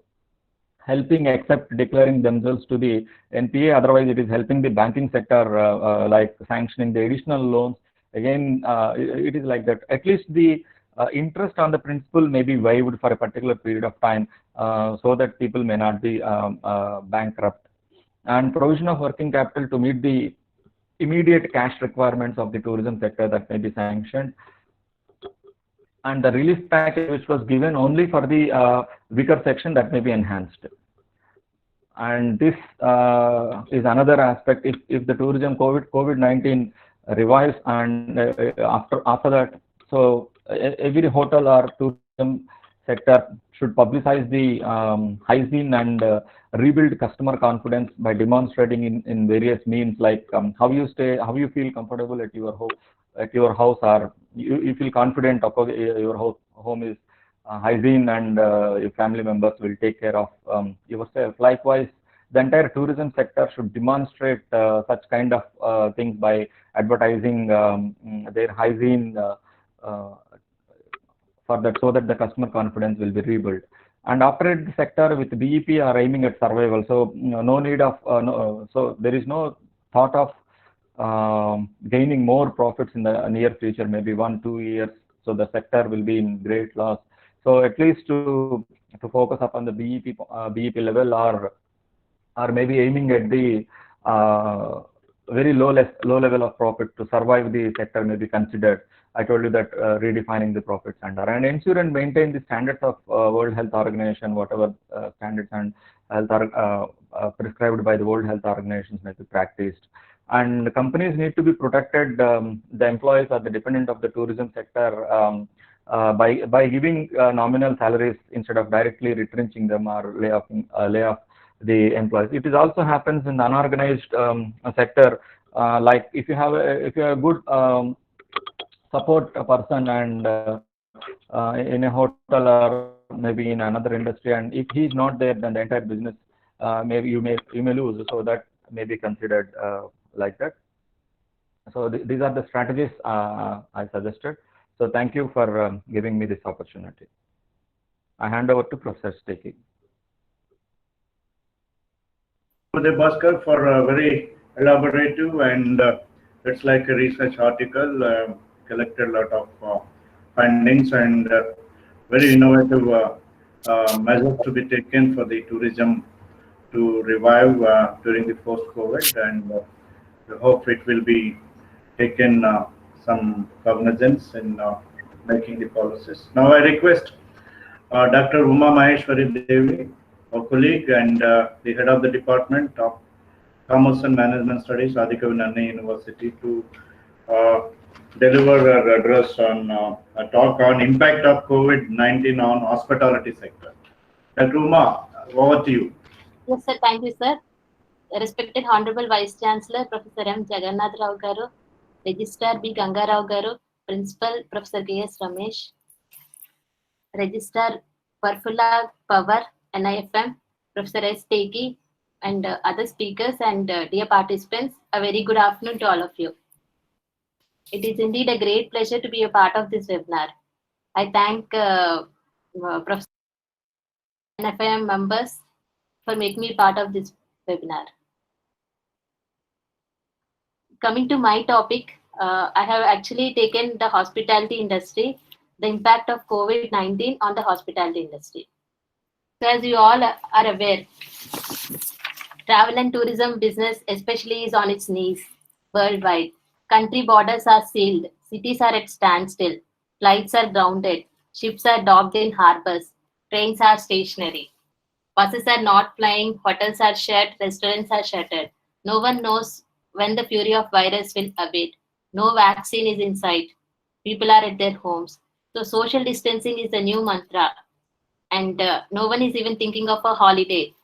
helping except declaring themselves to the NPA. Otherwise, it is helping the banking sector, like sanctioning the additional loans. Again, it is like that. At least the interest on the principal may be waived for a particular period of time, so that people may not be bankrupt. And provision of working capital to meet the immediate cash requirements of the tourism sector, that may be sanctioned. And the relief package which was given only for the weaker section, that may be enhanced. And this is another aspect. If the tourism COVID-19 revives, and after that, so every hotel or tourism sector should publicize the hygiene and rebuild customer confidence by demonstrating in various means, like how you stay, how you feel comfortable at your house, or you feel confident about your home is hygiene, and your family members will take care of yourself. Likewise, the entire tourism sector should demonstrate such kind of things by advertising their hygiene for that, so that the customer confidence will be rebuilt. And after it, the sector with BEP are aiming at survival. So no need of so there is no thought of gaining more profits in the near future, maybe 1-2 years. So the sector will be in great loss. So at least to focus upon the BEP level, or maybe aiming at the very low level of profit to survive the sector may be considered. I told you that redefining the profit center and ensure and maintain the standards of World Health Organization, whatever standards and health are prescribed by the World Health Organization may be practiced. And companies need to be protected. The employees are the dependent of the tourism sector by giving nominal salaries instead of directly retrenching them or lay off the employees. It is also happens in the unorganized sector. Like if you have a good support person and in a hotel or maybe in another industry, and if he is not there, then the entire business maybe you may lose. So that may be considered like that. So these are the strategies I suggested. So thank you for giving me this opportunity. I hand over to Professor Stekhi. Bhaskar, for a very elaborative and it's like a research article, collected a lot of findings and very innovative measures to be taken for the tourism to revive during the post-COVID, and we hope it will be taken some cognizance in making the policies. Now I request Dr. Uma Maheshwari Devi, our colleague and the head of the Department of Commerce and Management Studies, Adikavi Nannai University, to deliver her address on a talk on impact of COVID-19 on hospitality sector. Dr. Uma, over to you. Yes, sir. Thank you, sir. Respected Honorable Vice Chancellor, Professor M. Jagannath Rao Garu, Registrar B. Ganga Rao Garu, Principal Professor K.S. Ramesh, Registrar Perfulla Power, NIFM, Professor S. Stekhi, and other speakers and dear participants, a very good afternoon to all of you. It is indeed a great pleasure to be a part of this webinar. I thank Professor NFIM members for making me part of this webinar. Coming to my topic, I have actually taken the hospitality industry, the impact of COVID-19 on the hospitality industry. So as you all are aware, travel and tourism business especially is on its knees worldwide. Country borders are sealed, cities are at standstill, flights are grounded, ships are docked in harbors, trains are stationary, buses are not flying, hotels are shut, restaurants are shuttered. No one knows when the fury of virus will abate. No vaccine is in sight. People are at their homes. So social distancing is the new mantra, and no one is even thinking of a holiday.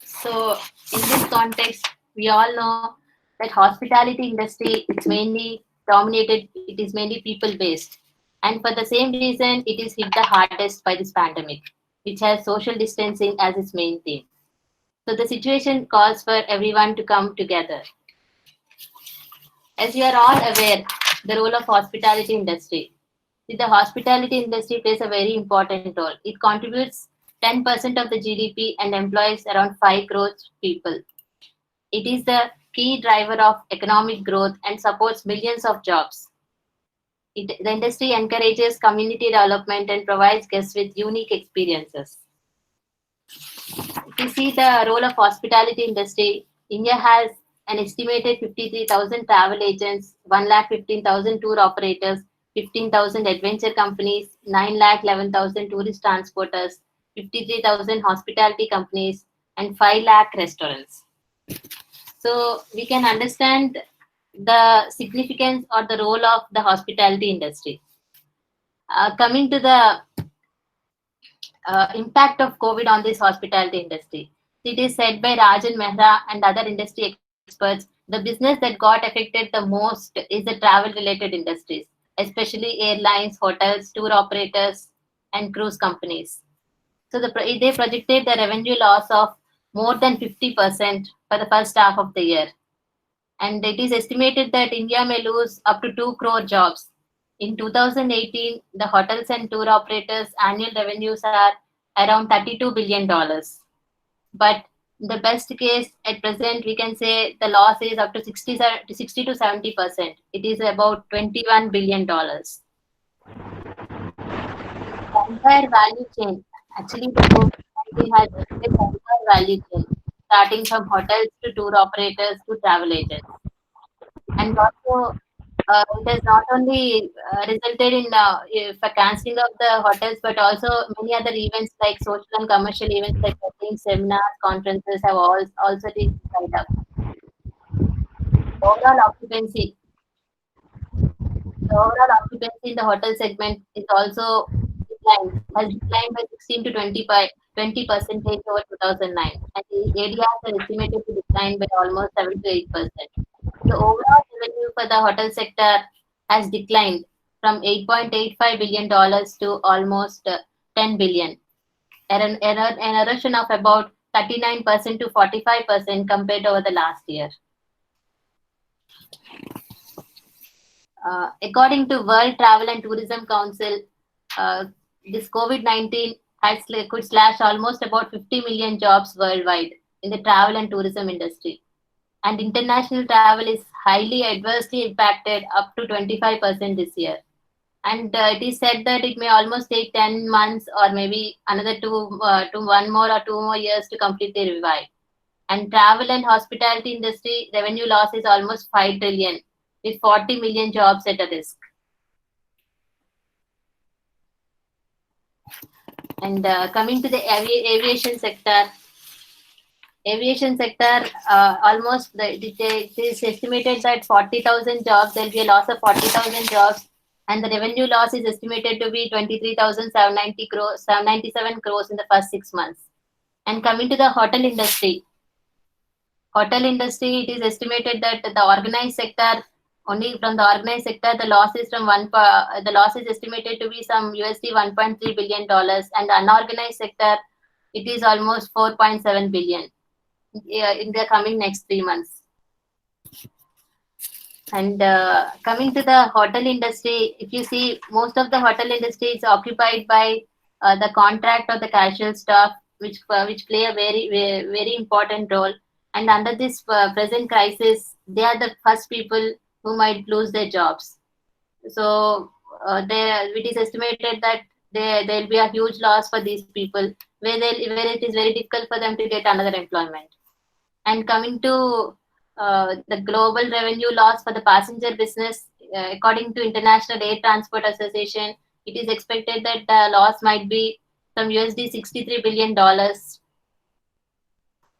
So in this context, we all know that hospitality industry is mainly dominated, it is mainly people based. And for the same reason, it is hit the hardest by this pandemic, which has social distancing as its main theme. So the situation calls for everyone to come together. As you are all aware, the role of hospitality industry. The hospitality industry plays a very important role. It contributes 10% of the GDP and employs around 5 crore people. It is the key driver of economic growth and supports millions of jobs. The industry encourages community development and provides guests with unique experiences. If you see the role of hospitality industry, India has an estimated 53,000 travel agents, 1,15,000 tour operators, 15,000 adventure companies, 9,11,000 tourist transporters, 53,000 hospitality companies, and 5 lakh restaurants. So we can understand the significance or the role of the hospitality industry. Coming to the impact of COVID on this hospitality industry. It is said by Rajan Mehra and other industry experts, the business that got affected the most is the travel related industries, especially airlines, hotels, tour operators, and cruise companies. So they projected the revenue loss of more than 50% for the first half of the year. And it is estimated that India may lose up to 2 crore jobs. In 2018, the hotels and tour operators' annual revenues are around $32 billion. But the best case at present, we can say the loss is up to 60 to 70%. It is about $21 billion. The entire value chain, actually the COVID-19 has affected the entire value chain, starting from hotels to tour operators to travel agents. And also, it has not only resulted in for cancelling of the hotels, but also many other events like social and commercial events like weddings, seminars, conferences have also been tied up. Overall occupancy. The overall occupancy in the hotel segment is also has declined by 16 to 20% over 2009, and the ADRs are estimated to decline by almost 7 to 8%. The overall revenue for the hotel sector has declined from $8.85 billion to almost $10 billion, an erosion of about 39% to 45% compared over the last year. According to World Travel and Tourism Council, this COVID-19 could slash almost about 50 million jobs worldwide in the travel and tourism industry. And international travel is highly adversely impacted up to 25% this year. And it is said that it may almost take 10 months or maybe another 2 more years to completely revive. And travel and hospitality industry revenue loss is almost 5 trillion with 40 million jobs at a risk. And coming to the aviation sector, almost it is estimated that 40,000 jobs, there will be a loss of 40,000 jobs, and the revenue loss is estimated to be 797 crores in the first 6 months. And coming to the hotel industry, it is estimated that the organized sector, only from the organized sector, the loss is estimated to be some $1.3 billion, and the unorganized sector, it is almost 4.7 billion in the coming next 3 months. And coming to the hotel industry, if you see, most of the hotel industry is occupied by the contract or the casual staff, which play a very important role. And under this present crisis, they are the first people who might lose their jobs. So it is estimated that there will be a huge loss for these people, where it is very difficult for them to get another employment. And coming to the global revenue loss for the passenger business, according to International Air Transport Association, it is expected that the loss might be from $63 billion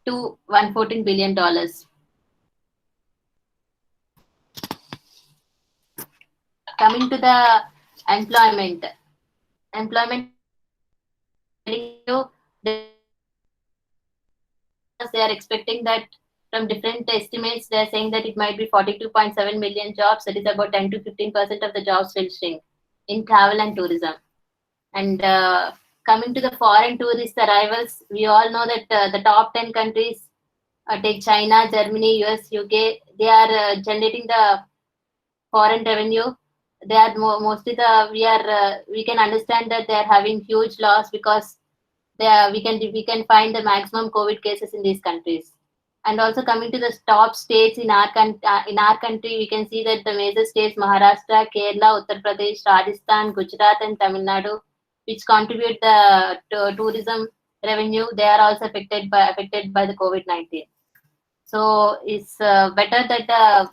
to $114 billion. Coming to the employment they are expecting that from different estimates, they are saying that it might be 42.7 million jobs. That is about 10 to 15% of the jobs will shrink in travel and tourism. And coming to the foreign tourist arrivals, we all know that the top 10 countries, take China, Germany, US, UK, they are generating the foreign revenue. They are mostly we can understand that they are having huge loss because we can find the maximum COVID cases in these countries. And also coming to the top states in our country, we can see that the major states Maharashtra, Kerala, Uttar Pradesh, Rajasthan, Gujarat, and Tamil Nadu, which contribute the tourism revenue, they are also affected by the COVID-19. So it's better that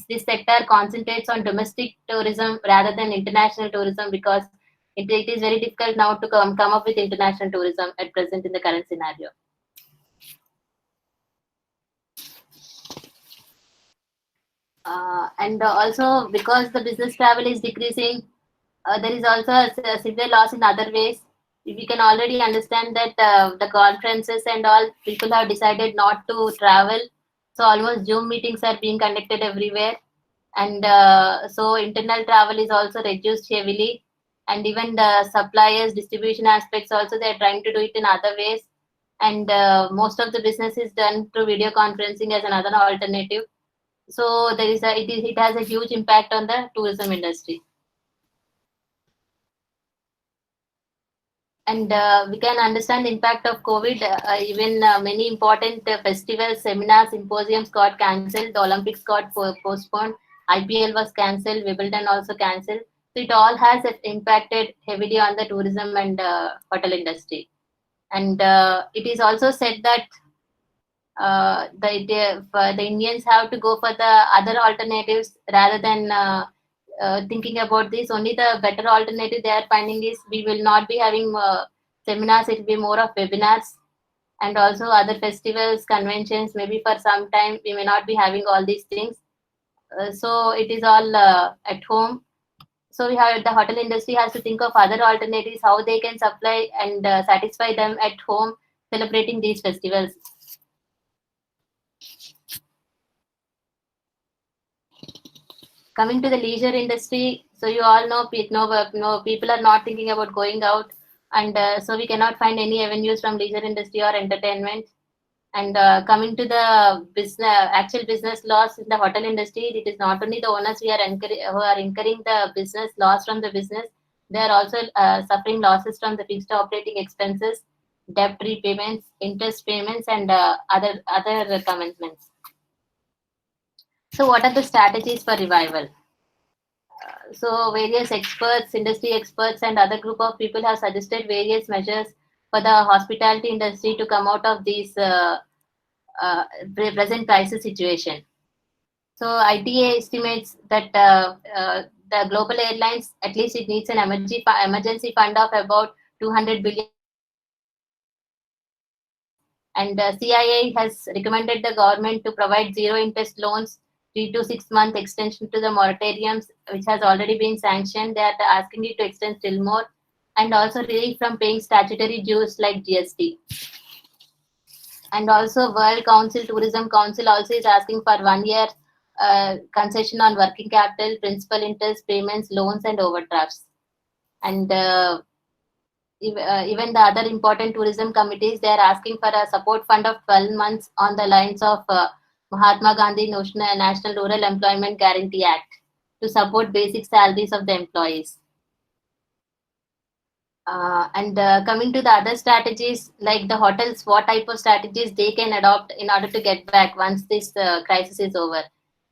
this sector concentrates on domestic tourism rather than international tourism, because it is very difficult now to come up with international tourism at present in the current scenario. And also because the business travel is decreasing, there is also a severe loss in other ways. We can already understand that the conferences and all, people have decided not to travel. So almost Zoom meetings are being conducted everywhere. And so internal travel is also reduced heavily. And even the suppliers, distribution aspects also, they're trying to do it in other ways. and most of the business is done through video conferencing as another alternative. So it has a huge impact on the tourism industry. And we can understand the impact of COVID. Even many important festivals, seminars, symposiums got cancelled. The Olympics got postponed. IPL was cancelled. Wimbledon also cancelled. So it all has impacted heavily on the tourism and hotel industry. And it is also said that the Indians have to go for the other alternatives rather than thinking about this. Only the better alternative they are finding is we will not be having seminars, it will be more of webinars, and also other festivals, conventions. Maybe for some time we may not be having all these things. So it is all at home. So the hotel industry has to think of other alternatives, how they can supply and satisfy them at home, celebrating these festivals. Coming to the leisure industry, so you all know people are not thinking about going out, and so we cannot find any avenues from leisure industry or entertainment. And coming to the actual business loss in the hotel industry, it is not only the owners who are incurring the business loss from the business, they are also suffering losses from the fixed operating expenses, debt repayments, interest payments, and other commitments. So what are the strategies for revival? So various experts, industry experts, and other group of people have suggested various measures for the hospitality industry to come out of these present crisis situation. So ITA estimates that the global airlines, at least it needs an emergency fund of about 200 billion. And CIA has recommended the government to provide zero interest loans, 3 to 6 month extension to the moratoriums, which has already been sanctioned. They are asking it to extend still more, and also relief from paying statutory dues like GST. And also World Tourism Council also is asking for 1 year concession on working capital, principal interest payments, loans, and overdrafts. And even the other important tourism committees, they are asking for a support fund of 12 months on the lines of Mahatma Gandhi National Rural Employment Guarantee Act to support basic salaries of the employees. And coming to the other strategies, like the hotels, what type of strategies they can adopt in order to get back once this crisis is over.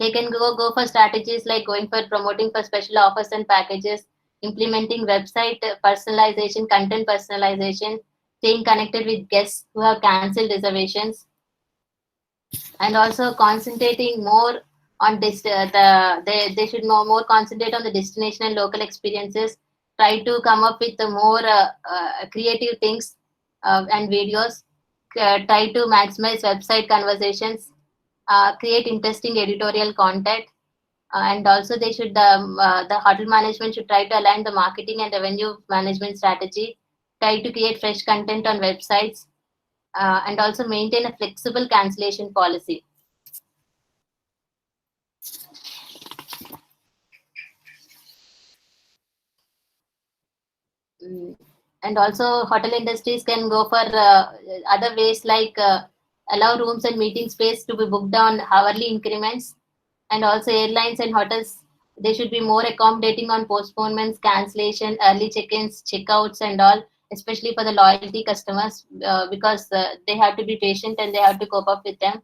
They can go for strategies like going for promoting for special offers and packages, implementing website personalization, content personalization, staying connected with guests who have cancelled reservations, and also concentrating more on they should more concentrate on the destination and local experiences. Try to come up with the more creative things and videos. Try to maximize website conversations. Create interesting editorial content. And also they should the hotel management should try to align the marketing and revenue management strategy. Try to create fresh content on websites. And also maintain a flexible cancellation policy. And also hotel industries can go for other ways like allow rooms and meeting space to be booked on hourly increments. And also airlines and hotels, they should be more accommodating on postponements, cancellation, early check-ins, checkouts, and all, especially for the loyalty customers, because they have to be patient and they have to cope up with them.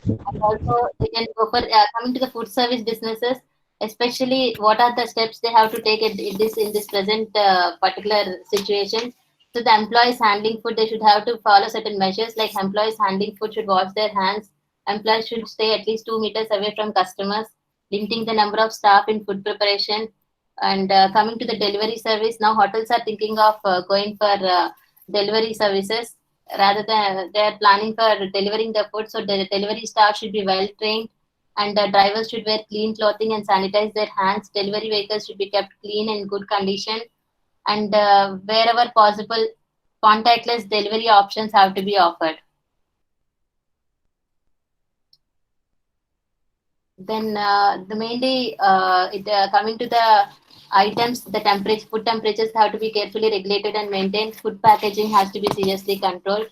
And also they can go for coming to the food service businesses, especially what are the steps they have to take in this present particular situation. So the employees handling food, they should have to follow certain measures, like employees handling food should wash their hands. Employees should stay at least 2 meters away from customers, limiting the number of staff in food preparation. And coming to the delivery service, now hotels are thinking of going for delivery services, rather than they are planning for delivering the food. So the delivery staff should be well trained, and the drivers should wear clean clothing and sanitize their hands. Delivery vehicles should be kept clean and good condition. And wherever possible, contactless delivery options have to be offered. Then coming to the items, the temperature, food temperatures have to be carefully regulated and maintained. Food packaging has to be seriously controlled.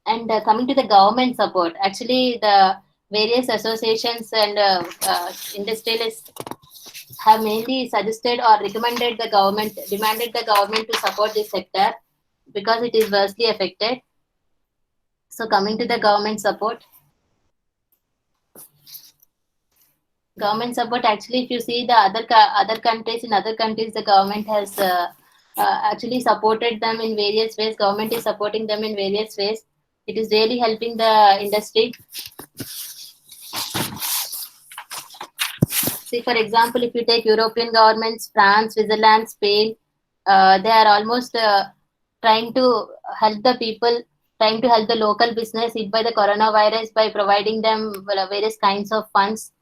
And coming to the government support, actually the various associations and industrialists have mainly suggested or recommended the government, demanded the government to support this sector because it is worstly affected. So coming to the government support, actually, if you see the other countries, in other countries, the government has actually supported them in various ways. Government is supporting them in various ways. It is really helping the industry. See, for example, if you take European governments, France, Switzerland, Spain, they are almost trying to help the people, trying to help the local business hit by the coronavirus by providing them various kinds of funds.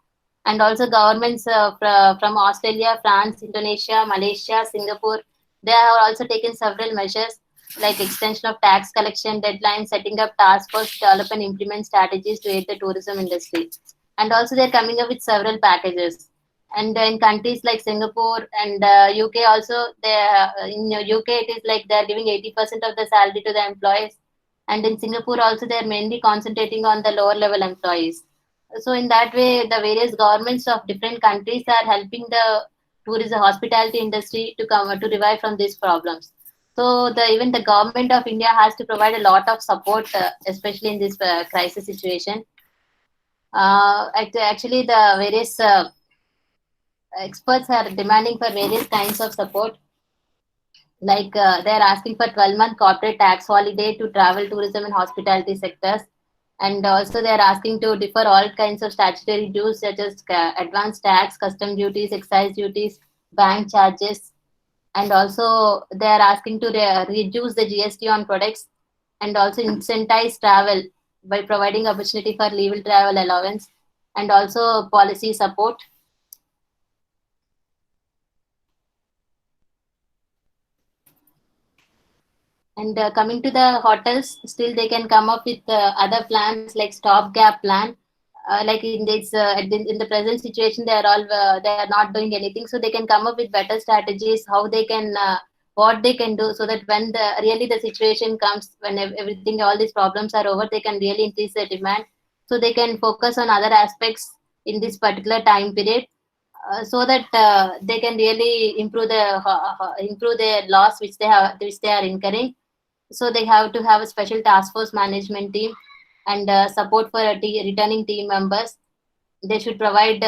And also governments from Australia, France, Indonesia, Malaysia, Singapore, they have also taken several measures like extension of tax collection deadlines, setting up task force to develop and implement strategies to aid the tourism industry. And also they're coming up with several packages. And in countries like Singapore and UK also, in UK it is like they're giving 80% of the salary to the employees. And in Singapore also they're mainly concentrating on the lower level employees. So in that way, the various governments of different countries are helping the tourism hospitality industry to come to revive from these problems. So even the government of India has to provide a lot of support, especially in this crisis situation. Actually, the various experts are demanding for various kinds of support. Like they're asking for 12-month corporate tax holiday to travel, tourism, and hospitality sectors. And also they're asking to defer all kinds of statutory dues such as advance tax, custom duties, excise duties, bank charges. And also they're asking to reduce the GST on products and also incentivize travel by providing opportunity for legal travel allowance and also policy support. And coming to the hotels, still they can come up with other plans like stopgap plan. Like in this, in the present situation, they are not doing anything. So they can come up with better strategies, how they can, what they can do, so that when really the situation comes, when everything, all these problems are over, they can really increase the demand. So they can focus on other aspects in this particular time period, so that they can really improve their loss which they are incurring. So they have to have a special task force management team and support for returning team members. They should provide,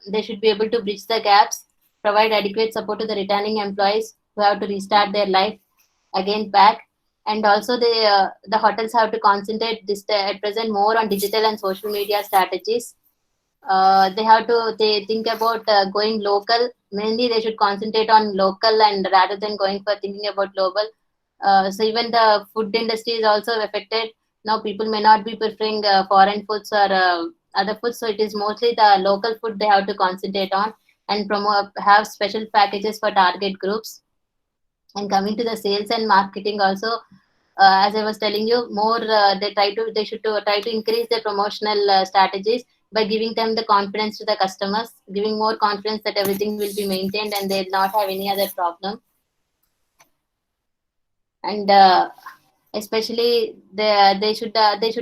they should be able to bridge the gaps, provide adequate support to the returning employees who have to restart their life again back. And also the hotels have to concentrate at present more on digital and social media strategies. They think about going local. Mainly they should concentrate on local and rather than going for thinking about global. So even the food industry is also affected. Now people may not be preferring foreign foods or other foods. So it is mostly the local food they have to concentrate on and have special packages for target groups. And coming to the sales and marketing also, as I was telling you, more they should try to increase their promotional strategies by giving them the confidence to the customers, giving more confidence that everything will be maintained and they'll not have any other problem. And especially they should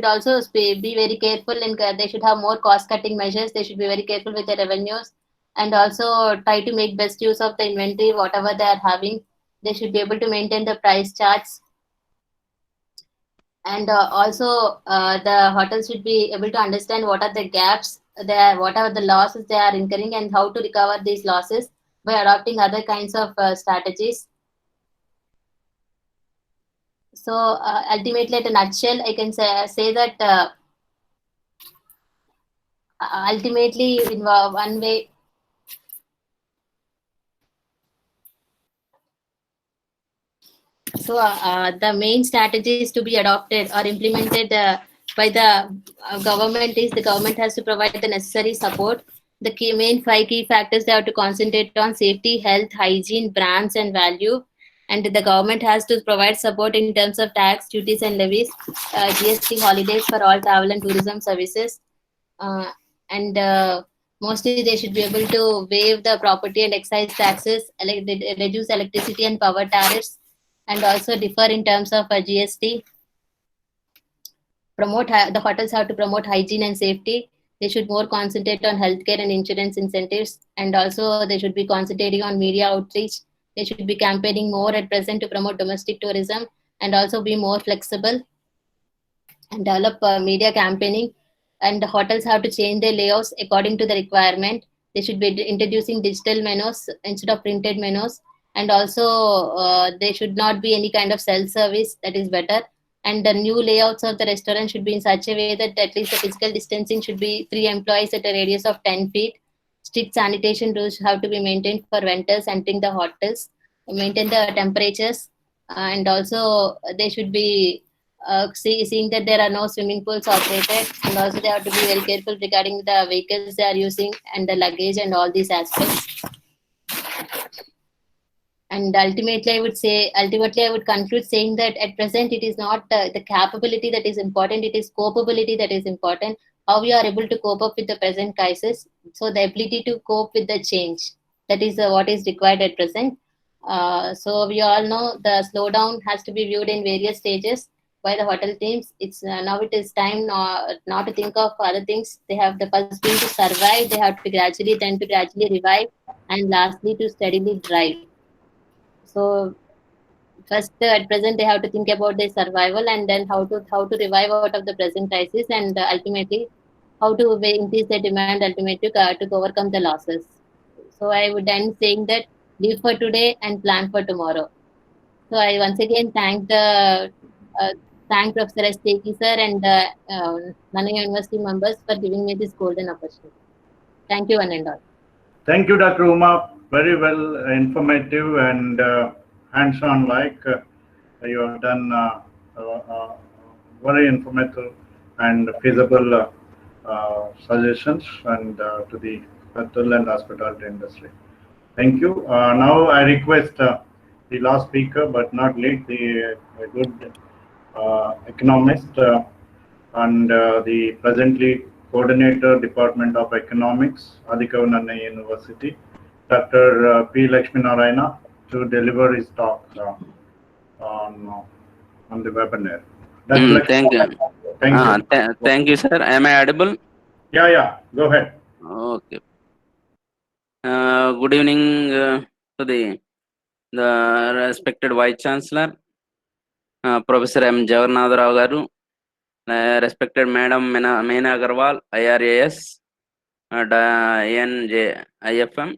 also be very careful, and they should have more cost cutting measures. They should be very careful with their revenues and also try to make best use of the inventory whatever they are having. They should be able to maintain the price charts. And also the hotels should be able to understand what are the gaps there, what are the losses they are incurring, and how to recover these losses by adopting other kinds of strategies. So ultimately, at a nutshell, I can say that ultimately, in one way, so the main strategies to be adopted or implemented by the government is the government has to provide the necessary support. The main 5 key factors they have to concentrate on: safety, health, hygiene, brands, and value. And the government has to provide support in terms of tax, duties, and levies, GST holidays for all travel and tourism services. And Mostly, they should be able to waive the property and excise taxes, reduce electricity and power tariffs, and also differ in terms of GST. The hotels have to promote hygiene and safety. They should more concentrate on healthcare and insurance incentives, and also they should be concentrating on media outreach. They should be campaigning more at present to promote domestic tourism, and also be more flexible and develop media campaigning. And the hotels have to change their layouts according to the requirement. They should be introducing digital menus instead of printed menus, and also there should not be any kind of self service. That is better. And the new layouts of the restaurant should be in such a way that at least the physical distancing should be 3 employees at a radius of 10 feet. Strict sanitation rules have to be maintained for vendors entering the hotels. Maintain the temperatures, and also they should be seeing that there are no swimming pools operated, and also they have to be very careful regarding the vehicles they are using and the luggage and all these aspects. And ultimately, I would conclude saying that at present, it is not the capability that is important, it is capability that is important. How we are able to cope up with the present crisis. So the ability to cope with the change, that is what is required at present. So we all know the slowdown has to be viewed in various stages by the hotel teams. It's now it is time not to think of other things. They have the first thing to survive. They have to gradually revive, and lastly to steadily drive. So first, at present, they have to think about their survival, and then how to revive out of the present crisis, and ultimately how to increase the demand ultimately to overcome the losses. So I would end saying that live for today and plan for tomorrow. So I once again thank Professor S. Teki sir and Nanya University members for giving me this golden opportunity. Thank you, one and all. Thank you, Dr. Uma. Very well informative and hands-on like you have done very informative and feasible suggestions and to the hotel and hospitality industry. Thank you. Now I request the last speaker, but not least, the good economist and the presently coordinator, Department of Economics, Adhikav Nannai University, Dr. P. Lakshminarayana, to deliver his talk on the webinar. Thank you. Thank you, sir. Am I audible? Yeah. Go ahead. Okay. Good evening to the respected Vice Chancellor, Professor M. Jagannath Rao Garu, respected Madam Meena Agarwal, IRAS, ANJ IFM,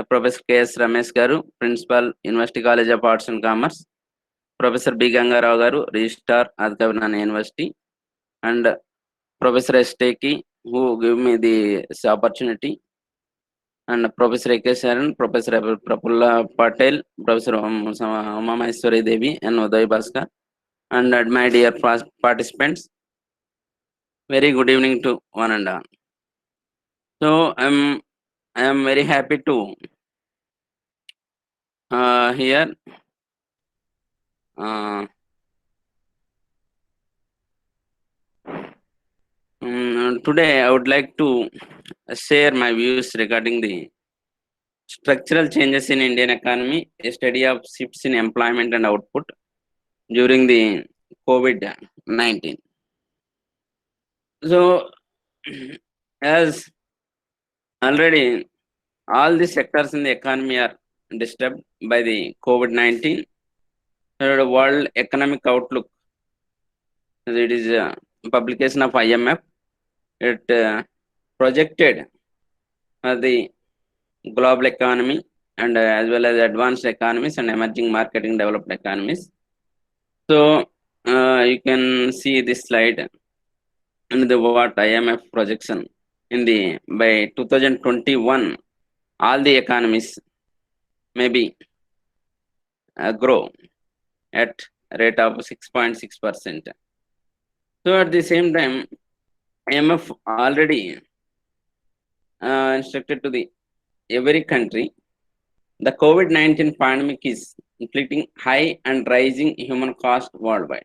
Professor K.S. Ramesh Garu, Principal, University College of Arts and Commerce, Professor B. Ganga Rao Garu, Registrar, Adhikav Nannai University, and Professor S. Teki, who gave me this opportunity, and Professor A.K. Sharan, Professor Prafulla Patel, Professor Uma Maheshwari Devi, and Uday Bhaskar, and my dear participants, very good evening to one and all. So I am very happy to hear today I would like to share my views regarding the structural changes in Indian economy, a study of shifts in employment and output during the COVID-19. So, as already all the sectors in the economy are disturbed by the COVID-19, the World Economic Outlook, it is a publication of IMF, it projected the global economy and as well as advanced economies and emerging marketing developed economies. So you can see this slide and the what IMF projection in the by 2021, all the economies maybe grow at a rate of 6.6%. So at the same time, IMF already instructed to the every country, the COVID-19 pandemic is inflicting high and rising human cost worldwide.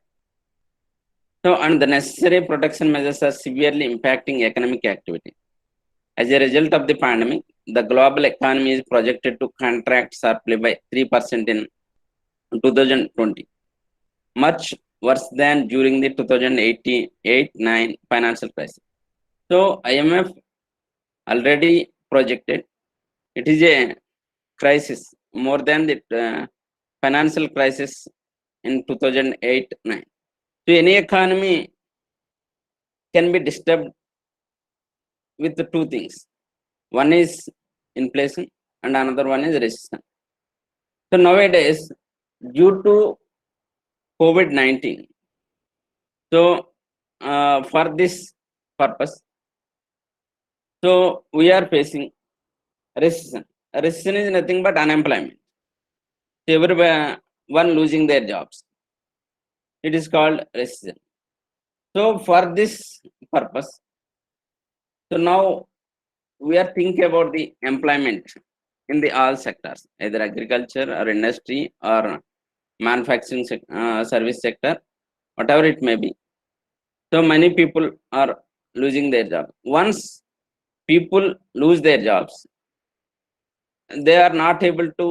So, and the necessary protection measures are severely impacting economic activity. As a result of the pandemic, the global economy is projected to contract sharply by 3% in 2020, much worse than during the 2008-9 financial crisis. So IMF already projected it is a crisis more than the financial crisis in 2008-9. So any economy can be disturbed with the two things. One is inflation and another one is recession. So nowadays, due to COVID-19, so for this purpose, so we are facing recession. Recession is nothing but unemployment. Everyone losing their jobs. It is called recession. So for this purpose, so now we are thinking about the employment in the all sectors, either agriculture or industry or manufacturing service sector, whatever it may be. So many people are losing their job. Once people lose their jobs, they are not able to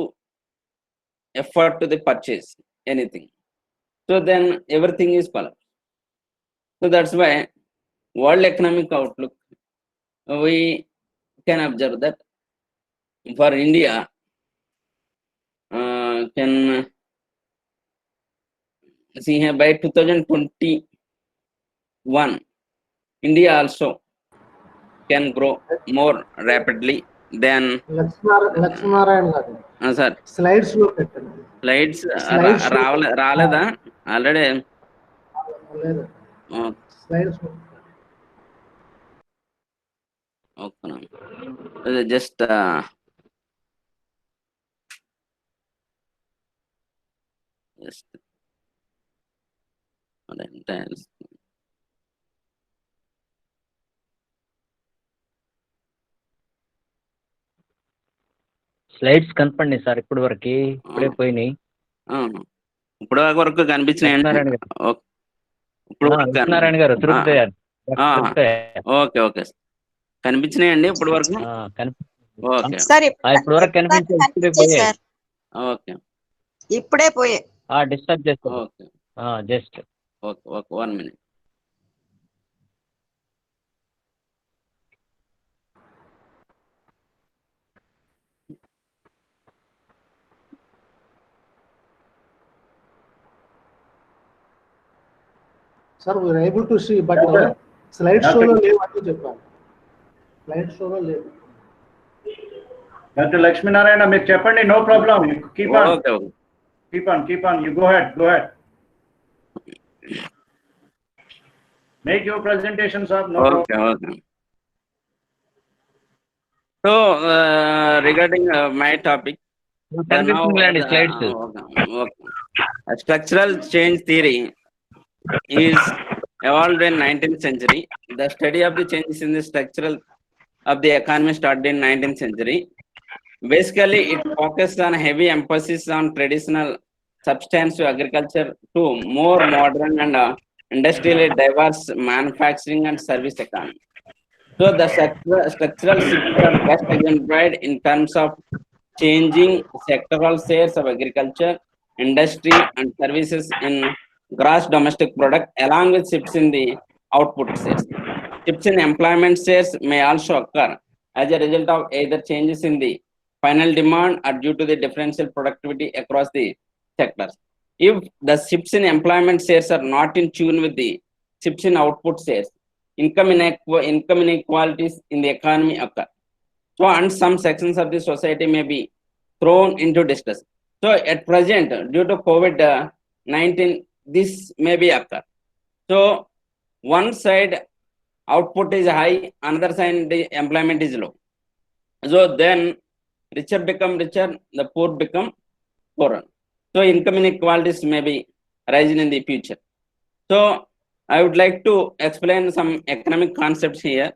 afford to the purchase anything. So then everything is collapsed. So that's why World Economic Outlook, we can observe that for India, can see here by 2021, India also can grow more rapidly than Lakshminarayana గారు sir. Slides లో పెట్టండి. Slides రాలేదా already slides just slides కనపండి sir ఇప్పుడు వరకు ఇప్పుడే పోయినాయి. ఇప్పుడు వరకు కనిపించినాయండి. నారాయణ గారు ఓకే ఓకే కనిపించినాయండి ఇప్పుడు వరకు. ఓకే ఇప్పుడు వరకు కనిపించాయి. ఓకే ఇప్పుడే పోయే డిస్టర్బ్ చేస్తాం. Okay just okay okay 1 minute. Sir we are able to see but slide షోలో లేవు అని చెప్పాను. స్లైడ్ షోలో లేవు. డాక్టర్ లక్ష్మీనారాయణ మీరు చెప్పండి, no problem. Keep on you go head make your presentation sir. No problem. So regarding my topic, slides. A structural change theory is evolved in 19th century. The study of the changes in the structural of the economy started in 19th century. Basically, it focused on heavy emphasis on traditional substantive agriculture to more modern and industrially diverse manufacturing and service economy. So the structural shifts are best exemplified in terms of changing sectoral shares of agriculture, industry, and services in gross domestic product, along with shifts in the output shares. Shifts in employment shares may also occur as a result of either changes in the final demand or due to the differential productivity across the sectors. If the shifts in employment shares are not in tune with the shifts in output shares, income inequalities in the economy occur. So, and some sections of the society may be thrown into distress. So, at present, due to COVID-19, this may be occur. So, one side output is high, another side the employment is low. So, then richer become richer, the poor become poorer. So, income inequalities may be rising in the future. So, I would like to explain some economic concepts here.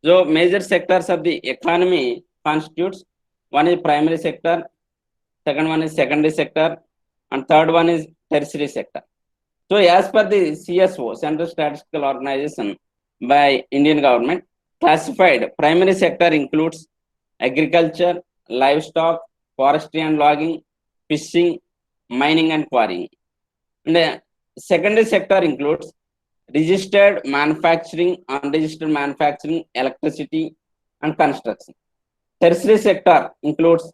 So, major sectors of the economy constitutes: one is primary sector, second one is secondary sector, and third one is tertiary sector. So, as per the CSO, Central Statistical Organization, by Indian government, classified. Primary sector includes agriculture, livestock, forestry and logging, fishing, mining and quarrying. And the secondary sector includes registered manufacturing, unregistered manufacturing, electricity and construction. Tertiary sector includes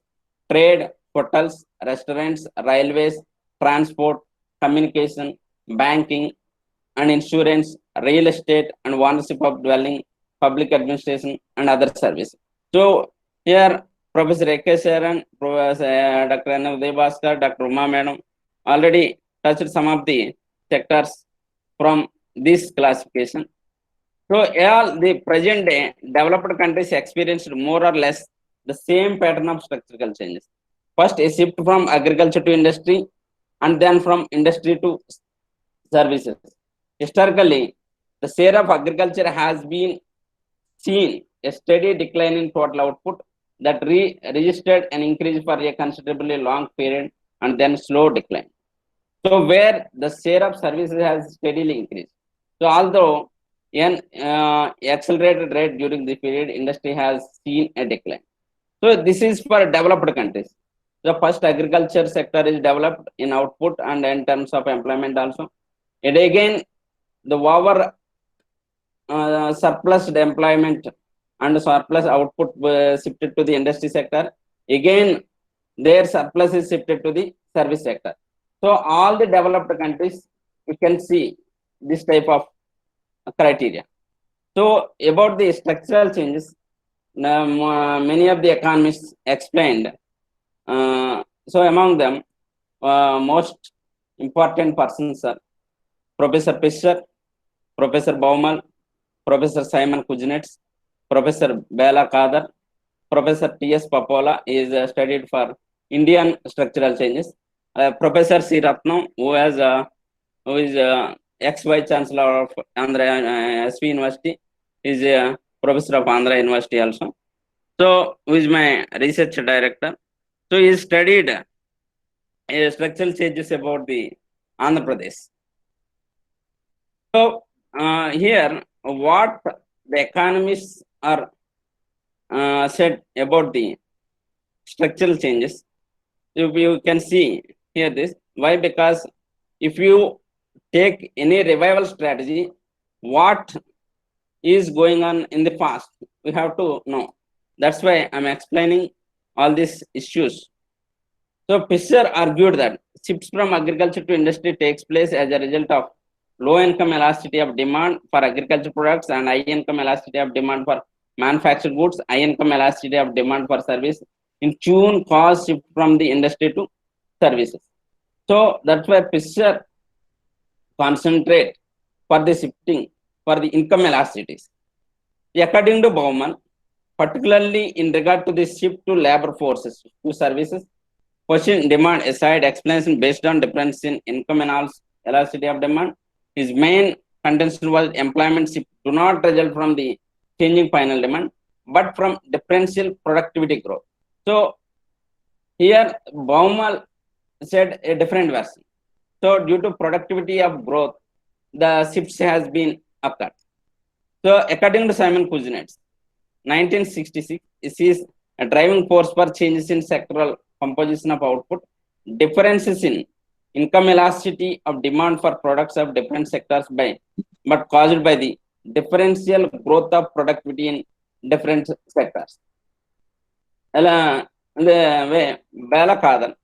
trade, hotels, restaurants, railways, transport, communication, banking and insurance, real estate and ownership of dwelling, public administration and other services. So here Professor A.K. Sharan, Professor Dr. N. Udayabhaskar, Dr. Uma Madam already touched some of the sectors from this classification. So all the present day developed countries experienced more or less the same pattern of structural changes. First, a shift from agriculture to industry, and then from industry to services. Historically, the share of agriculture has been seen a steady decline in total output that registered an increase for a considerably long period and then slow decline. So where the share of services has steadily increased. So although an accelerated rate during the period, industry has seen a decline. So this is for developed countries. The first agriculture sector is developed in output and in terms of employment also. And again, the over surplus employment and surplus output shifted to the industry sector. Again, their surplus is shifted to the service sector. So all the developed countries, you can see this type of criteria. So about the structural changes, many of the economists explained. So among them, most important persons are Professor Fisher, Professor Baumol, Professor Simon Kuznets, Professor Bela Kadar, Professor T.S. Papola is studied for Indian structural changes. Professor C. Ratnam, who is ex-vice chancellor of Andhra SV University, is a professor of Andhra University also. So, who is my research director. So, he studied structural changes about the Andhra Pradesh. So, here, what the economists are said about the structural changes, if you can see here this. Why? Because if you take any revival strategy, what is going on in the past, we have to know. That's why I'm explaining all these issues. So Fisher argued that shifts from agriculture to industry takes place as a result of low income elasticity of demand for agriculture products and high income elasticity of demand for manufactured goods, high income elasticity of demand for service. In tune, cause shift from the industry to services. So that's why Fisher concentrate for the shifting for the income elasticities. According to Bauman, particularly in regard to the shift to labor forces to services, question demand aside, explanation based on difference in income and elasticity of demand. His main contention was employment shift do not result from the changing final demand, but from differential productivity growth. So here Baumal said a different version. So due to productivity of growth, the shifts has been occurred. So according to Simon Kuznets, 1966, this is a driving force for changes in sectoral composition of output, differences in income elasticity of demand for products of different sectors but caused by the differential growth of productivity in different sectors. The way Bela Kadar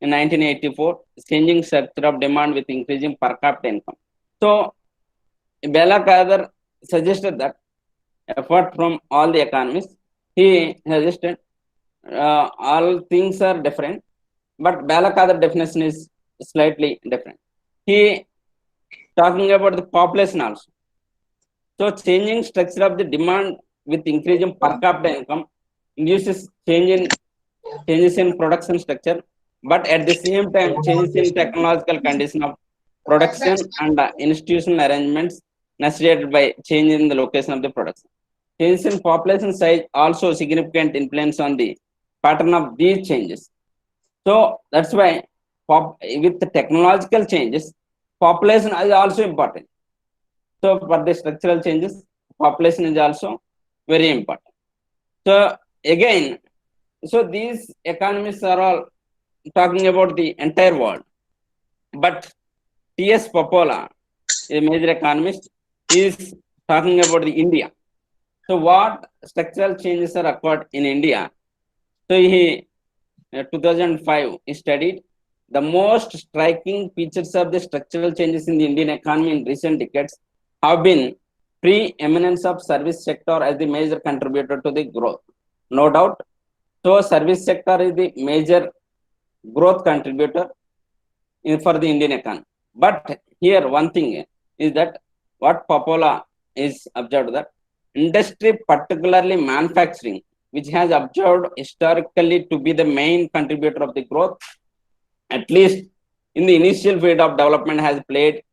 in 1984, changing structure of demand with increasing per capita income. So Bela Kadar suggested that apart from all the economists, he suggested all things are different, but Bela Kadar definition is slightly different. He talking about the population also. So changing structure of the demand with increasing per capita income induces changes in production structure, but at the same time changes in technological condition of production and institutional arrangements necessitated by changing the location of the production. Changes in population size also significant influence on the pattern of these changes. So that's why with the technological changes, population is also important. So for the structural changes, population is also very important. So again, so these economists are all talking about the entire world, but T.S. Popola, a major economist, is talking about the India. So what structural changes are occurred in India? So he, 2005, he studied the most striking features of the structural changes in the Indian economy in recent decades have been pre-eminence of service sector as the major contributor to the growth. No doubt. So service sector is the major growth contributor for the Indian economy. But here one thing is that what Popola is observed that industry, particularly manufacturing, which has observed historically to be the main contributor of the growth, at least in the initial phase of development, has played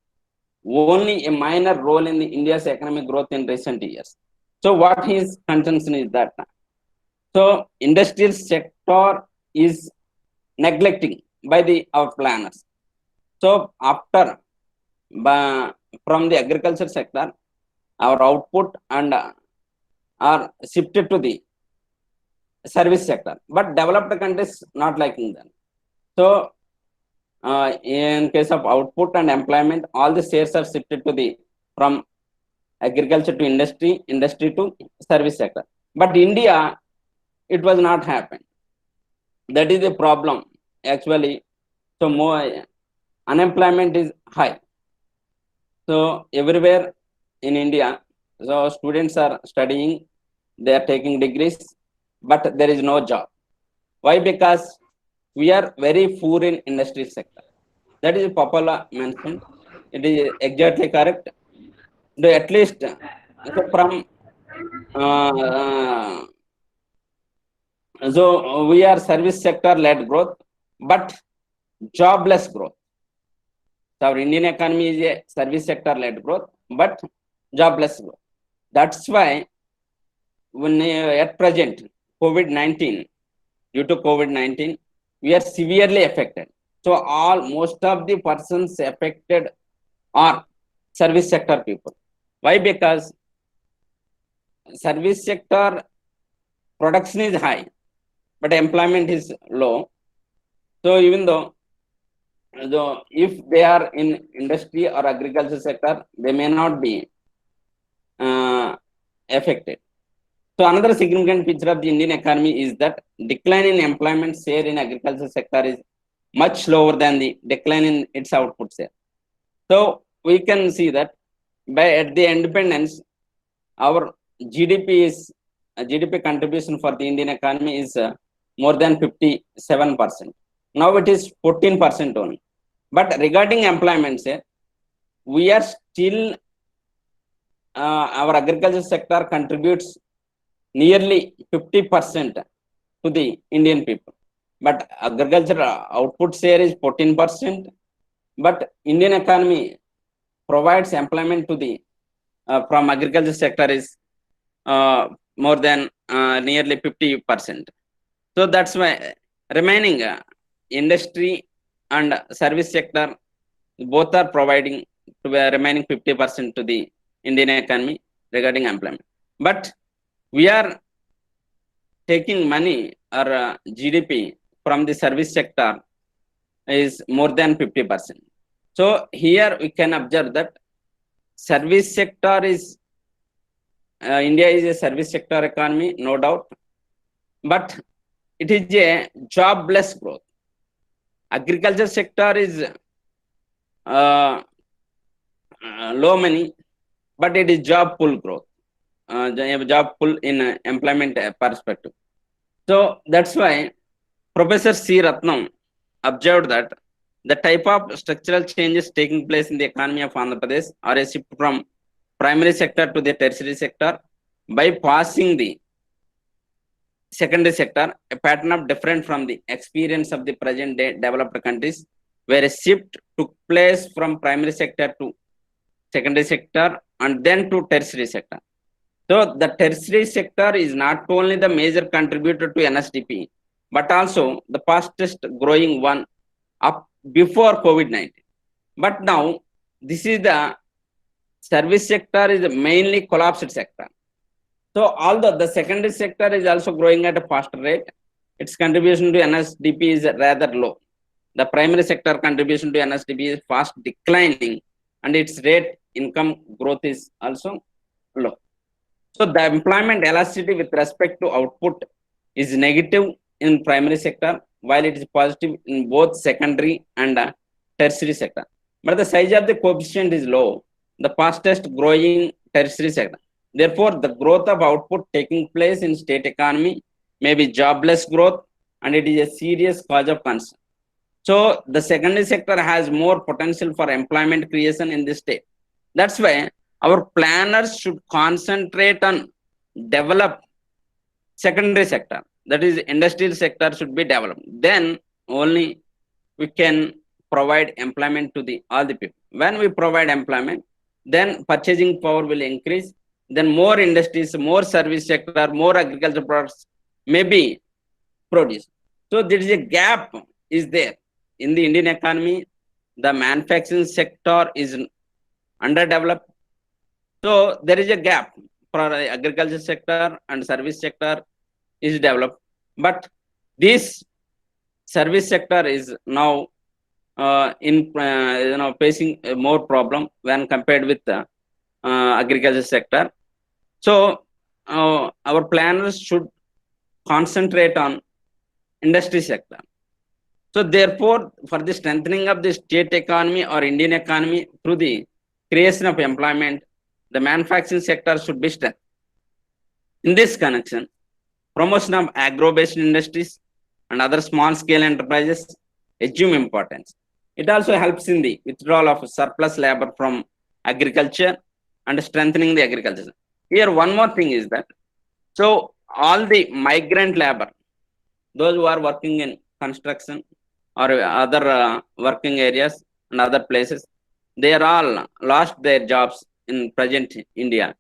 only a minor role in the India's economic growth in recent years. So what his contention is that, so industrial sector is neglecting by our planners. So after from the agriculture sector, our output and are shifted to the service sector, but developed countries not liking that. So in case of output and employment, all the shares are shifted to the from agriculture to industry, industry to service sector. But India, it was not happen. That is the problem actually. So more unemployment is high. So everywhere in India, so students are studying, they are taking degrees, but there is no job. Why? Because we are very poor in industry sector. That is Popola mentioned. It is exactly correct. At least from so we are service sector led growth, but jobless growth. So our Indian economy is a service sector led growth, but jobless growth. That's why when at present COVID-19, due to COVID-19, we are severely affected. So most of the persons affected are service sector people. Why? Because service sector production is high, but employment is low. So even though if they are in industry or agriculture sector, they may not be affected. So another significant feature of the Indian economy is that decline in employment share in agriculture sector is much lower than the decline in its output share. So we can see that at the independence, our GDP contribution for the Indian economy is more than 57%. Now it is 14% only. But regarding employment share, we are still our agriculture sector contributes nearly 50% to the Indian people. But agriculture output share is 14%. But Indian economy provides employment to the from agriculture sector is more than nearly 50%. So that's why remaining industry and service sector both are providing to the remaining 50% to the Indian economy regarding employment. But we are taking money or GDP from the service sector is more than 50%. So here we can observe that service sector is India is a service sector economy, no doubt, but it is a jobless growth. Agriculture sector is low money, but it is job full growth, job full in employment perspective. So that's why Professor C. Ratnam observed that the type of structural changes taking place in the economy of Andhra Pradesh are a shift from primary sector to the tertiary sector by passing the secondary sector, a pattern of different from the experience of the present day developed countries, where a shift took place from primary sector to secondary sector and then to tertiary sector. So the tertiary sector is not only the major contributor to NSDP, but also the fastest growing one up before COVID-19. But now this is the service sector is mainly collapsed sector. So although the secondary sector is also growing at a faster rate, its contribution to NSDP is rather low. The primary sector contribution to NSDP is fast declining, and its rate income growth is also low. So the employment elasticity with respect to output is negative in primary sector, while it is positive in both secondary and tertiary sector. But the size of the coefficient is low, the fastest growing tertiary sector. Therefore, the growth of output taking place in state economy may be jobless growth, and it is a serious cause of concern. So the secondary sector has more potential for employment creation in this state. That's why our planners should concentrate on develop secondary sector. That is, industrial sector should be developed. Then only we can provide employment to all the people. When we provide employment, then purchasing power will increase. Then more industries, more service sector, more agricultural products may be produced. So there is a gap is there in the Indian economy. The manufacturing sector is underdeveloped. So there is a gap for the agriculture sector, and service sector is developed. But this service sector is now facing more problem when compared with the agriculture sector. So our planners should concentrate on industry sector. So therefore, for the strengthening of the state economy or Indian economy through the creation of employment, the manufacturing sector should be strengthened. In this connection, promotion of agro-based industries and other small-scale enterprises assume importance. It also helps in the withdrawal of surplus labor from agriculture and strengthening the agriculture. Here, one more thing is that, so all the migrant labor, those who are working in construction or other working areas and other places, they are all lost their jobs in present India.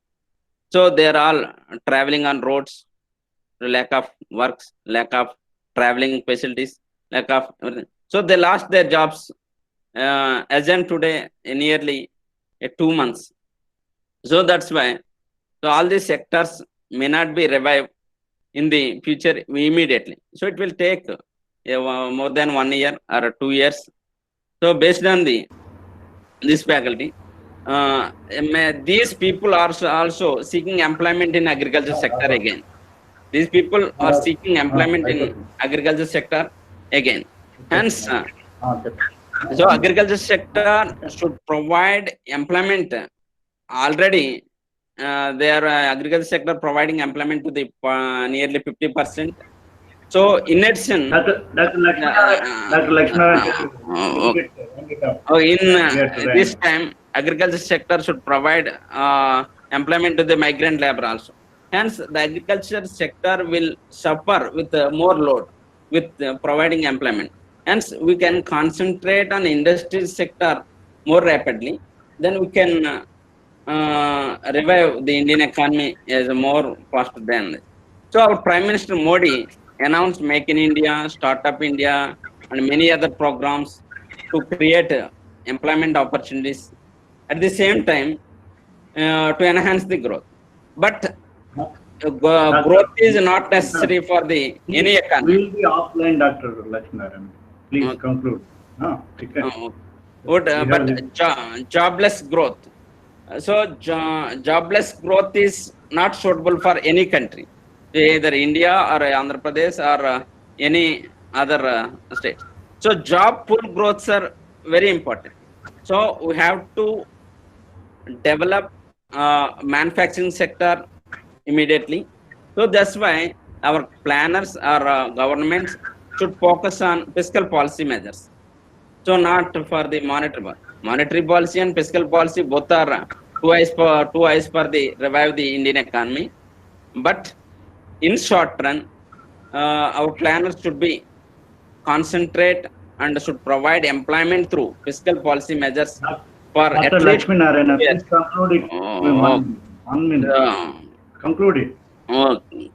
So they are all traveling on roads, lack of works, lack of traveling facilities, lack of everything. So they lost their jobs as in today nearly 2 months. So that's why, so all these sectors may not be revived in the future immediately. So it will take more than 1 year or 2 years. So based on this faculty, these people are also seeking employment in agriculture sector again. These people are seeking employment in agriculture sector again. Hence, so agriculture sector should provide employment. Already, their agriculture sector providing employment to the nearly 50%. So in addition, this time, agriculture sector should provide employment to the migrant labor also. Hence, the agriculture sector will suffer with more load with providing employment. Hence, we can concentrate on industrial sector more rapidly. Then we can revive the Indian economy as more faster than this. So our Prime Minister Modi announced Make in India, Startup India, and many other programs to create employment opportunities. At the same time, to enhance the growth. But growth is not necessary for any economy. We will be offline, Dr. Lakshmanan. Please conclude. But jobless growth. So jobless growth is not suitable for any country, either India or Andhra Pradesh or any other state. So job pool growths are very important. So we have to develop manufacturing sector immediately. So that's why our planners or governments should focus on fiscal policy measures. So not for the monetary policy and fiscal policy, both are two eyes for the revive the Indian economy. But in short run, our planners should be concentrate and should provide employment through fiscal policy measures for Dr. at least Lakshminarayan, please conclude it. 1 minute. Conclude it. Okay.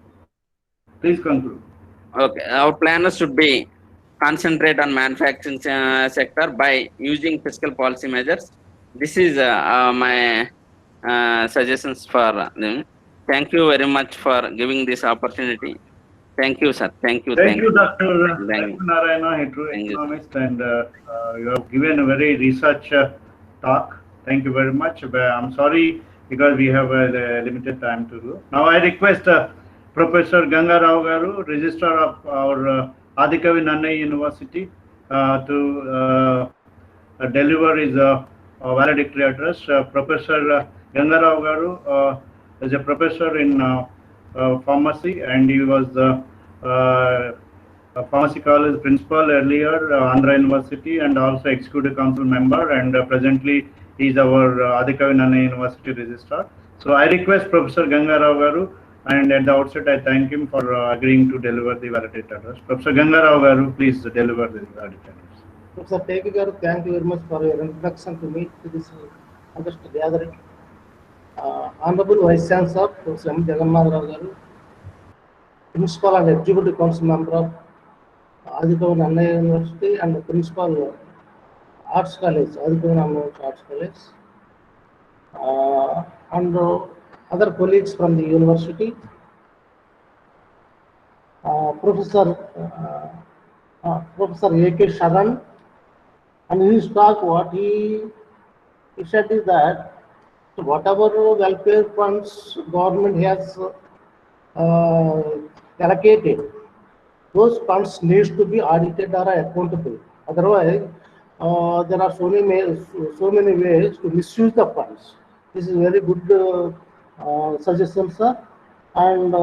Please conclude. Okay, our planners should be concentrate on manufacturing sector by using fiscal policy measures. This is my suggestions for them. thank you very much for giving this opportunity. Thank you, sir. Thank you. Thank you, Dr. Thank you. Narayana, hetero Thank you. economist, and you have given a very research talk. Thank you very much. I'm sorry because we have a limited time to do. Now I request Professor Ganga Rao Garu, Registrar of our Adikavi Nannai University, to deliver his valedictory address. Professor Ganga Rao Garu is a professor in pharmacy, and he was a pharmacy college principal earlier, Andhra University, and also executive council member, and presently he is our Adikavi Nannai University registrar. So I request Professor Ganga Rao Garu, and at the outset I thank him for agreeing to deliver the valedictory address. Professor Ganga Rao Garu, please deliver the valedictory address. Professor Teki Garu, thank you very much for your introduction to me to this August gathering. Honorable Vice Chancellor, Professor M. Jagannath Rao Garu, Principal and Executive Council Member of Adikavi Nannai University, and the Principal Arts College, Adikavi Nannai Arts College, and other colleagues from the university, Professor A.K. Sharan, and in his talk what he said is that whatever welfare funds government has allocated, those funds needs to be audited or accountable. Otherwise, there are so many ways to misuse the funds. This is very good suggestion, sir. And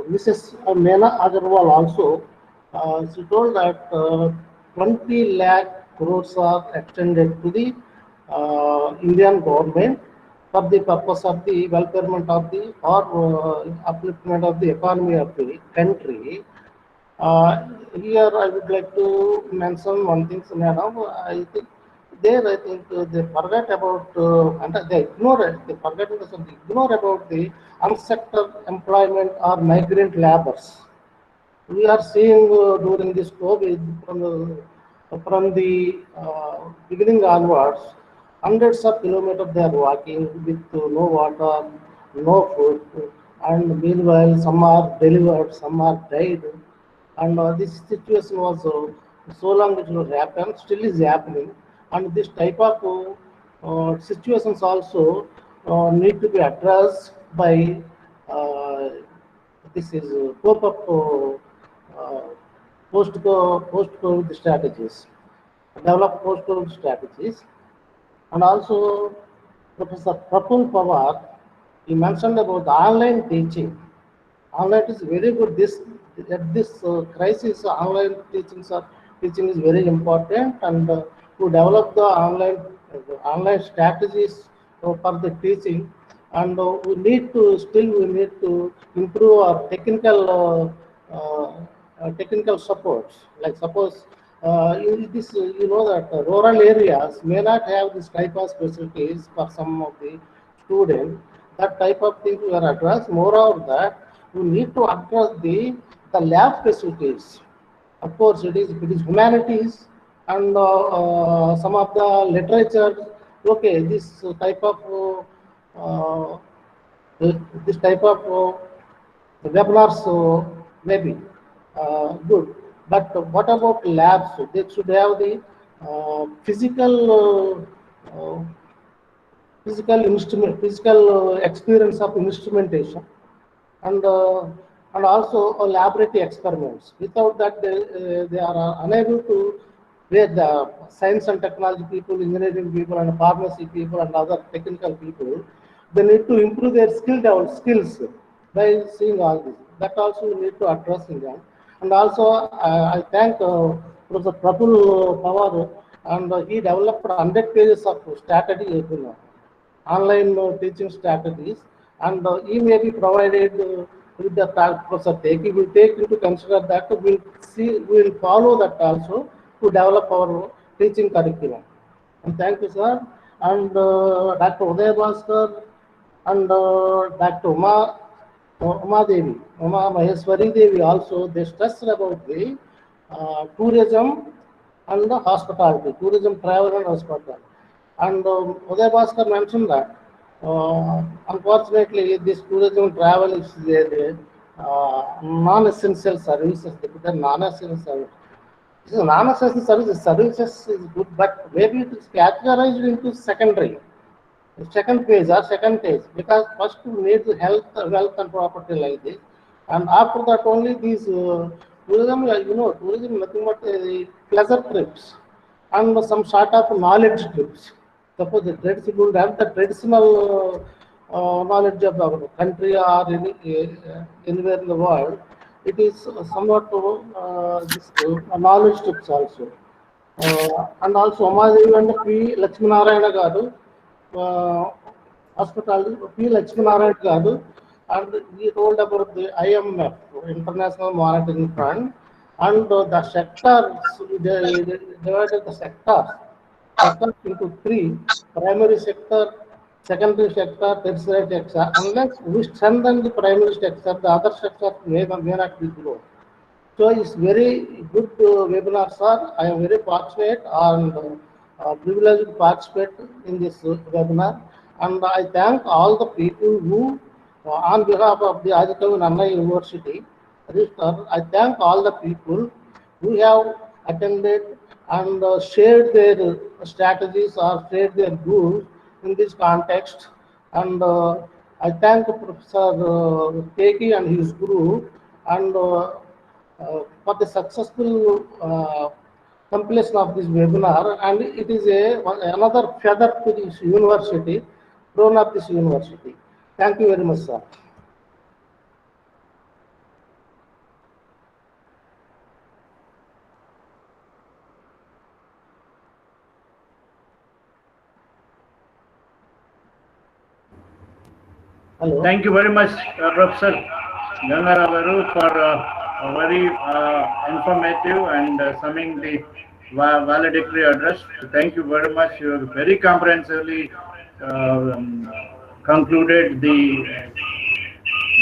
Mrs. Meena Agarwal also, she told that 20 lakh crores are extended to the Indian government for the purpose of the welfarement of the or upliftment of the economy of the country. Here I would like to mention one thing, madam. I think they forget about they ignore about the unsector employment or migrant laborers. We are seeing during this COVID from the beginning onwards, hundreds of kilometers they are walking with no water, no food, and meanwhile some are delivered, some are died, and this situation was so long it will happen, still is happening, and this type of situations also need to be addressed by this is cope-up post-COVID strategies, develop post-COVID strategies. And also Professor Praful Pawar, he mentioned about the online teaching. Online is very good. At this crisis, online teaching is very important, and to develop the online strategies for the teaching. And we need to improve our technical supports. Like suppose in this, you know that rural areas may not have this type of facilities for some of the students. That type of thing we are addressed. Moreover, that we need to address the lab facilities. Of course, it is humanities and some of the literature. Okay, this type of webinars maybe good. But what about labs? They should have the physical experience of instrumentation, and also laboratory experiments. Without that, they are unable to, where the science and technology people, engineering people, and pharmacy people, and other technical people, they need to improve their skills by seeing all this. That also we need to address in them. And also, I thank Professor Praful Pawar, and he developed 100 pages of strategy, online teaching strategies, and he may be provided with the Professor Teki. Will take into consider that. We'll follow that also to develop our teaching curriculum. And thank you, sir. And Dr. Uday Bhaskar and Dr. Uma Maheshwari Devi also, they stressed about the tourism and the hospitality, tourism, travel and hospitality. And Uday Bhaskar mentioned that Unfortunately, this tourism travel is non-essential services. They are non-essential services. This is non-essential services. Services is good, but maybe it is categorized into secondary, second phase or second phase, because first we need the health, wealth and property like this, and after that only these tourism. Tourism nothing but pleasure trips and some sort of knowledge trips. Suppose the traditional have the traditional knowledge of our country or anywhere in the world, it is somewhat this knowledge trips also. And also Umadevi and P. Lakshminarayana Garu, hospital P. Lakshminarayana Garu, and he told about the IMF, International Monetary Fund, and the sectors, they divided the sectors into three: primary sector, secondary sector, tertiary sector. Unless we strengthen the primary sector, the other sectors may not be grown. So it's very good webinar, sir. I am very fortunate and privileged to participate in this webinar. And I thank all the people who, on behalf of the Adikavi Nanna University, I thank all the people who have attended and shared their strategies or shared their views in this context. And I thank Professor Keki and his group and for the successful completion of this webinar, and it is another feather to this university, crown of this university. Thank you very much, sir. Hello. Thank you very much, Professor Gangarao Garu, for a very informative and summing the valedictory address. Thank you very much. You have very comprehensively concluded the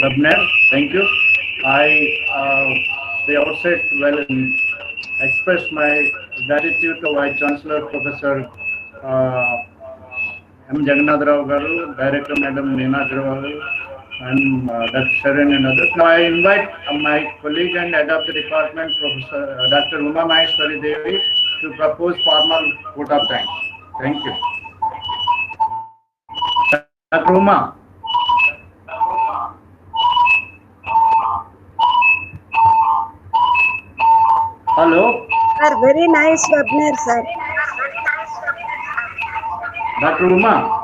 webinar. Thank you. I, the outset, express my gratitude to Vice Chancellor Professor M. Jagannath Rao Garu, Director Madam Neena Agrawal, and Dr. Sharon and others. Now I invite my colleague and head of the department, Professor Dr. Uma Maheshwari Devi, to propose formal vote of thanks. Thank you. Dr. Uma. Hello. Sir, very nice webinar, sir. Dr. Uma.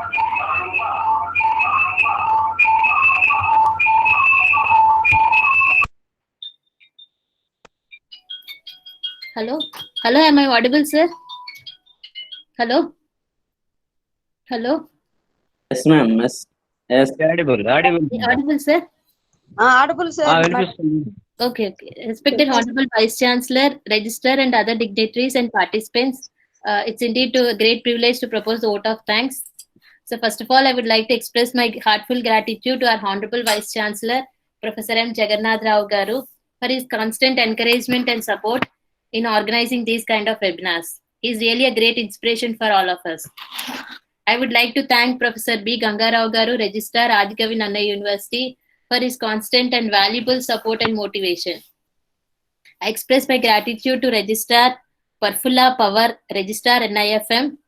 Hello? Hello, am I audible, sir? Hello? Hello? Yes, ma'am. Yes. Audible, Audible, sir? Audible, sir. Okay. Respected Honorable Vice Chancellor, Registrar, and other dignitaries and participants, it's indeed a great privilege to propose the vote of thanks. So first of all, I would like to express my heartfelt gratitude to our Honorable Vice Chancellor, Professor M. Jagannath Rao Garu, for his constant encouragement and support in organizing these kind of webinars. He is really a great inspiration for all of us. I would like to thank Professor B. Gangarao Garu, Registrar, Adikavi Nanna University, for his constant and valuable support and motivation. I express my gratitude to Registrar Parfulla Power, Registrar NIFM,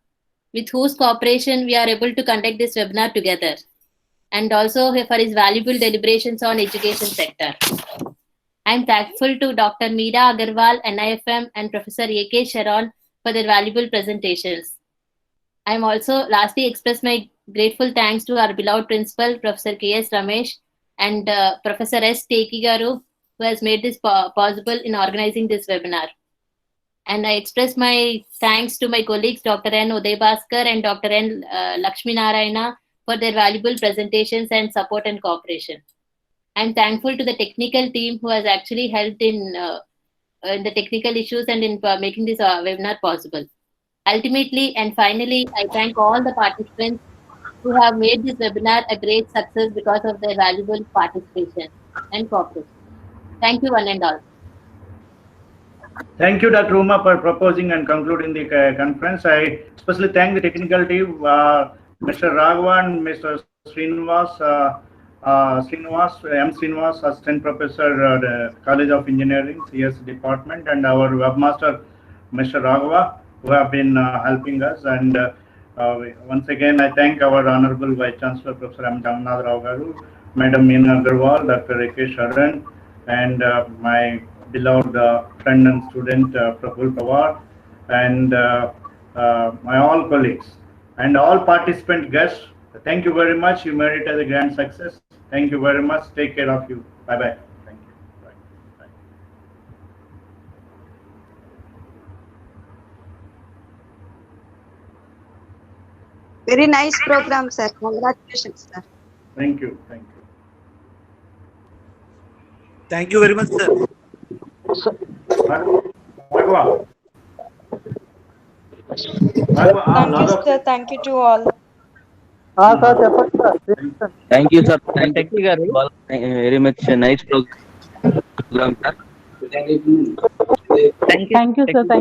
with whose cooperation we are able to conduct this webinar together, and also for his valuable deliberations on education sector. I am thankful to Dr. Meera Agarwal, NIFM, and Professor A.K. Sharon for their valuable presentations. I am also lastly express my grateful thanks to our beloved principal, Professor K.S. Ramesh, and Professor S. Teki Garu, who has made this possible in organizing this webinar. And I express my thanks to my colleagues, Dr. N. Uday Bhaskar and Dr. N. Lakshmi Narayana, for their valuable presentations and support and cooperation. I'm thankful to the technical team who has actually helped in the technical issues and in making this webinar possible. Ultimately and finally, I thank all the participants who have made this webinar a great success because of their valuable participation and cooperation. Thank you one and all. Thank you, Dr. Uma, for proposing and concluding the conference. I especially thank the technical team, Mr. Raghavan, Mr. Srinivas, M. Srinivas, Assistant Professor at the College of Engineering, CS Department, and our webmaster, Mr. Raghava, who have been helping us. And once again, I thank our Honorable Vice Chancellor, Professor M. Jagannath Rao Garu, Madam Meena Agarwal, Dr. A.K. Sharan, and my beloved friend and student, Praful Pawar, and my all colleagues and all participant guests. Thank you very much. You made it as a grand success. Thank you very much. Take care of you. Bye-bye. Thank you. Bye. Bye. Very nice program, sir. Congratulations, sir. Thank you. Thank you. Thank you very much, sir. Bhagwa. Thank you, sir. Thank you to all. Thank you, sir. Thank you, sir. Very much nice program, sir. Thank you, sir. Thank